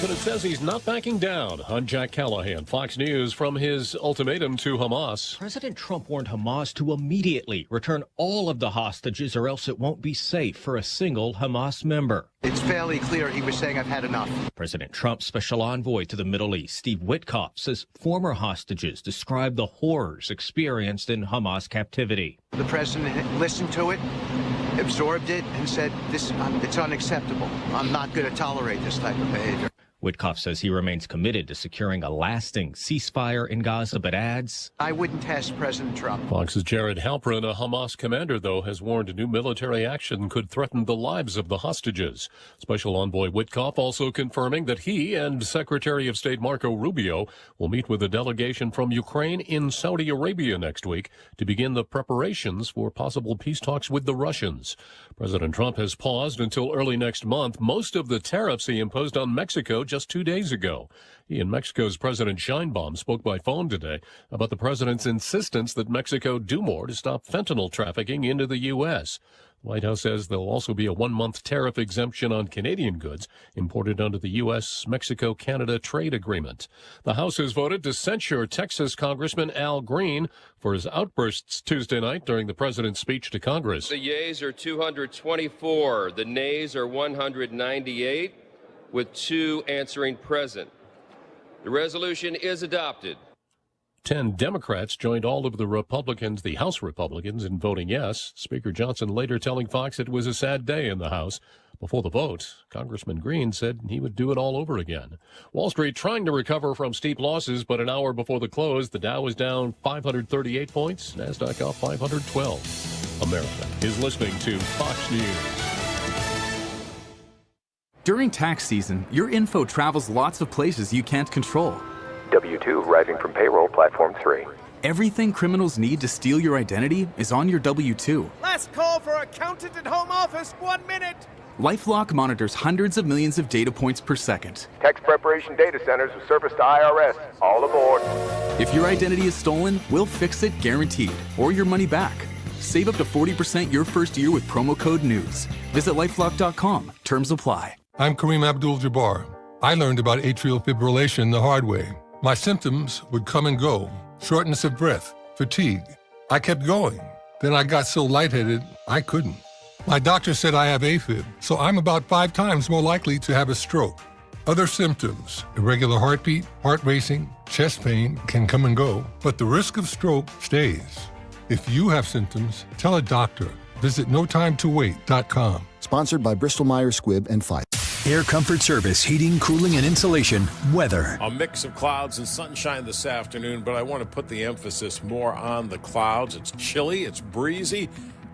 But it says he's not backing down. I'm Jack Callahan, Fox News, from his ultimatum to Hamas. President Trump warned Hamas to immediately return all of the hostages or else it won't be safe for a single Hamas member. It's fairly clear he was saying, I've had enough. President Trump's special envoy to the Middle East, Steve Witkoff, says former hostages described the horrors experienced in Hamas captivity. The president listened to it, absorbed it, and said, it's unacceptable. I'm not going to tolerate this type of behavior. Witkoff says he remains committed to securing a lasting ceasefire in Gaza, but adds, I wouldn't test President Trump. Fox's Jared Halpern, a Hamas commander, though, has warned new military action could threaten the lives of the hostages. Special Envoy Witkoff also confirming that he and Secretary of State Marco Rubio will meet with a delegation from Ukraine in Saudi Arabia next week to begin the preparations for possible peace talks with the Russians. President Trump has paused until early next month most of the tariffs he imposed on Mexico just 2 days ago. He and Mexico's President Sheinbaum spoke by phone today about the president's insistence that Mexico do more to stop fentanyl trafficking into the U.S. The White House says there'll also be a 1-month tariff exemption on Canadian goods imported under the U.S.-Mexico-Canada trade agreement. The House has voted to censure Texas Congressman Al Green for his outbursts Tuesday night during the president's speech to Congress. The yeas are 224. The nays are 198, with 2 answering present. The resolution is adopted. 10 Democrats joined all of the Republicans, the House Republicans, in voting yes. Speaker Johnson later telling Fox it was a sad day in the House. Before the vote, Congressman Green said he would do it all over again. Wall Street trying to recover from steep losses, but an hour before the close, the Dow is down 538 points, NASDAQ off 512. America is listening to Fox News. During tax season, your info travels lots of places you can't control. W-2 arriving from payroll platform 3. Everything criminals need to steal your identity is on your W-2. Last call for accountant at home office, 1 minute. LifeLock monitors hundreds of millions of data points per second. Tax preparation data centers with service to IRS. All aboard. If your identity is stolen, we'll fix it guaranteed, or your money back. Save up to 40% your first year with promo code NEWS. Visit LifeLock.com. Terms apply. I'm Kareem Abdul-Jabbar. I learned about atrial fibrillation the hard way. My symptoms would come and go. Shortness of breath, fatigue. I kept going. Then I got so lightheaded, I couldn't. My doctor said I have AFib, so I'm about 5 times more likely to have a stroke. Other symptoms, irregular heartbeat, heart racing, chest pain can come and go, but the risk of stroke stays. If you have symptoms, tell a doctor. Visit notimetowait.com. Sponsored by Bristol-Myers Squibb and Pfizer. Air Comfort Service, heating, cooling, and insulation, weather. A mix of clouds and sunshine this afternoon, but I want to put the emphasis more on the clouds. It's chilly, it's breezy,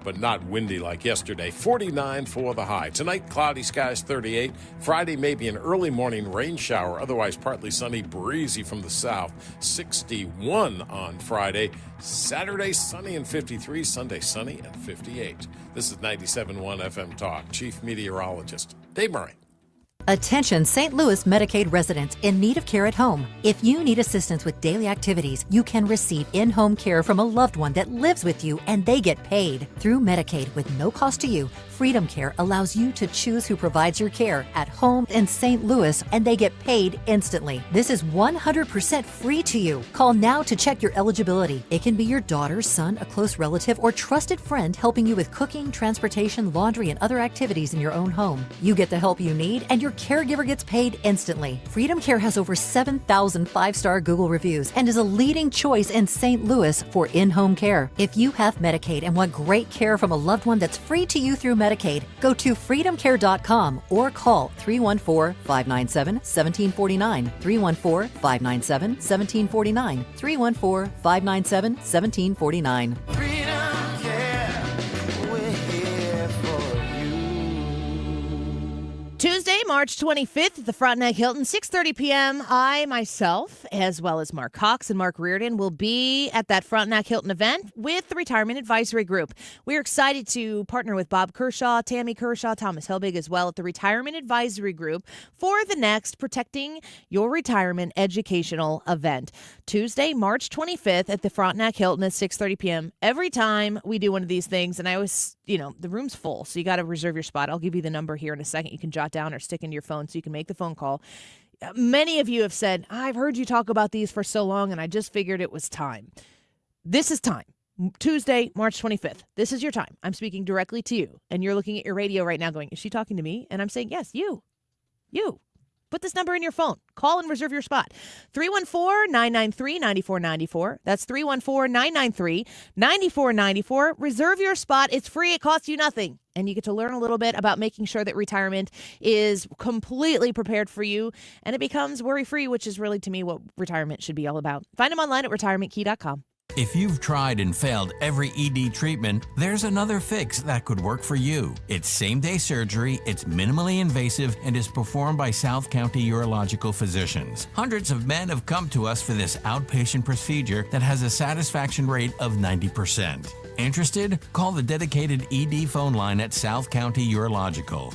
but not windy like yesterday. 49 for the high. Tonight, cloudy skies, 38. Friday, maybe an early morning rain shower. Otherwise, partly sunny, breezy from the south. 61 on Friday. Saturday, sunny and 53. Sunday, sunny and 58. This is 97.1 FM Talk. Chief Meteorologist Dave Murray. Attention St. Louis Medicaid residents in need of care at home. If you need assistance with daily activities, you can receive in-home care from a loved one that lives with you and they get paid. Through Medicaid with no cost to you, Freedom Care allows you to choose who provides your care at home in St. Louis and they get paid instantly. This is 100% free to you. Call now to check your eligibility. It can be your daughter, son, a close relative, or trusted friend helping you with cooking, transportation, laundry, and other activities in your own home. You get the help you need and your caregiver gets paid instantly. Freedom Care has over 7,000 5-star Google reviews and is a leading choice in St. Louis for in-home care. If you have Medicaid and want great care from a loved one that's free to you through Medicaid, go to freedomcare.com or call 314-597-1749, 314-597-1749, 314-597-1749. Tuesday, March 25th at the Frontenac Hilton, 6:30 p.m. I, myself, as well as Mark Cox and Mark Reardon, will be at that Frontenac Hilton event with the Retirement Advisory Group. We're excited to partner with Bob Kershaw, Tammy Kershaw, Thomas Helbig as well at the Retirement Advisory Group for the next Protecting Your Retirement educational event. Tuesday, March 25th at the Frontenac Hilton at 6:30 p.m. Every time we do one of these things, and I always, the room's full, so you got to reserve your spot. I'll give you the number here in a second. You can jot down or stick into your phone so you can make the phone call. Many of you have said, I've heard you talk about these for so long and I just figured it was time. This is time. Tuesday, March 25th. This is your time. I'm speaking directly to you. And you're looking at your radio right now going, is she talking to me? And I'm saying, yes, you. Put this number in your phone. Call and reserve your spot. 314-993-9494. That's 314-993-9494. Reserve your spot. It's free. It costs you nothing. And you get to learn a little bit about making sure that retirement is completely prepared for you. And it becomes worry-free, which is really, to me, what retirement should be all about. Find them online at retirementkey.com. If you've tried and failed every ED treatment, there's another fix that could work for you. It's same-day surgery, it's minimally invasive, and is performed by South County urological physicians. Hundreds of men have come to us for this outpatient procedure that has a satisfaction rate of 90%. Interested? Call the dedicated ED phone line at South County Urological,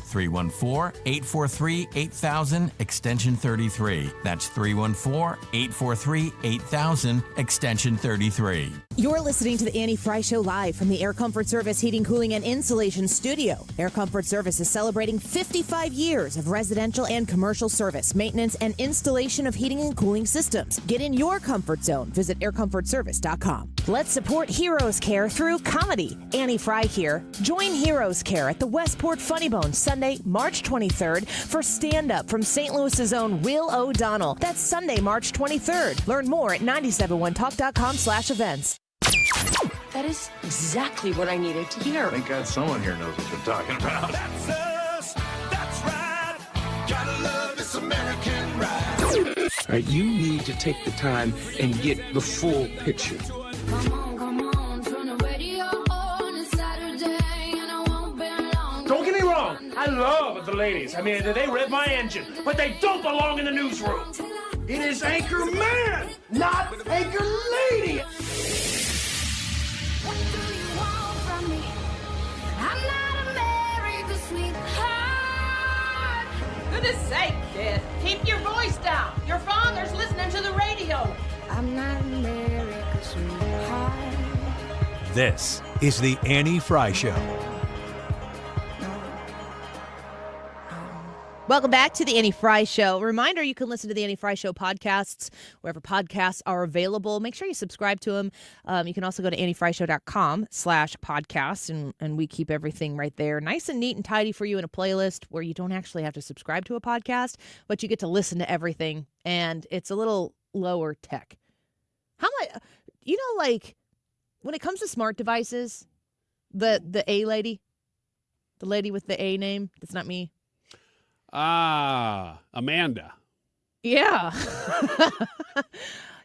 314-843-8000, extension 33. That's 314-843-8000, extension 33. You're listening to the Annie Fry Show live from the Air Comfort Service Heating, Cooling, and Insulation Studio. Air Comfort Service is celebrating 55 years of residential and commercial service, maintenance, and installation of heating and cooling systems. Get in your comfort zone. Visit aircomfortservice.com. Let's support Heroes Care through comedy. Annie Fry here. Join Heroes Care at the Westport Funny Bone Sunday, March 23rd for stand-up from St. Louis's own Will O'Donnell. That's Sunday, March 23rd. Learn more at 971talk.com/events. That is exactly what I needed to hear. Thank God someone here knows what they're talking about. That's us. Right? You need to take the time and get the full picture. Don't get me wrong, I love the ladies. I mean, they rev my engine, but they don't belong in the newsroom. It is Anchor Man, not Anchor Lady. Goodness sake, kid. Keep your voice down. Your father's listening to the radio. I'm not America's sweetheart. This is the Annie Fry Show. Welcome back to the Annie Fry Show. Reminder, you can listen to the Annie Fry Show podcasts wherever podcasts are available. Make sure you subscribe to them. You can also go to anniefryshow.com/podcasts, and we keep everything right there nice and neat and tidy for you in a playlist where you don't actually have to subscribe to a podcast, but you get to listen to everything, and it's a little lower tech. How much, like, when it comes to smart devices, the A lady, the lady with the A name, that's not me. Amanda. Yeah.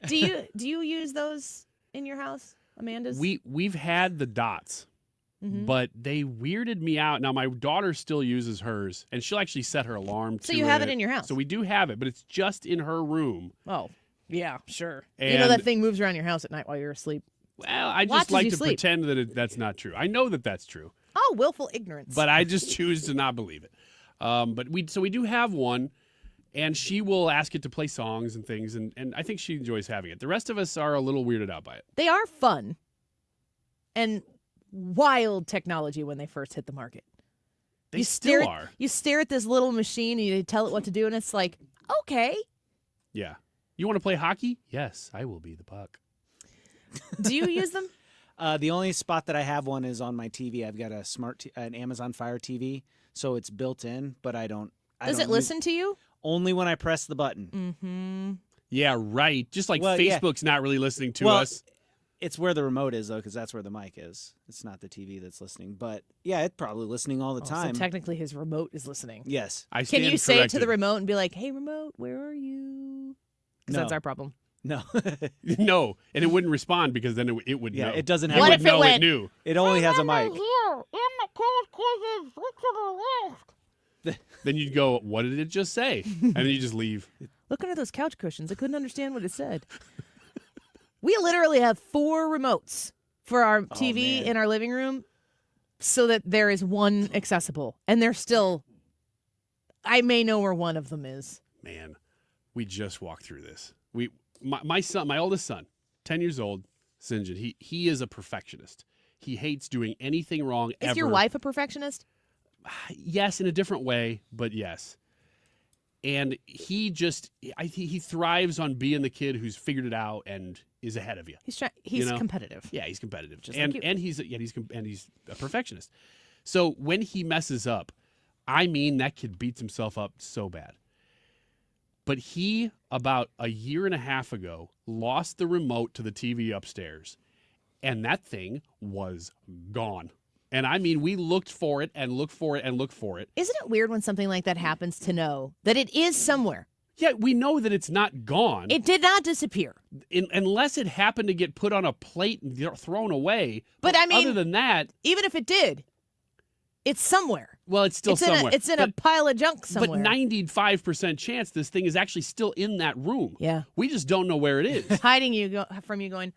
Do you use those in your house, Amanda's? We've had the dots, but they weirded me out. Now my daughter still uses hers, and she'll actually set her alarm. So you have it in your house. So we do have it, but it's just in her room. Oh, yeah, sure. And that thing moves around your house at night while you're asleep. Well, I just like to pretend that that's not true. I know that that's true. Oh, willful ignorance. But I just choose to not believe it. But we do have one, and she will ask it to play songs and things, and I think she enjoys having it. The rest of us are a little weirded out by it. They are fun and wild technology when they first hit the market. They still are. You stare at this little machine, and you tell it what to do, and it's like, okay. Yeah. You want to play hockey? Yes, I will be the puck. Do you use them? The only spot that I have one is on my TV. I've got an Amazon Fire TV, so it's built in, but I don't. Does it listen to you? Only when I press the button. Mm-hmm. Yeah, right. Just like Facebook's not really listening to us. It's where the remote is, though, because that's where the mic is. It's not the TV that's listening. But, yeah, it's probably listening all the time. So technically his remote is listening. Yes. Can you say it to the remote and be like, hey, remote, where are you? Because that's our problem. No. No, and it wouldn't respond because then it would know. Yeah, it doesn't have. What if it went? It knew. It only has a mic. Then you'd go, what did it just say? And then you just leave. Look under those couch cushions. I couldn't understand what it said. We literally have 4 remotes for our TV in our living room so that there is one accessible. And they're still, I may know where one of them is. Man, we just walked through this. My son, my oldest son, 10 years old, Sinjin, he is a perfectionist. He hates doing anything wrong ever. Is your wife a perfectionist? Yes, in a different way, but yes. And he thrives on being the kid who's figured it out and is ahead of you. He's competitive. Yeah, he's competitive. Just like you. And he's a perfectionist. So when he messes up, I mean that kid beats himself up so bad. But he, about a year and a half ago, lost the remote to the TV upstairs, and that thing was gone. And I mean, we looked for it and looked for it and looked for it. Isn't it weird when something like that happens to know that it is somewhere? Yeah, we know that it's not gone. It did not disappear. Unless it happened to get put on a plate and thrown away. But I mean, other than that, even if it did, it's somewhere. Well, it's still somewhere. It's in a pile of junk somewhere. But 95% chance this thing is actually still in that room. Yeah. We just don't know where it is. Hiding from you going,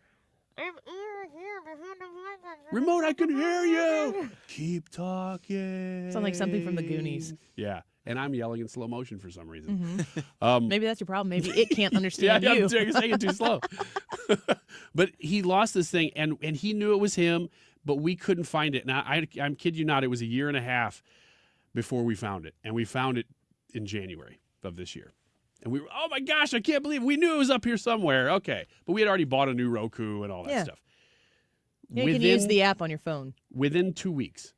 remote, I can hear you. Keep talking. Sound like something from the Goonies. Yeah. And I'm yelling in slow motion for some reason. Mm-hmm. Maybe that's your problem. Maybe it can't understand yeah, you. I'm saying it too slow. But he lost this thing, and he knew it was him, but we couldn't find it. Now, I'm kid you not, it was a year and a half before we found it. And we found it in January of this year. And we were, oh my gosh, I can't believe we knew it was up here somewhere. Okay. But we had already bought a new Roku and all that stuff. Yeah, you can use the app on your phone. Within 2 weeks.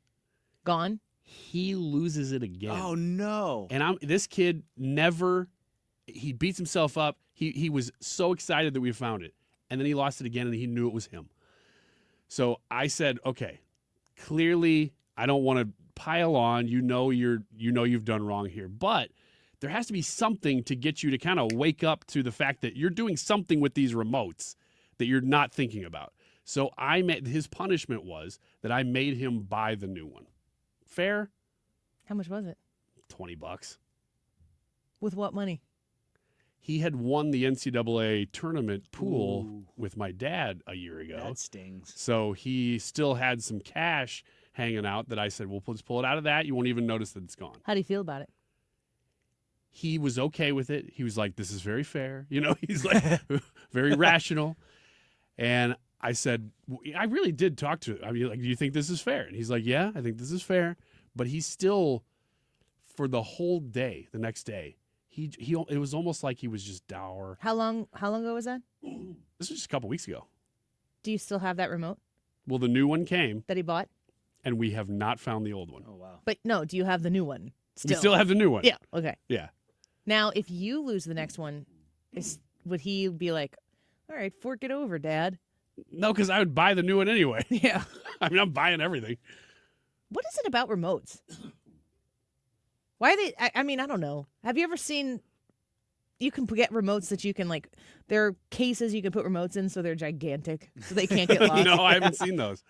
Gone? He loses it again. Oh, no. And this kid he beats himself up. He was so excited that we found it. And then he lost it again, and he knew it was him. So I said, okay, clearly I don't want to pile on. You know you've done wrong here. But there has to be something to get you to kind of wake up to the fact that you're doing something with these remotes that you're not thinking about. So his punishment was that I made him buy the new one. Fair? How much was it? $20. With what money? He had won the NCAA tournament pool with my dad a year ago. That stings. So he still had some cash hanging out that I said, well, let's pull it out of that. You won't even notice that it's gone. How do you feel about it? He was okay with it. He was like, this is very fair. He's like very rational. And I said, I really did talk to him. I mean, like, do you think this is fair? And he's like, yeah, I think this is fair. But he still, for the whole day, the next day, it was almost like he was just dour. How long ago was that? This was just a couple weeks ago. Do you still have that remote Well, the new one came, that he bought? and we have not found the old one. Oh, wow. But no, do you have the new one still? We still have the new one. Yeah, okay. Yeah. Now, if you lose the next one, would he be like, all right, fork it over, Dad? No, because I would buy the new one anyway. Yeah. I mean, I'm buying everything. What is it about remotes? Why are they, I mean, I don't know. Have you ever seen, you can get remotes that you can, like, there are cases you can put remotes in so they're gigantic, so they can't get lost. No, I haven't seen those.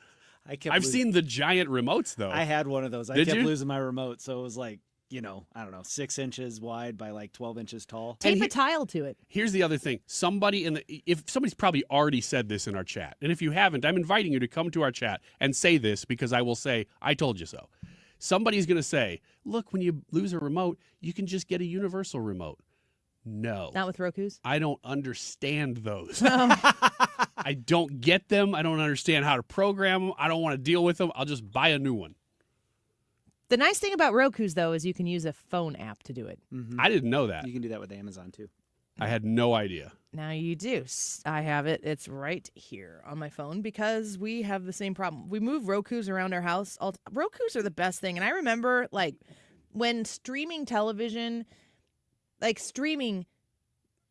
I've seen the giant remotes, though. I had one of those. I Did kept you? losing my remote, so it was like, I don't know, 6 inches wide by like 12 inches tall. Tape a tile to it. Here's the other thing. If somebody's probably already said this in our chat, and if you haven't, I'm inviting you to come to our chat and say this, because I will say, I told you so. Somebody's going to say, look, when you lose a remote, you can just get a universal remote. No. Not with Roku's? I don't understand those. I don't get them. I don't understand how to program them. I don't want to deal with them. I'll just buy a new one. The nice thing about Roku's, though, is you can use a phone app to do it. Mm-hmm. I didn't know that. You can do that with Amazon, too. I had no idea. Now you do. I have it. It's right here on my phone because we have the same problem. We move Roku's around our house. Roku's are the best thing. And I remember, like, when streaming television, like streaming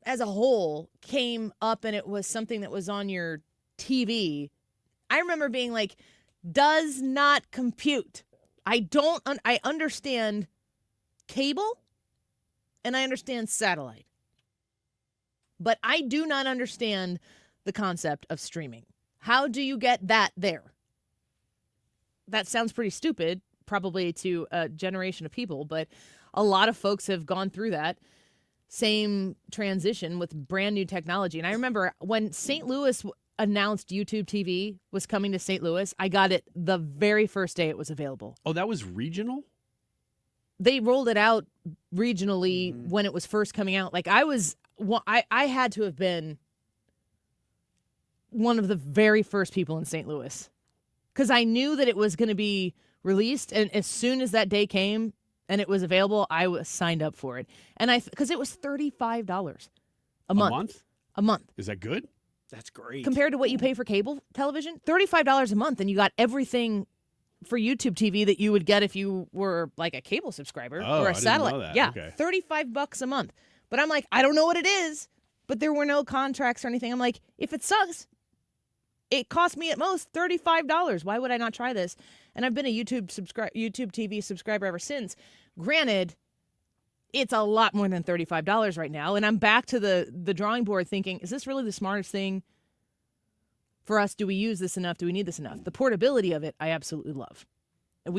as a whole came up and it was something that was on your TV, I remember being like, does not compute. I understand cable and I understand satellite. But I do not understand the concept of streaming. How do you get that there? That sounds pretty stupid, probably to a generation of people, but a lot of folks have gone through that same transition with brand new technology. And I remember when St. Louis announced YouTube TV was coming to St. Louis, I got it the very first day it was available. Oh, that was regional? They rolled it out regionally when it was first coming out. Like I had to have been one of the very first people in St. Louis because I knew that it was going to be released. And as soon as that day came and it was available, I was signed up for it. And because it was $35 a month. A month. Is that good? That's great. Compared to what you pay for cable television, $35 a month, and you got everything for YouTube TV that you would get if you were like a cable subscriber or a satellite. Didn't know that. Yeah, Okay. $35 a month. But I'm like, I don't know what it is, but there were no contracts or anything. I'm like, if it sucks, it cost me at most $35. Why would I not try this? And I've been a YouTube TV subscriber ever since. Granted, it's a lot more than $35 right now, and I'm back to the drawing board thinking, is this really the smartest thing for us? Do we use this enough? Do we need this enough? The portability of it, I absolutely love.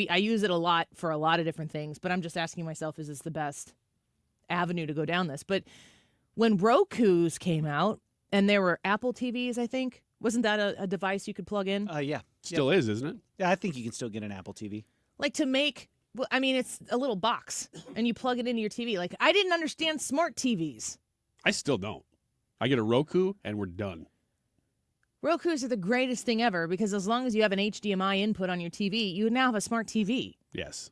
I use it a lot for a lot of different things, but I'm just asking myself, is this the best avenue to go down this? But when Roku's came out, and there were Apple TVs, I think, wasn't that a device you could plug in? Yeah. Still is, isn't it? Yeah, I think you can still get an Apple TV. Like to make, well, I mean, it's a little box, and you plug it into your TV. Like, I didn't understand smart TVs. I still don't. I get a Roku, and we're done. Roku's are the greatest thing ever because as long as you have an HDMI input on your TV, you now have a smart TV. Yes.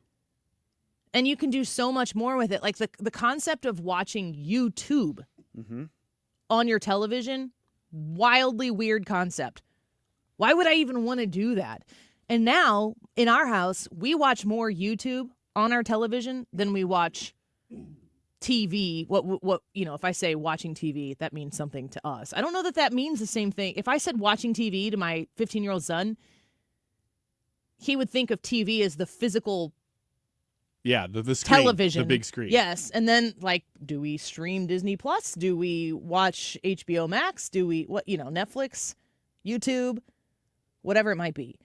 And you can do so much more with it. Like the concept of watching YouTube on your television, wildly weird concept. Why would I even want to do that? And now, in our house, we watch more YouTube on our television than we watch TV. What if I say watching TV, that means something to us. I don't know that means the same thing. If I said watching TV to my 15-year-old son, he would think of TV as the physical Yeah, the screen, television, the big screen. Yes, and then like, do we stream Disney Plus? Do we watch HBO Max? Do we Netflix, YouTube, whatever it might be?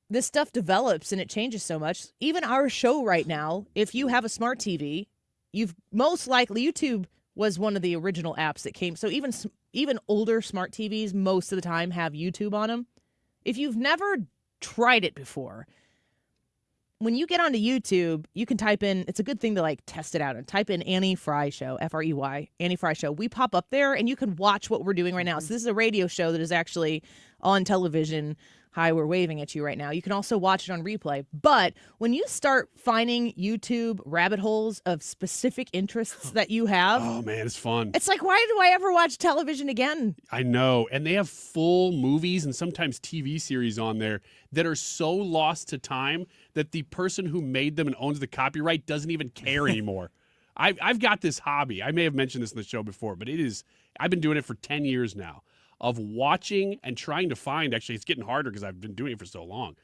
This stuff develops and it changes so much. Even our show right now, if you have a smart TV, you've most likely YouTube was one of the original apps that came. So even older smart TVs most of the time have YouTube on them. If you've never tried it before, when you get onto YouTube, you can type in, it's a good thing to like test it out and type in Annie Fry Show, Frey, Annie Fry Show. We pop up there and you can watch what we're doing right now. So this is a radio show that is actually on television. Hi, we're waving at you right now. You can also watch it on replay. But when you start finding YouTube rabbit holes of specific interests that you have. Oh, man, it's fun. It's like, why do I ever watch television again? I know. And they have full movies and sometimes TV series on there that are so lost to time that the person who made them and owns the copyright doesn't even care anymore. I've got this hobby. I may have mentioned this in the show before, but I've been doing it for 10 years now. Of watching and trying to find, actually, it's getting harder because I've been doing it for so long,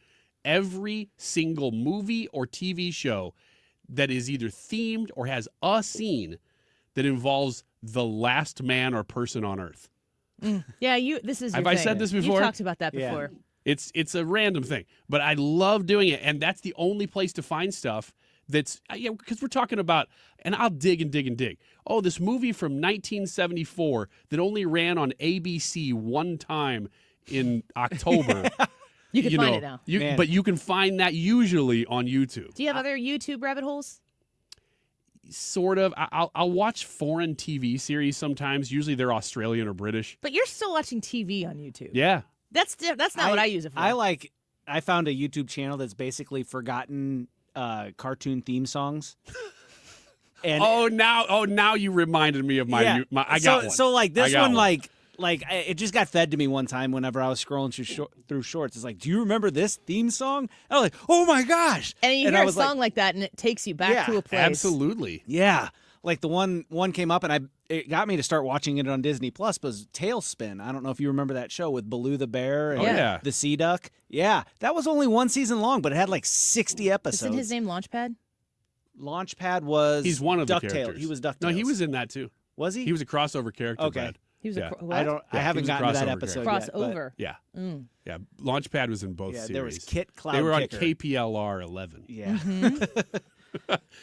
every single movie or TV show that is either themed or has a scene that involves the last man or person on Earth. Yeah, this is your Have thing. I said this before? You've talked about that before. Yeah. It's a random thing, but I love doing it, and that's the only place to find stuff that's, because we're talking about, and I'll dig and dig and dig. Oh, this movie from 1974 that only ran on ABC one time in October. You can find it now. But you can find that usually on YouTube. Do you have other YouTube rabbit holes? Sort of. I'll watch foreign TV series sometimes. Usually they're Australian or British. But you're still watching TV on YouTube. Yeah. That's not what I use it for. I found a YouTube channel that's basically forgotten cartoon theme songs. And now you reminded me of my I got one. So like this one, like it just got fed to me one time whenever I was scrolling through shorts. It's like, do you remember this theme song? I was like, oh my gosh! And you hear a song like that, and it takes you back to a place. Absolutely. Yeah, like the one came up, and it got me to start watching it on Disney Plus. Was Tailspin? I don't know if you remember that show with Baloo the bear and the Sea Duck. Yeah, that was only one season long, but it had like 60 episodes. Isn't his name Launchpad? Launchpad was he's one of the DuckTales. characters. He was DuckTales. No, he was in both too. Was he? He was a crossover character. Okay. Brad. He was I haven't gotten to that episode crossover. yet. Yeah. Launchpad was in both series. There was Kit Cloud. They were on Kicker. KPLR 11. Yeah.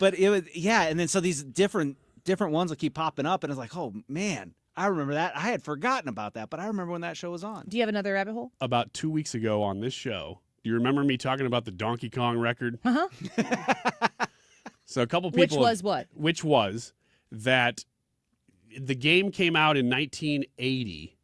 But it was and then so these different ones will keep popping up, and it's like, oh man, I remember that. I had forgotten about that, but I remember when that show was on. Do you have another rabbit hole? About 2 weeks ago on this show, do you remember me talking about the Donkey Kong record? So a couple people. Which was that the game came out in 1980,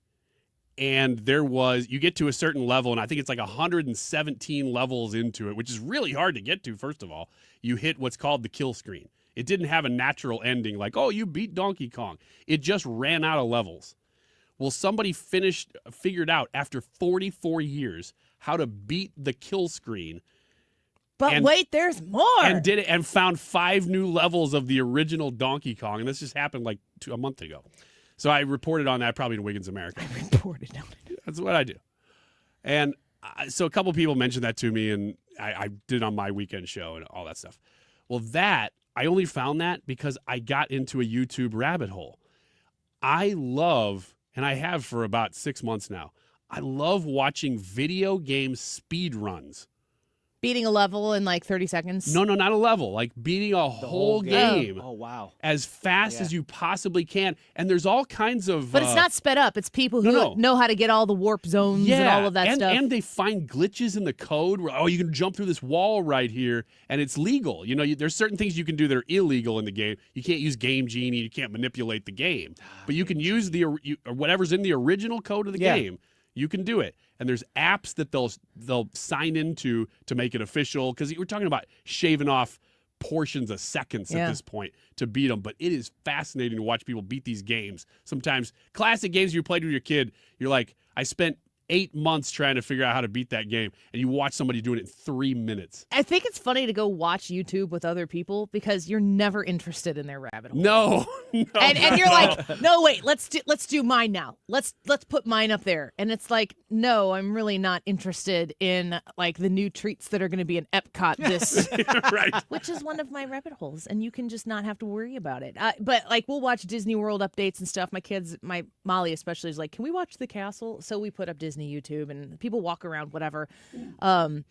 and you get to a certain level, and I think it's like 117 levels into it, which is really hard to get to, first of all. You hit what's called the kill screen. It didn't have a natural ending like, oh, you beat Donkey Kong. It just ran out of levels. Well, somebody figured out after 44 years how to beat the kill screen. But wait, there's more. And did it and found 5 new levels of the original Donkey Kong. And this just happened like a month ago. So I reported on that probably in Wiggins America. I reported on it. That's what I do. And so a couple people mentioned that to me, and I did it on my weekend show and all that stuff. Well, I only found that because I got into a YouTube rabbit hole. I love, and I have for about 6 months now, I love watching video game speed runs. Beating a level in like 30 seconds? No, not a level. Like beating a whole game. Oh, wow. As fast as you possibly can. And there's all kinds of... But it's not sped up. It's people who know how to get all the warp zones and all of that stuff. And they find glitches in the code where, you can jump through this wall right here, and it's legal. You know, there's certain things you can do that are illegal in the game. You can't use Game Genie. You can't manipulate the game. But you can use whatever's in the original code of the game. You can do it. And there's apps that they'll sign into to make it official, because we're talking about shaving off portions of seconds at this point to beat them. But it is fascinating to watch people beat these games. Sometimes classic games you played with your kid, you're like, I spent 8 months trying to figure out how to beat that game, and you watch somebody doing it in 3 minutes. I think it's funny to go watch YouTube with other people because you're never interested in their rabbit hole. No, and you're like, no, wait, let's do mine now. Let's put mine up there. And it's like, no, I'm really not interested in like the new treats that are going to be in Epcot this, right? Which is one of my rabbit holes, and you can just not have to worry about it. But like, we'll watch Disney World updates and stuff. My kids, my Molly especially, is like, can we watch the castle? So we put up Disney YouTube, and people walk around, whatever. I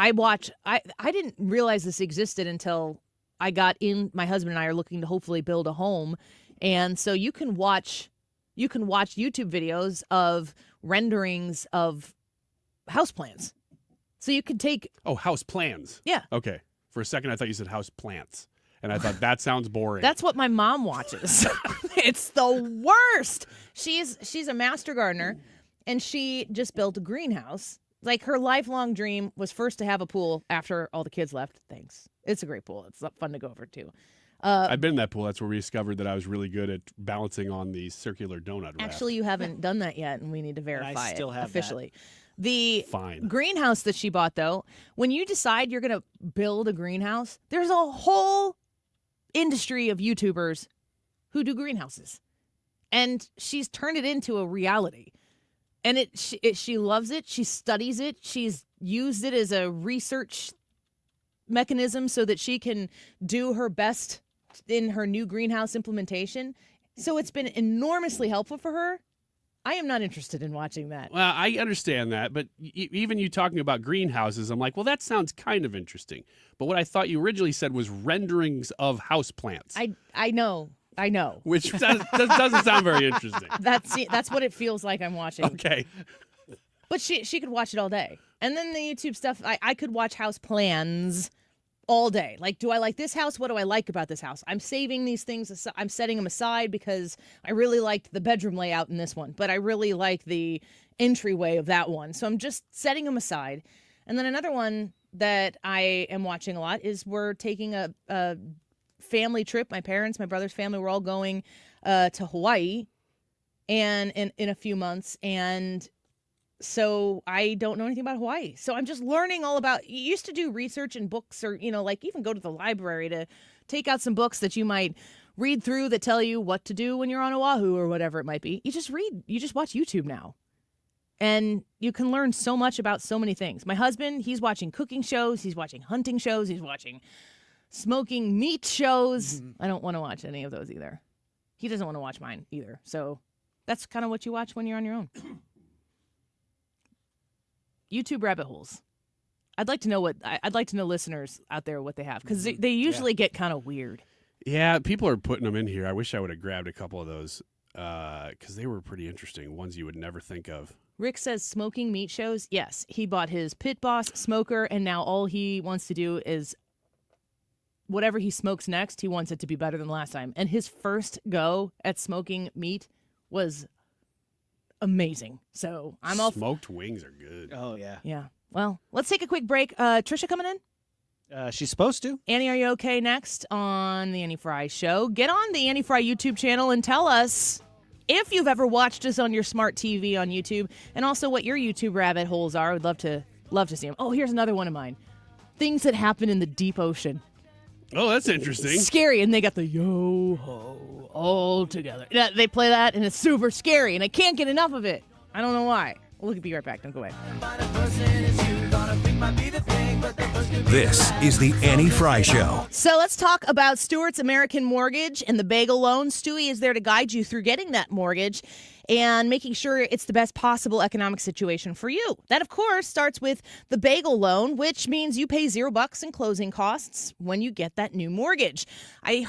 didn't realize this existed until I got in. My husband and I are looking to hopefully build a home, and so you can watch YouTube videos of renderings of house plans. So you could take house plans. Yeah. Okay. For a second, I thought you said house plants, and I thought that sounds boring. That's what my mom watches. It's the worst. She's a master gardener. And she just built a greenhouse. Like, her lifelong dream was first to have a pool after all the kids left. Thanks. It's a great pool. It's fun to go over, too. I've been in that pool. That's where we discovered that I was really good at balancing on the circular donut raft. Actually, you haven't done that yet, and we need to verify I still it have officially. That. The Fine. greenhouse that she bought, though, when you decide you're going to build a greenhouse, there's a whole industry of YouTubers who do greenhouses. And she's turned it into a reality. And she loves it. She studies it. She's used it as a research mechanism so that she can do her best in her new greenhouse implementation. So it's been enormously helpful for her. I am not interested in watching that. Well, I understand that, but even you talking about greenhouses, I'm like, well, that sounds kind of interesting. But what I thought you originally said was renderings of houseplants. I know. Which doesn't sound very interesting. That's what it feels like I'm watching. Okay. But she could watch it all day. And then the YouTube stuff, I could watch house plans all day. Like, do I like this house? What do I like about this house? I'm saving these things. I'm setting them aside because I really liked the bedroom layout in this one, but I really like the entryway of that one. So I'm just setting them aside. And then another one that I am watching a lot is we're taking a family trip. My parents, my brother's family, we're all going to Hawaii and in a few months. And so I don't know anything about Hawaii. So I'm just learning all about, you used to do research in books or, like even go to the library to take out some books that you might read through that tell you what to do when you're on Oahu or whatever it might be. You just watch YouTube now. And you can learn so much about so many things. My husband, he's watching cooking shows. He's watching hunting shows. He's watching smoking meat shows. I don't want to watch any of those either. He doesn't want to watch mine either. So that's kind of what you watch when you're on your own. YouTube rabbit holes. I'd like to know listeners out there what they have, because they usually get kind of weird. Yeah, people are putting them in here. I wish I would have grabbed a couple of those because they were pretty interesting. Ones you would never think of. Rick says smoking meat shows. Yes, he bought his Pit Boss smoker, and now all he wants to do is whatever he smokes next, he wants it to be better than last time. And his first go at smoking meat was amazing. So I'm all smoked wings are good. Oh yeah. Yeah. Well, let's take a quick break. Trisha coming in? She's supposed to. Annie, are you okay? Next on the Annie Fry Show. Get on the Annie Fry YouTube channel and tell us if you've ever watched us on your smart TV on YouTube, and also what your YouTube rabbit holes are. I would love to see them. Oh, here's another one of mine. Things that happen in the deep ocean. Oh, that's interesting. Scary, and they got the yo-ho all together. Yeah, they play that, and it's super scary, and I can't get enough of it. I don't know why. We'll be right back. Don't go away. This is the Annie Fry Show. So let's talk about Stewart's American Mortgage and the Bagel Loan. Stewie is there to guide you through getting that mortgage and making sure it's the best possible economic situation for you. That, of course, starts with the Bagel Loan, which means you pay $0 in closing costs when you get that new mortgage. I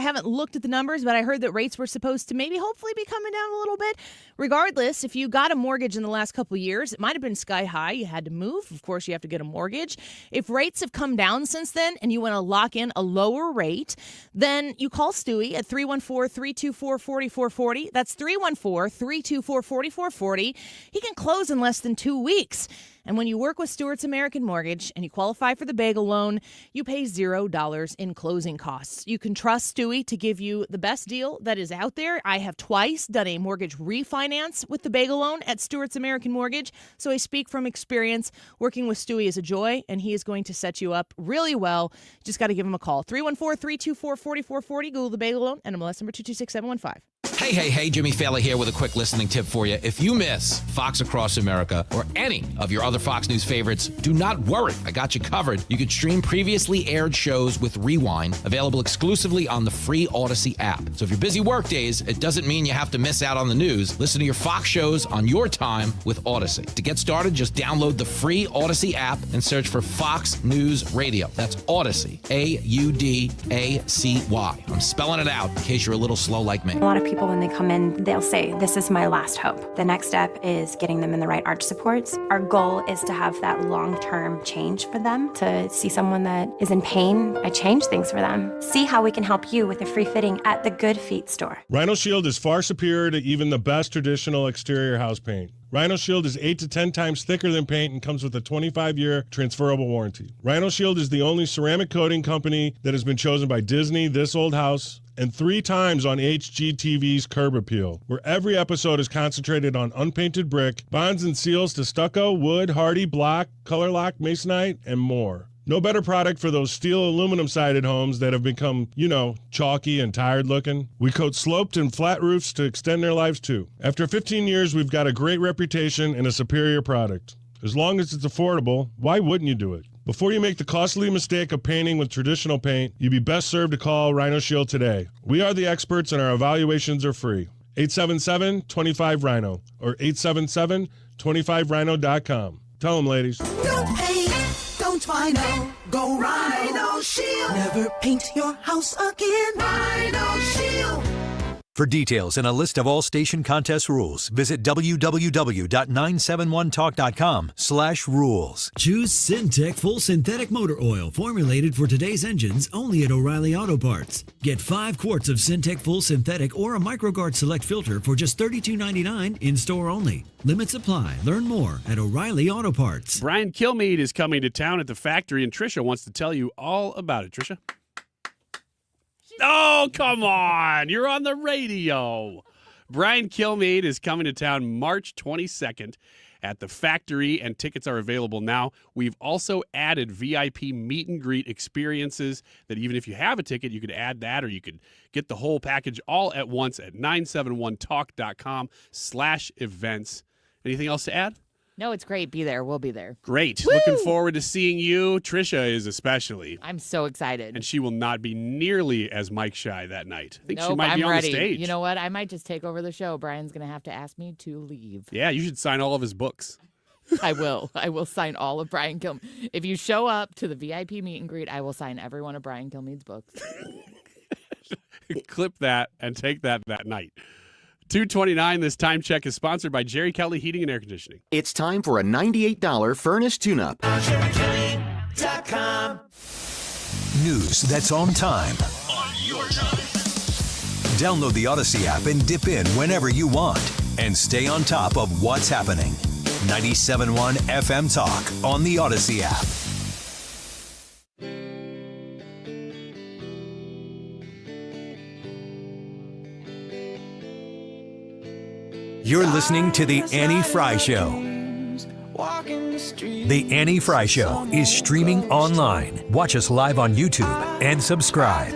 haven't looked at the numbers, but I heard that rates were supposed to maybe hopefully be coming down a little bit. Regardless, if you got a mortgage in the last couple of years, it might have been sky high. You had to move. Of course, you have to get a mortgage. If rates have come down since then and you want to lock in a lower rate, then you call Stewie at 314-324-4440. That's 314-324-4440. 324-4440. He can close in less than 2 weeks. And when you work with Stewart's American Mortgage and you qualify for the bagel loan, you pay $0 in closing costs. You can trust Stewie to give you the best deal that is out there. I have twice done a mortgage refinance with the bagel loan at Stewart's American Mortgage, so I speak from experience. Working with Stewie is a joy, and he is going to set you up really well. Just got to give him a call. 314-324-4440. Google the bagel loan, NMLS number 226715. Hey, Jimmy Fallon here with a quick listening tip for you. If you miss Fox Across America or any of your other Fox News favorites, do not worry. I got you covered. You can stream previously aired shows with Rewind, available exclusively on the free Odyssey app. So if you're busy work days, it doesn't mean you have to miss out on the news. Listen to your Fox shows on your time with Odyssey. To get started, just download the free Odyssey app and search for Fox News Radio. That's Odyssey, Audacy. I'm spelling it out in case you're a little slow like me. A lot of people, when they come in, they'll say, this is my last hope. The next step is getting them in the right arch supports. Our goal is to have that long-term change for them. To see someone that is in pain, I change things for them. See how we can help you with a free fitting at the Good Feet store. Rhino Shield is far superior to even the best traditional exterior house paint. Rhino Shield is 8 to 10 times thicker than paint and comes with a 25-year transferable warranty. Rhino Shield is the only ceramic coating company that has been chosen by Disney, This Old House, and 3 times on HGTV's Curb Appeal, where every episode is concentrated on unpainted brick, bonds and seals to stucco, wood, hardy, block, color lock, masonite, and more. No better product for those steel aluminum-sided homes that have become, chalky and tired looking. We coat sloped and flat roofs to extend their lives too. After 15 years, we've got a great reputation and a superior product. As long as it's affordable, why wouldn't you do it? Before you make the costly mistake of painting with traditional paint, you'd be best served to call Rhino Shield today. We are the experts and our evaluations are free. 877-25-RHINO or 877-25rhino.com. Tell them, ladies. No pain, don't Rhino. Go Rhino Shield. Never paint your house again. Rhino Shield. For details and a list of all station contest rules, visit www.971talk.com/rules. Choose Syntec Full Synthetic Motor Oil, formulated for today's engines, only at O'Reilly Auto Parts. Get 5 quarts of Syntec Full Synthetic or a MicroGuard Select filter for just $32.99 in-store only. Limits apply. Learn more at O'Reilly Auto Parts. Brian Kilmeade is coming to town at the factory, and Trisha wants to tell you all about it. Trisha? Oh, come on. You're on the radio. Brian Kilmeade is coming to town March 22nd at the factory, and tickets are available now. We've also added VIP meet and greet experiences that even if you have a ticket, you could add that, or you could get the whole package all at once at 971talk.com/events. Anything else to add? No, it's great. Be there. We'll be there. Great. Woo! Looking forward to seeing you. Trisha is especially. I'm so excited. And she will not be nearly as mic shy that night. I think she might I'm be on ready. the stage. You know what? I might just take over the show. Brian's going to have to ask me to leave. Yeah, you should sign all of his books. I will. I will sign all of Brian Kilmeade. If you show up to the VIP meet and greet, I will sign every one of Brian Kilmeade's books. Clip that and take that night. 2:29, this time check is sponsored by Jerry Kelly Heating and Air Conditioning. It's time for a $98 furnace tune-up. News that's on time. On your time. Download the Odyssey app and dip in whenever you want. And stay on top of what's happening. 97.1 FM Talk on the Odyssey app. You're listening to The Annie Fry Show. The Annie Fry Show is streaming online. Watch us live on YouTube and subscribe.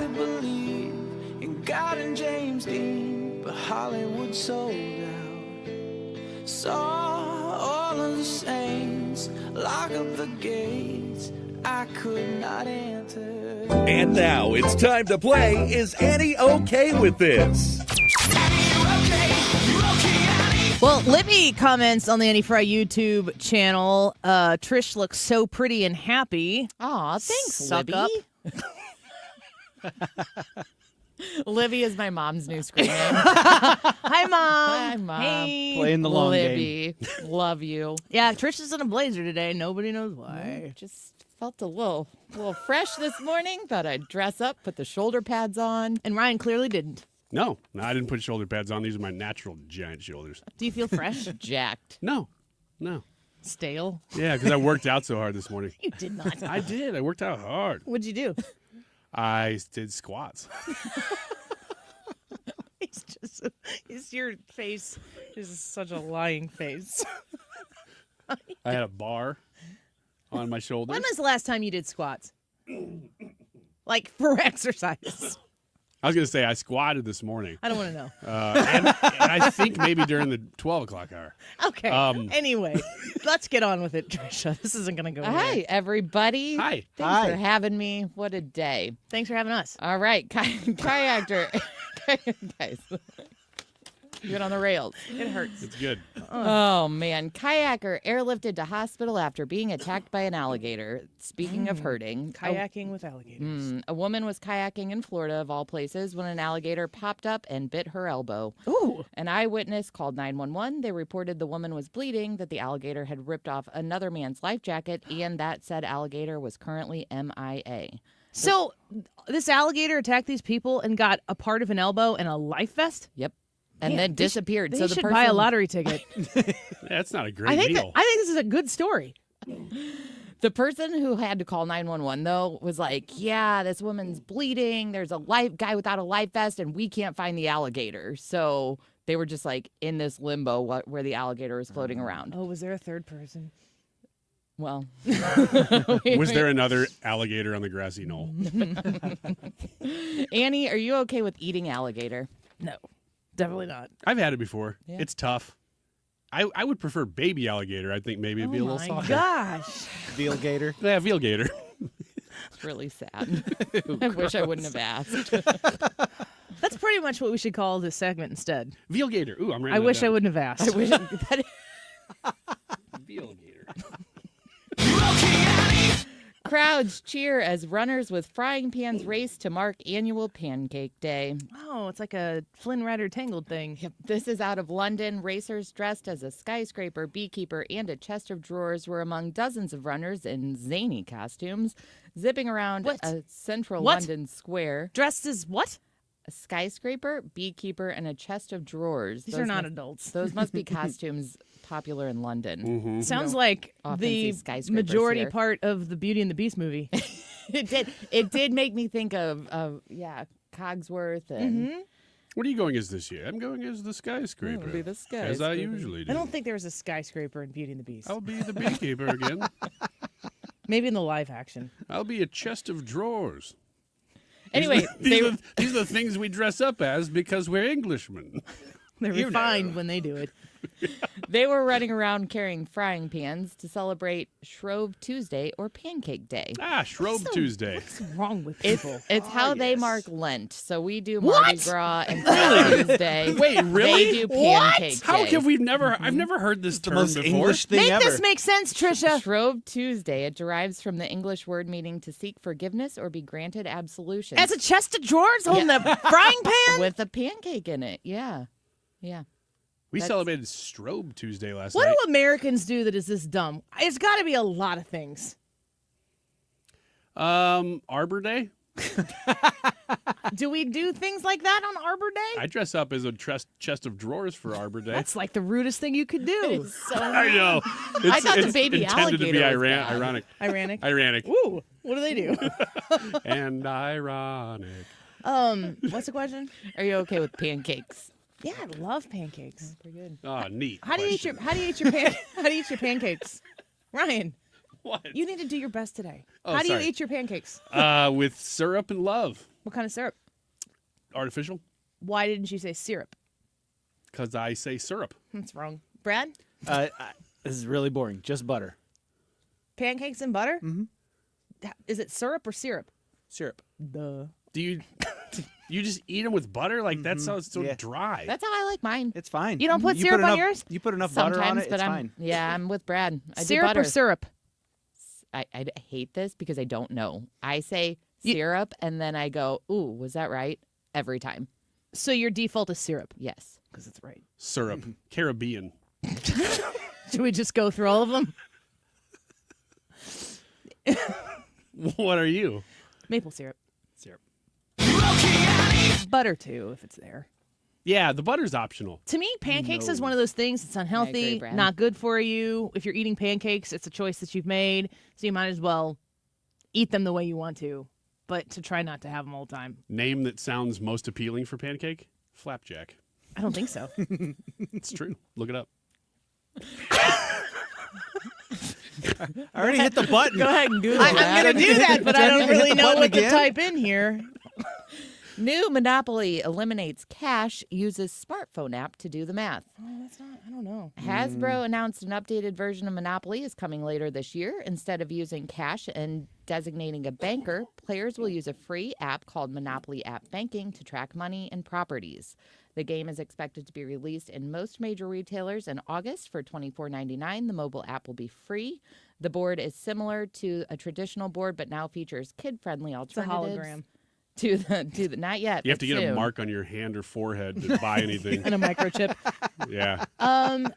Hollywood sold out. Saw all of the saints lock up the gates. I could not enter. And now it's time to play Is Annie Okay With This? Well, Libby comments on the Annie Fry YouTube channel. Trish looks so pretty and happy. Aw, thanks, Suck Libby. up. Libby is my mom's new screen name. Hi, Mom. Hi, Mom. Hey. Playing the long Libby, game. love you. Yeah, Trish is in a blazer today. Nobody knows why. Just felt a little fresh this morning. Thought I'd dress up, put the shoulder pads on. And Ryan clearly didn't. No, I didn't put shoulder pads on. These are my natural giant shoulders. Do you feel fresh? Jacked. No. Stale? Yeah, because I worked out so hard this morning. You did not. I did. I worked out hard. What'd you do? I did squats. Your face is such a lying face. I had a bar on my shoulders. When was the last time you did squats? Like for exercise? I was going to say I squatted this morning. I don't want to know. And I think maybe during the 12 o'clock hour. Okay. Anyway, let's get on with it, Trisha. This isn't going to go Hi, everybody. Hi. Thanks for having me. What a day. Thanks for having us. All right, kayaker. Guys, get on the rails. It hurts. It's good. Oh, man. Kayaker airlifted to hospital after being attacked by an alligator. Speaking of hurting. Kayaking with alligators. A woman was kayaking in Florida, of all places, when an alligator popped up and bit her elbow. Ooh. An eyewitness called 911. They reported the woman was bleeding, that the alligator had ripped off another man's life jacket, and that said alligator was currently MIA. So this alligator attacked these people and got a part of an elbow and a life vest? Yep. And then disappeared. They should buy a lottery ticket. That's not a great I think deal. this is a good story. The person who had to call 911, though, was like, yeah, this woman's bleeding. There's a guy without a life vest, and we can't find the alligator. So they were just like in this limbo where the alligator was floating around. Oh, was there a third person? Well. Was there another alligator on the grassy knoll? Annie, are you okay with eating alligator? No, definitely not. I've had it before. Yeah. It's tough. I would prefer baby alligator. I think maybe it'd be a little softer. Gosh. Veal gator. Yeah, veal gator. It's really sad. I wish I wouldn't have asked. That's pretty much what we should call this segment instead. Veal gator. Ooh, I'm ready. I wish I wouldn't have asked. I wish veal gator. Crowds cheer as runners with frying pans race to mark annual Pancake Day. Oh, it's like a Flynn Rider Tangled thing. Yep. This is out of London. Racers dressed as a skyscraper, beekeeper, and a chest of drawers were among dozens of runners in zany costumes, zipping around a central London square. Dressed as what? A skyscraper, beekeeper, and a chest of drawers. These are not adults. Those must be costumes popular in London. Mm-hmm. Sounds like the majority part of the Beauty and the Beast movie. It did make me think of Cogsworth and. What are you going as this year? I'm going as the skyscraper. I'll be the skyscraper. As I usually do. I don't think there was a skyscraper in Beauty and the Beast. I'll be the beekeeper again. Maybe in the live action. I'll be a chest of drawers. Anyway, these are the things we dress up as because we're Englishmen. They're refined when they do it. They were running around carrying frying pans to celebrate Shrove Tuesday or Pancake Day. Shrove Tuesday. What's wrong with people? It's how they mark Lent. So we do Mardi Gras and Tuesday. Wait, really? They do Pancake Day. How have we never? I've never heard this term most before. English thing Make ever. this make sense, Trisha. Shrove Tuesday. It derives from the English word meaning to seek forgiveness or be granted absolution. As a chest of drawers holding a frying pan? With a pancake in it. Yeah. Yeah. We celebrated Strobe Tuesday last What night. do Americans do that is this dumb? It's got to be a lot of things. Arbor Day? Do we do things like that on Arbor Day? I dress up as a chest of drawers for Arbor Day. That's like the rudest thing you could do. I know. I thought the baby intended to be alligator was bad. ironic. Ironic? Ooh, what do they do? And ironic. What's the question? Are you okay with pancakes? Yeah, I love pancakes. Pretty good. Oh, neat. How do you eat your pancakes? Ryan. What? You need to do your best today. Oh, How do you sorry. eat your pancakes? With syrup and love. What kind of syrup? Artificial. Why didn't you say syrup? Because I say syrup. That's wrong. Brad? This is really boring. Just butter. Pancakes and butter? Mm-hmm. Is it syrup or syrup? Syrup. Duh. Do you just eat them with butter? Like that sounds so dry. That's how I like mine. It's fine. You don't put syrup on yours? You put enough Sometimes, butter on it, but it's I'm fine. Yeah, I'm with Brad. I do Syrup butter. or syrup? I hate this because I don't know. I say syrup and then I go, ooh, was that right? Every time. So your default is syrup? Yes. Because it's right. Syrup. Caribbean. Should we just go through all of them? What are you? Maple syrup. Syrup. Butter too, if it's there. Yeah, the butter's optional. To me, pancakes is one of those things. It's unhealthy, not good for you. If you're eating pancakes, it's a choice that you've made, so you might as well eat them the way you want to, but to try not to have them all the time. Name that sounds most appealing for pancake? Flapjack. I don't think so. It's true. Look it up. I already hit the button. Go ahead and Google I'm going to do that, but I don't really know what to type in here. New Monopoly eliminates cash, uses smartphone app to do the math. Oh, that's not, I don't know. Hasbro announced an updated version of Monopoly is coming later this year. Instead of using cash and designating a banker, players will use a free app called Monopoly App Banking to track money and properties. The game is expected to be released in most major retailers in August for $24.99. The mobile app will be free. The board is similar to a traditional board, but now features kid-friendly alternatives. It's a hologram. To the not yet. You have to get soon. a mark on your hand or forehead to buy anything. And a microchip. Yeah. I don't.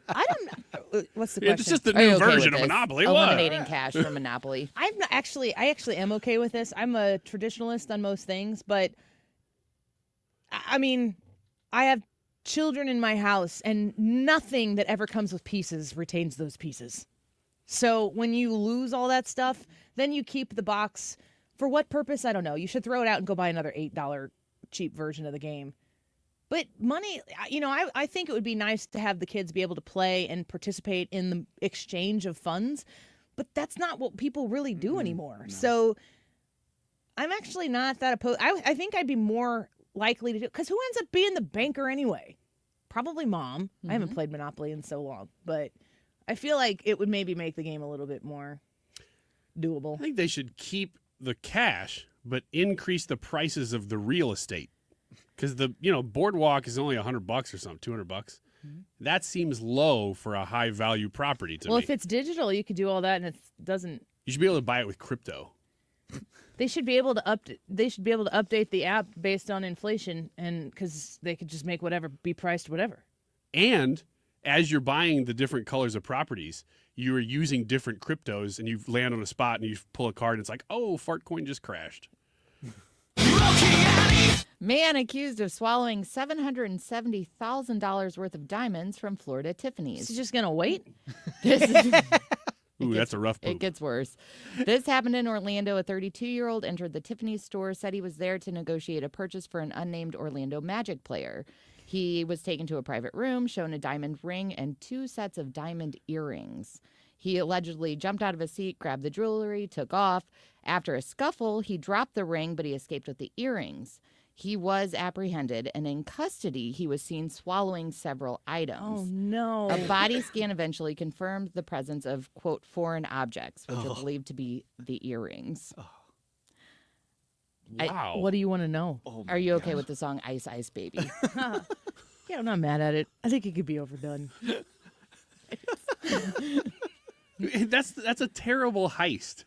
What's the question? It's just the Are you new okay version with of this? Monopoly. Eliminating cash from Monopoly. I actually am okay with this. I'm a traditionalist on most things, but I mean, I have children in my house, and nothing that ever comes with pieces retains those pieces. So when you lose all that stuff, then you keep the box. For what purpose? I don't know. You should throw it out and go buy another $8 cheap version of the game. But money, I think it would be nice to have the kids be able to play and participate in the exchange of funds. But that's not what people really do anymore. No. So I'm actually not that opposed. I think I'd be more likely to do it. Because who ends up being the banker anyway? Probably mom. I haven't played Monopoly in so long. But I feel like it would maybe make the game a little bit more doable. I think they should keep the cash, but increase the prices of the real estate, because the boardwalk is only $100 or something, $200. Mm-hmm. That seems low for a high value property to me. Well, if it's digital, you could do all that, and it doesn't. You should be able to buy it with crypto. They should be able to update the app based on inflation, and because they could just make whatever be priced whatever. And as you're buying the different colors of properties, you are using different cryptos, and you land on a spot and you pull a card and it's like, oh, fart coin just crashed. Man accused of swallowing $770,000 worth of diamonds from Florida Tiffany's. Is he just going to wait? Ooh, that's a rough poop. It gets worse. This happened in Orlando. A 32-year-old entered the Tiffany's store, said he was there to negotiate a purchase for an unnamed Orlando Magic player. He was taken to a private room, shown a diamond ring and 2 sets of diamond earrings. He allegedly jumped out of his seat, grabbed the jewelry, took off. After a scuffle, he dropped the ring, but he escaped with the earrings. He was apprehended, and in custody, he was seen swallowing several items. Oh, no. A body scan eventually confirmed the presence of, quote, foreign objects, which are believed to be the earrings. Wow. What do you want to know? Are you okay with the song Ice Ice Baby? Yeah, I'm not mad at it. I think it could be overdone. That's a terrible heist.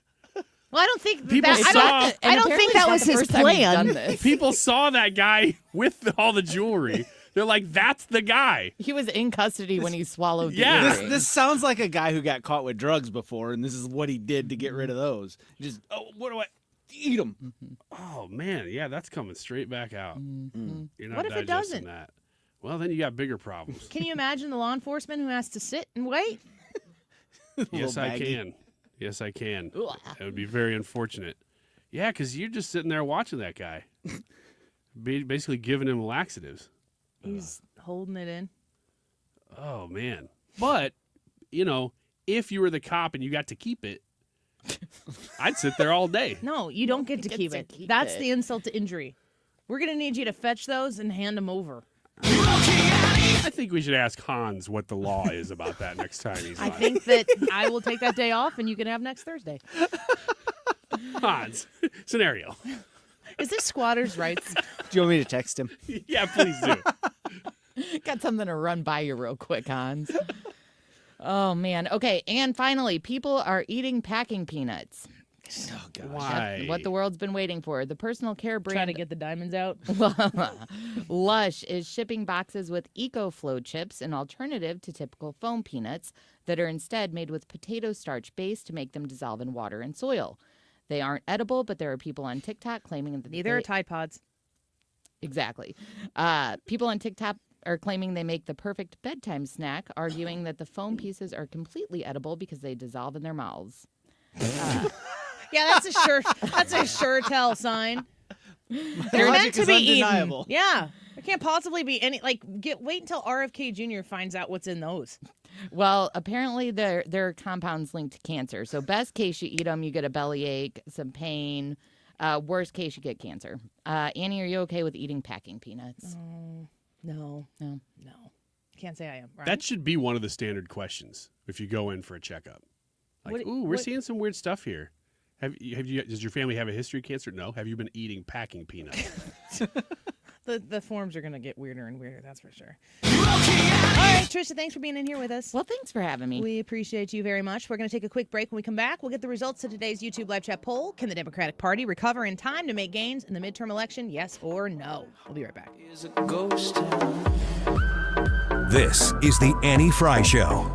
Well, I don't think People saw. I don't think that was his plan. People saw that guy with all the jewelry. They're like, that's the guy. He was in custody when he swallowed the Yeah. earring. This sounds like a guy who got caught with drugs before, and this is what he did to get rid of those. Just, what do I eat them? Oh man, yeah, that's coming straight back out. You're not What if it digesting doesn't? that. Well, then you got bigger problems. Can you imagine the law enforcement who has to sit and wait? Yes, I can. Yes, I can. That would be very unfortunate. Yeah, because you're just sitting there watching that guy, basically giving him laxatives. He's holding it in. Oh man! But if you were the cop and you got to keep it, I'd sit there all day. No, you don't get to keep it. That's the insult to injury. We're going to need you to fetch those and hand them over. I think we should ask Hans what the law is about that next time he's on. I think that I will take that day off and you can have next Thursday. Hans, scenario. Is this squatters' rights? Do you want me to text him? Yeah, please do. Got something to run by you real quick, Hans. Oh, man. Okay, and finally, people are eating packing peanuts. Oh, gosh. Why? What the world's been waiting for. The personal care brand... Trying to get the diamonds out? Lush is shipping boxes with EcoFlow chips, an alternative to typical foam peanuts that are instead made with potato starch base to make them dissolve in water and soil. They aren't edible, but there are people on TikTok claiming that Neither are Tide Pods. Exactly. People on TikTok are claiming they make the perfect bedtime snack, arguing that the foam pieces are completely edible because they dissolve in their mouths. Yeah, that's a sure tell sign. They're meant to be eaten. Yeah. There can't possibly be any wait until RFK Jr. finds out what's in those. Well, apparently there are compounds linked to cancer. So best case you eat them, you get a bellyache, some pain. Worst case you get cancer. Annie, are you okay with eating packing peanuts? No. Can't say I am. Right? That should be one of the standard questions if you go in for a checkup. We're seeing some weird stuff here. Does your family have a history of cancer? No. Have you been eating packing peanuts? The forms are going to get weirder and weirder, that's for sure. All right, Trisha, thanks for being in here with us. Well, thanks for having me. We appreciate you very much. We're going to take a quick break. When we come back, we'll get the results of today's YouTube live chat poll. Can the Democratic Party recover in time to make gains in the midterm election? Yes or no? We'll be right back. This is the Annie Fry Show.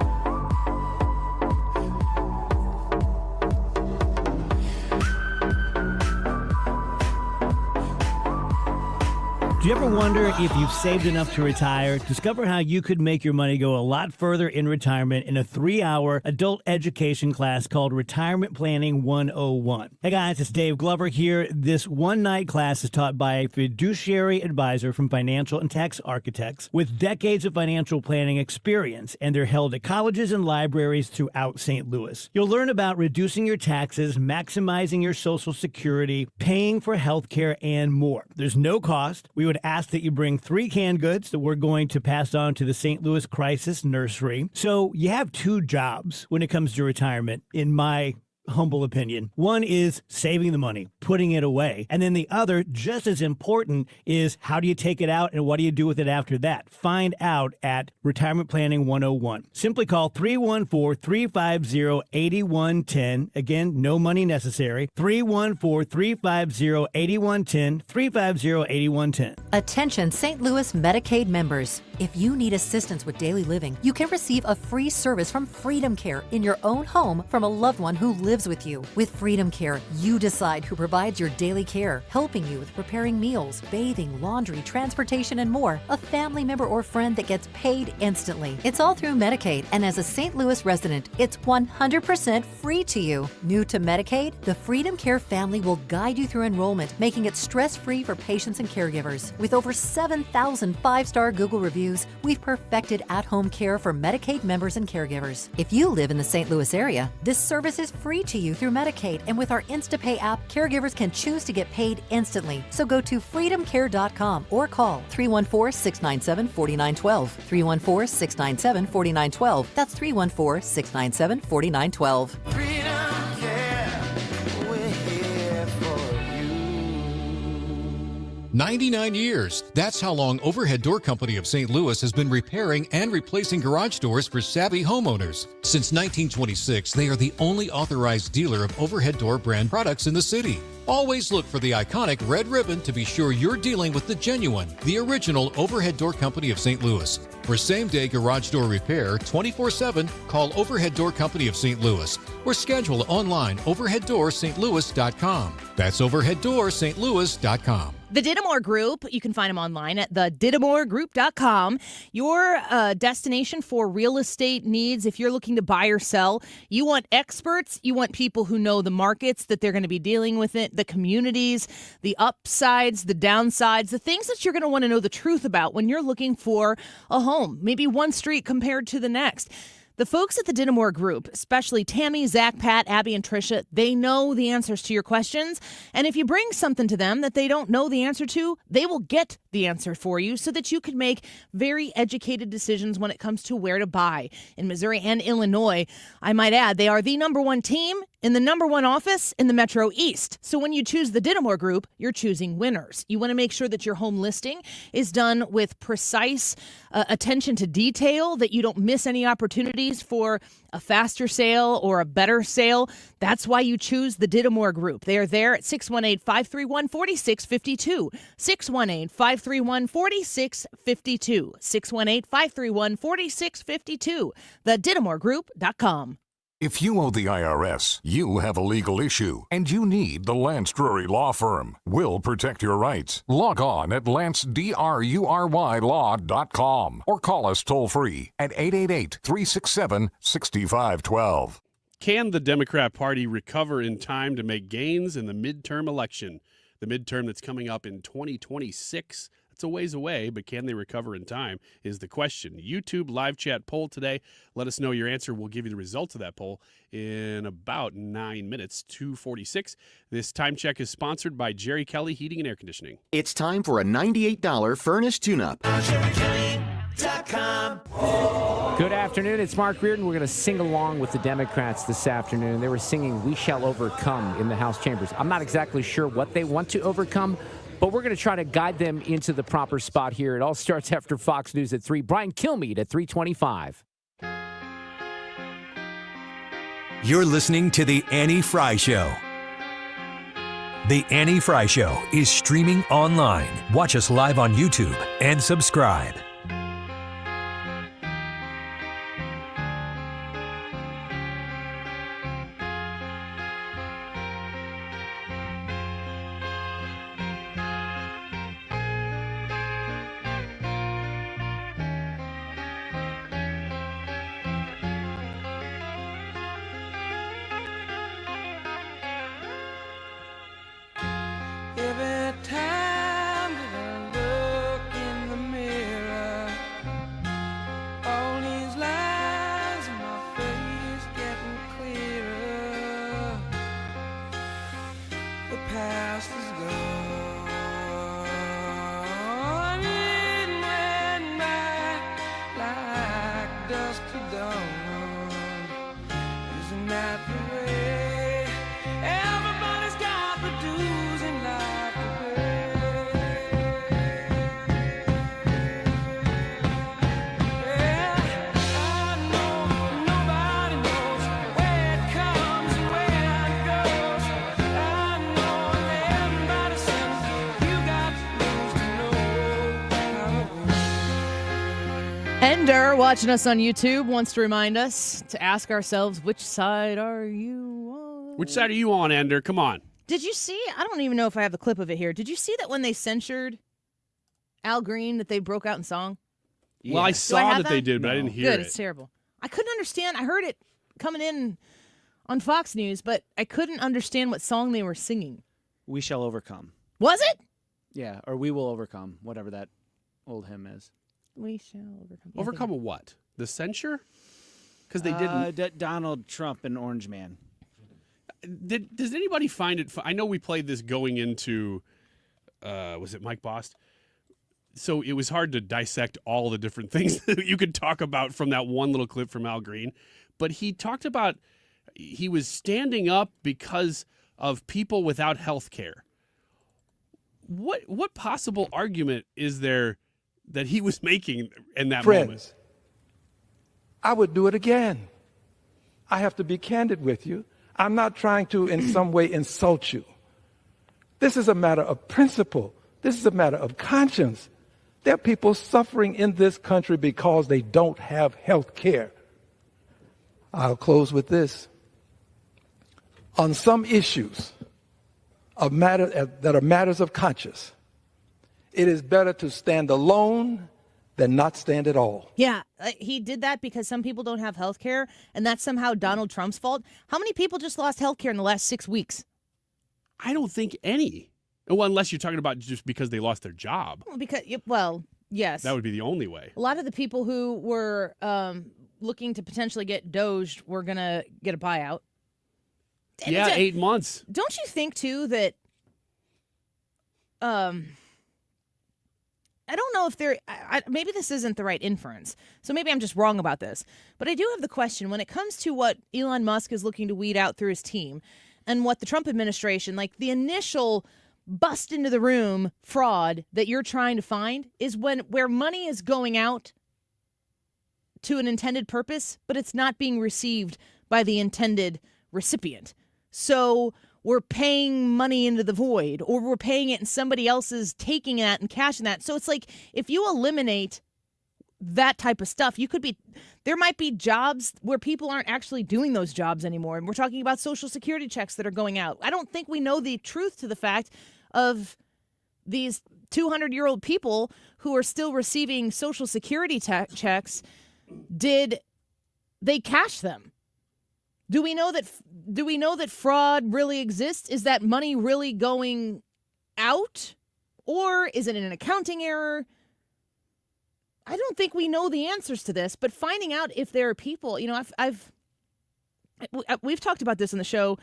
Do you ever wonder if you've saved enough to retire? Discover how you could make your money go a lot further in retirement in a 3-hour adult education class called Retirement Planning 101. Hey guys, it's Dave Glover here. This one-night class is taught by a fiduciary advisor from Financial and Tax Architects with decades of financial planning experience, and they're held at colleges and libraries throughout St. Louis. You'll learn about reducing your taxes, maximizing your Social Security, paying for health care, and more. There's no cost. We would ask that you bring 3 canned goods that we're going to pass on to the St. Louis Crisis Nursery. So you have 2 jobs when it comes to retirement, in my humble opinion. One is saving the money, putting it away. And then the other, just as important, is how do you take it out and what do you do with it after that? Find out at Retirement Planning 101. Simply call 314-350-8110. Again, no money necessary. 314-350-8110. 350-8110. Attention St. Louis Medicaid members. If you need assistance with daily living, you can receive a free service from Freedom Care in your own home from a loved one who lives with you. With Freedom Care, you decide who provides your daily care, helping you with preparing meals, bathing, laundry, transportation, and more. A family member or friend that gets paid instantly. It's all through Medicaid, and as a St. Louis resident, it's 100% free to you. New to Medicaid, the Freedom Care family will guide you through enrollment, making it stress-free for patients and caregivers. With over 7,000 5-star Google reviews, we've perfected at-home care for Medicaid members and caregivers. If you live in the St. Louis area, this service is free to you through Medicaid, and with our InstaPay app, caregivers can choose to get paid instantly. So go to freedomcare.com or call 314-697-4912. 314-697-4912. That's 314-697-4912. Freedom Care, we're here for you. 99 years. That's how long Overhead Door Company of St. Louis has been repairing and replacing garage doors for savvy homeowners. Since 1926, they are the only authorized dealer of Overhead Door brand products in the city. Always look for the iconic red ribbon to be sure you're dealing with the genuine, the original Overhead Door Company of St. Louis. For same-day garage door repair 24/7, call Overhead Door Company of St. Louis or schedule online overheaddoorsstlouis.com. That's overheaddoorsstlouis.com. The Didamore Group, you can find them online at thedidamoregroup.com. Your destination for real estate needs, if you're looking to buy or sell, you want experts, you want people who know the markets that they're going to be dealing with, it, the communities, the upsides, the downsides, the things that you're going to want to know the truth about when you're looking for a home, maybe one street compared to the next. The folks at the Didamore Group, especially Tammy, Zach, Pat, Abby, and Tricia, they know the answers to your questions. And if you bring something to them that they don't know the answer to, they will get the answer for you so that you can make very educated decisions when it comes to where to buy. In Missouri and Illinois, I might add, they are the #1 team in the #1 office in the Metro East. So when you choose the Didamore Group, you're choosing winners. You want to make sure that your home listing is done with precise attention to detail, that you don't miss any opportunities for a faster sale or a better sale. That's why you choose the Didamore Group. They are there at 618-531-4652. 618-531-4652. 618-531-4652. TheDidamoreGroup.com. If you owe the IRS, you have a legal issue, and you need the Lance Drury Law Firm. We'll protect your rights. Log on at lancedrurylaw.com or call us toll-free at 888-367-6512. Can the Democrat Party recover in time to make gains in the midterm election? The midterm that's coming up in 2026. It's a ways away, but can they recover in time is the question. YouTube live chat poll today. Let us know your answer. We'll give you the results of that poll in about 9 minutes, 2:46. This time check is sponsored by Jerry Kelly Heating and Air Conditioning. It's time for a $98 furnace tune-up. Good afternoon. It's Mark Reardon. We're going to sing along with the Democrats this afternoon. They were singing "We Shall Overcome" in the House chambers. I'm not exactly sure what they want to overcome, but we're going to try to guide them into the proper spot here. It all starts after Fox News at 3. Brian Kilmeade at 3:25. You're listening to The Annie Fry Show. The Annie Fry Show is streaming online. Watch us live on YouTube and subscribe. Every time that I look in the mirror, all these lines in my face getting clearer. The past is gone, it went by like dust to dawn. Isn't that the way? Everybody's got the dues in life to pay. Yeah, I know nobody knows where it comes and where it goes. I know everybody says you got to lose to know. Ender, watching us on YouTube, wants to remind us to ask ourselves, which side are you on? Which side are you on, Ender? Come on. Did you see? I don't even know if I have the clip of it here. Did you see that when they censured Al Green that they broke out in song? Well, I Do saw have that they did, but I didn't hear Good, it. it's terrible. I couldn't understand. I heard it coming in on Fox News, but I couldn't understand what song they were singing. We Shall Overcome. Was it? Yeah, or We Will Overcome, whatever that old hymn is. We shall overcome. Yeah, Overcome a what? The censure? Because they didn't. Donald Trump and Orange Man. Does anybody find it? I know we played this going into, was it Mike Bost? So it was hard to dissect all the different things that you could talk about from that one little clip from Al Green. But he talked about he was standing up because of people without health care. What possible argument is there that he was making in that moment? Friends, I would do it again. I have to be candid with you. I'm not trying to in some way insult you. This is a matter of principle. This is a matter of conscience. There are people suffering in this country because they don't have health care. I'll close with this. On some issues that are matters of conscience, it is better to stand alone than not stand at all. Yeah, he did that because some people don't have health care, and that's somehow Donald Trump's fault. How many people just lost health care in the last 6 weeks? I don't think any. Well, unless you're talking about just because they lost their job. Well, yes. That would be the only way. A lot of the people who were looking to potentially get doged were going to get a buyout. Yeah, 8 months. Don't you think, too, that I don't know if maybe this isn't the right inference, so maybe I'm just wrong about this. But I do have the question, when it comes to what Elon Musk is looking to weed out through his team and what the Trump administration, like the initial bust into the room fraud that you're trying to find is where money is going out to an intended purpose, but it's not being received by the intended recipient. So we're paying money into the void, or we're paying it and somebody else is taking that and cashing that. So it's like if you eliminate that type of stuff. There might be jobs where people aren't actually doing those jobs anymore. And we're talking about Social Security checks that are going out. I don't think we know the truth to the fact of these 200-year-old people who are still receiving Social Security checks. Did they cash them? Do we know that fraud really exists? Is that money really going out? Or is it an accounting error? I don't think we know the answers to this, but finding out if there are people, we've talked about this on the show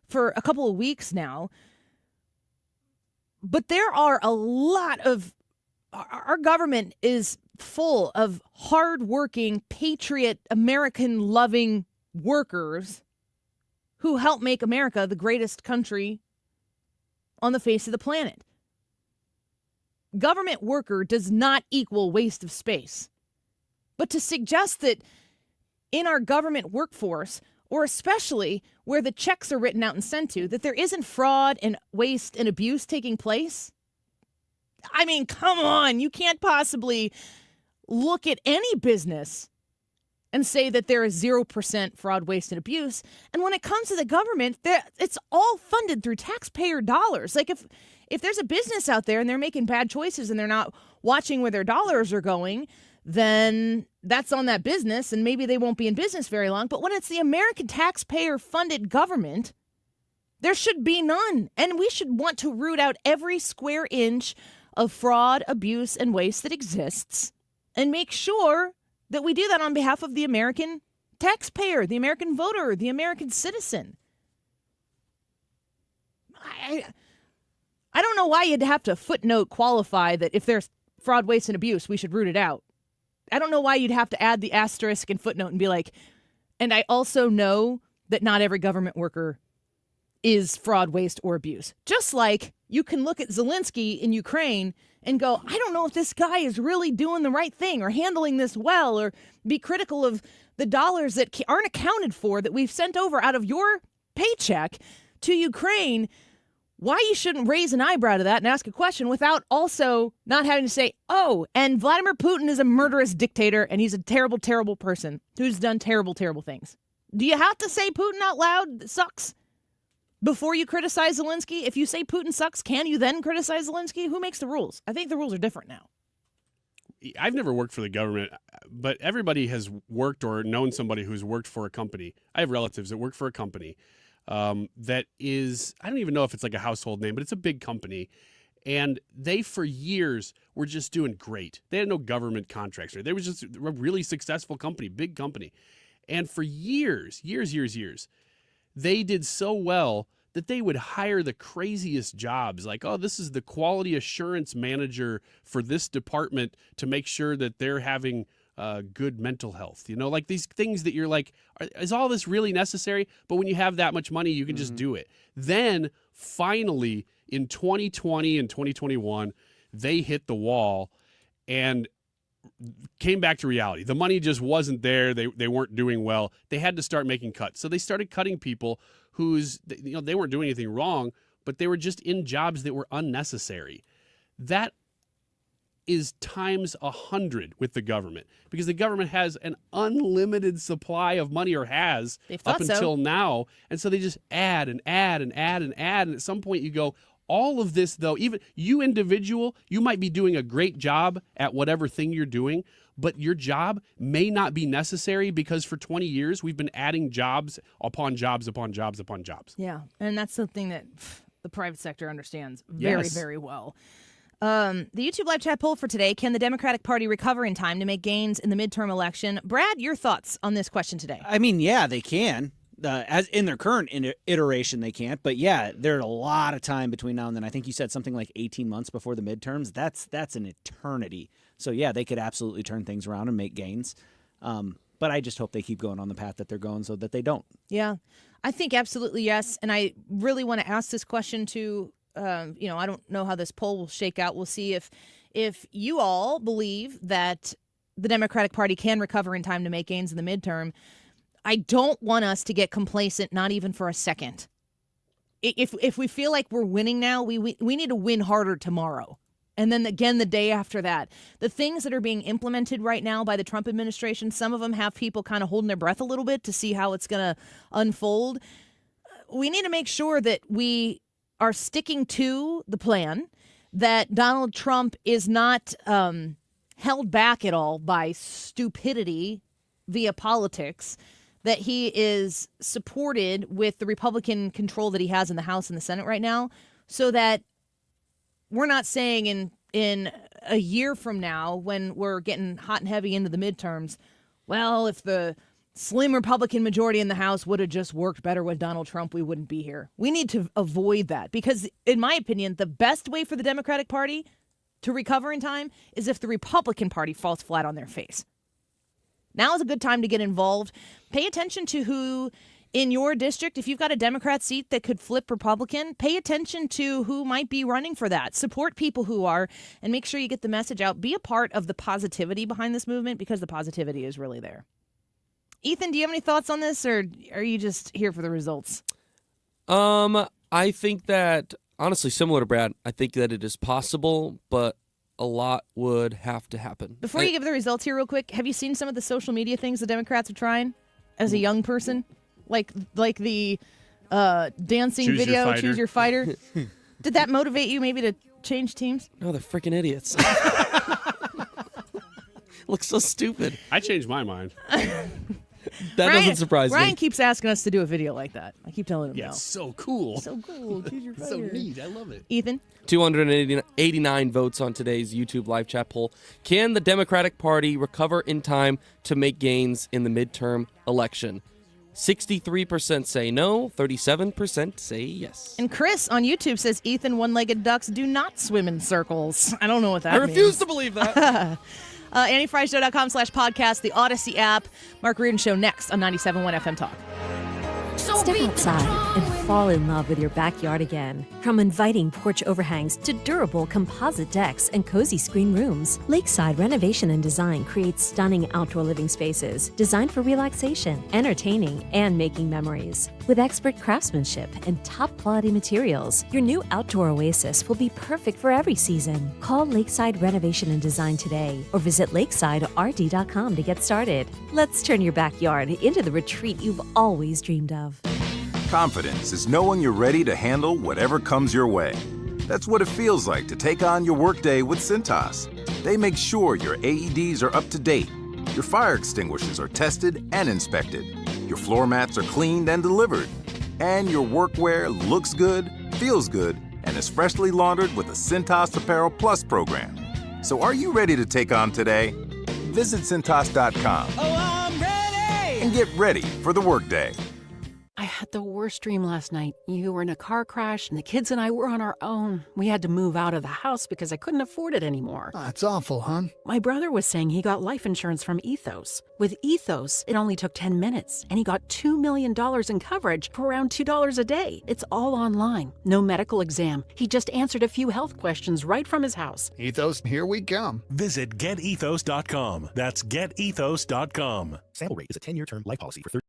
for a couple of weeks now, but there are a lot of, our government is full of hardworking, patriot, American-loving workers who help make America the greatest country on the face of the planet. Government worker does not equal waste of space. But to suggest that in our government workforce, or especially where the checks are written out and sent to, that there isn't fraud and waste and abuse taking place? I mean, come on. You can't possibly look at any business and say that there is 0% fraud, waste, and abuse. And when it comes to the government, it's all funded through taxpayer dollars. Like if there's a business out there and they're making bad choices and they're not watching where their dollars are going, then that's on that business and maybe they won't be in business very long. But when it's the American taxpayer-funded government, there should be none. And we should want to root out every square inch of fraud, abuse, and waste that exists and make sure that we do that on behalf of the American taxpayer, the American voter, the American citizen. I don't know why you'd have to footnote qualify that if there's fraud, waste, and abuse, we should root it out. I don't know why you'd have to add the asterisk and footnote and be like, and I also know that not every government worker is fraud, waste, or abuse. Just like you can look at Zelensky in Ukraine and go, I don't know if this guy is really doing the right thing or handling this well, or be critical of the dollars that aren't accounted for that we've sent over out of your paycheck to Ukraine. Why you shouldn't raise an eyebrow to that and ask a question without also not having to say, oh, and Vladimir Putin is a murderous dictator and he's a terrible, terrible person who's done terrible, terrible things. Do you have to say Putin out loud sucks before you criticize Zelensky? If you say Putin sucks, can you then criticize Zelensky? Who makes the rules? I think the rules are different now. I've never worked for the government, but everybody has worked or known somebody who's worked for a company. I have relatives that work for a company that is, I don't even know if it's like a household name, but it's a big company. And they, for years, were just doing great. They had no government contracts. They were just a really successful company, big company. And for years, they did so well that they would hire the craziest jobs. Like, oh, this is the quality assurance manager for this department to make sure that they're having good mental health. You know, like these things that you're like, is all this really necessary? But when you have that much money, you can just do it. Then finally in 2020 and 2021, they hit the wall and came back to reality. The money just wasn't there. They weren't doing well. They had to start making cuts. So they started cutting people they weren't doing anything wrong, but they were just in jobs that were unnecessary. That is times 100 with the government, because the government has an unlimited supply of money, or has up until now. And so they just add and add and add and add. And at some point you go, all of this, though, even you individual, you might be doing a great job at whatever thing you're doing, but your job may not be necessary because for 20 years we've been adding jobs upon jobs upon jobs upon jobs. Yeah, and that's something that the private sector understands very, very well. The YouTube live chat poll for today: can the Democratic Party recover in time to make gains in the midterm election? Brad, your thoughts on this question today? I mean, yeah, they can. As in their current iteration, they can't. But yeah, there's a lot of time between now and then. I think you said something like 18 months before the midterms. That's an eternity. So yeah, they could absolutely turn things around and make gains. But I just hope they keep going on the path that they're going so that they don't. Yeah, I think absolutely yes. And I really want to ask this question to, I don't know how this poll will shake out. We'll see if you all believe that the Democratic Party can recover in time to make gains in the midterm. I don't want us to get complacent, not even for a second. If we feel like we're winning now, we need to win harder tomorrow. And then again the day after that. The things that are being implemented right now by the Trump administration, some of them have people kind of holding their breath a little bit to see how it's going to unfold. We need to make sure that we are sticking to the plan, that Donald Trump is not held back at all by stupidity via politics, that he is supported with the Republican control that he has in the House and the Senate right now, so that we're not saying in a year from now, when we're getting hot and heavy into the midterms, well, if the slim Republican majority in the House would have just worked better with Donald Trump, we wouldn't be here. We need to avoid that because, in my opinion, the best way for the Democratic Party to recover in time is if the Republican Party falls flat on their face. Now is a good time to get involved. Pay attention to who in your district, if you've got a Democrat seat that could flip Republican, pay attention to who might be running for that. Support people who are, and make sure you get the message out. Be a part of the positivity behind this movement because the positivity is really there. Ethan, do you have any thoughts on this, or are you just here for the results? I think that, honestly, similar to Brad, I think that it is possible, but a lot would have to happen. Before you give the results here real quick, have you seen some of the social media things the Democrats are trying as a young person? Like the dancing video, Choose Your Fighter? Did that motivate you maybe to change teams? No, they're freaking idiots. Looks so stupid. I changed my mind. That doesn't surprise me. Ryan keeps asking us to do a video like that. I keep telling him no. It's so cool. So cool. Choose Your Fighter. So neat. I love it. Ethan? 289 votes on today's YouTube live chat poll. Can the Democratic Party recover in time to make gains in the midterm election? 63% say no, 37% say yes. And Chris on YouTube says Ethan, one-legged ducks do not swim in circles. I don't know what that means. I refuse to believe that. AnnieFryShow.com/podcast, the Odyssey app. Mark Reardon Show next on 97.1 FM Talk. Step outside and fall in love with your backyard again. From inviting porch overhangs to durable composite decks and cozy screen rooms, Lakeside Renovation and Design creates stunning outdoor living spaces designed for relaxation, entertaining, and making memories. With expert craftsmanship and top-quality materials, your new outdoor oasis will be perfect for every season. Call Lakeside Renovation and Design today or visit lakesiderd.com to get started. Let's turn your backyard into the retreat you've always dreamed of. Confidence is knowing you're ready to handle whatever comes your way. That's what it feels like to take on your workday with Cintas. They make sure your AEDs are up to date, your fire extinguishers are tested and inspected, your floor mats are cleaned and delivered, and your workwear looks good, feels good, and is freshly laundered with the Cintas Apparel Plus program. So are you ready to take on today? Visit Cintas.com and get ready for the workday. I had the worst dream last night. You were in a car crash, and the kids and I were on our own. We had to move out of the house because I couldn't afford it anymore. That's awful, hon. My brother was saying he got life insurance from Ethos. With Ethos, it only took 10 minutes, and he got $2 million in coverage for around $2 a day. It's all online. No medical exam. He just answered a few health questions right from his house. Ethos, here we come. Visit getethos.com. That's getethos.com. Sample rate is a 10-year term life policy for 30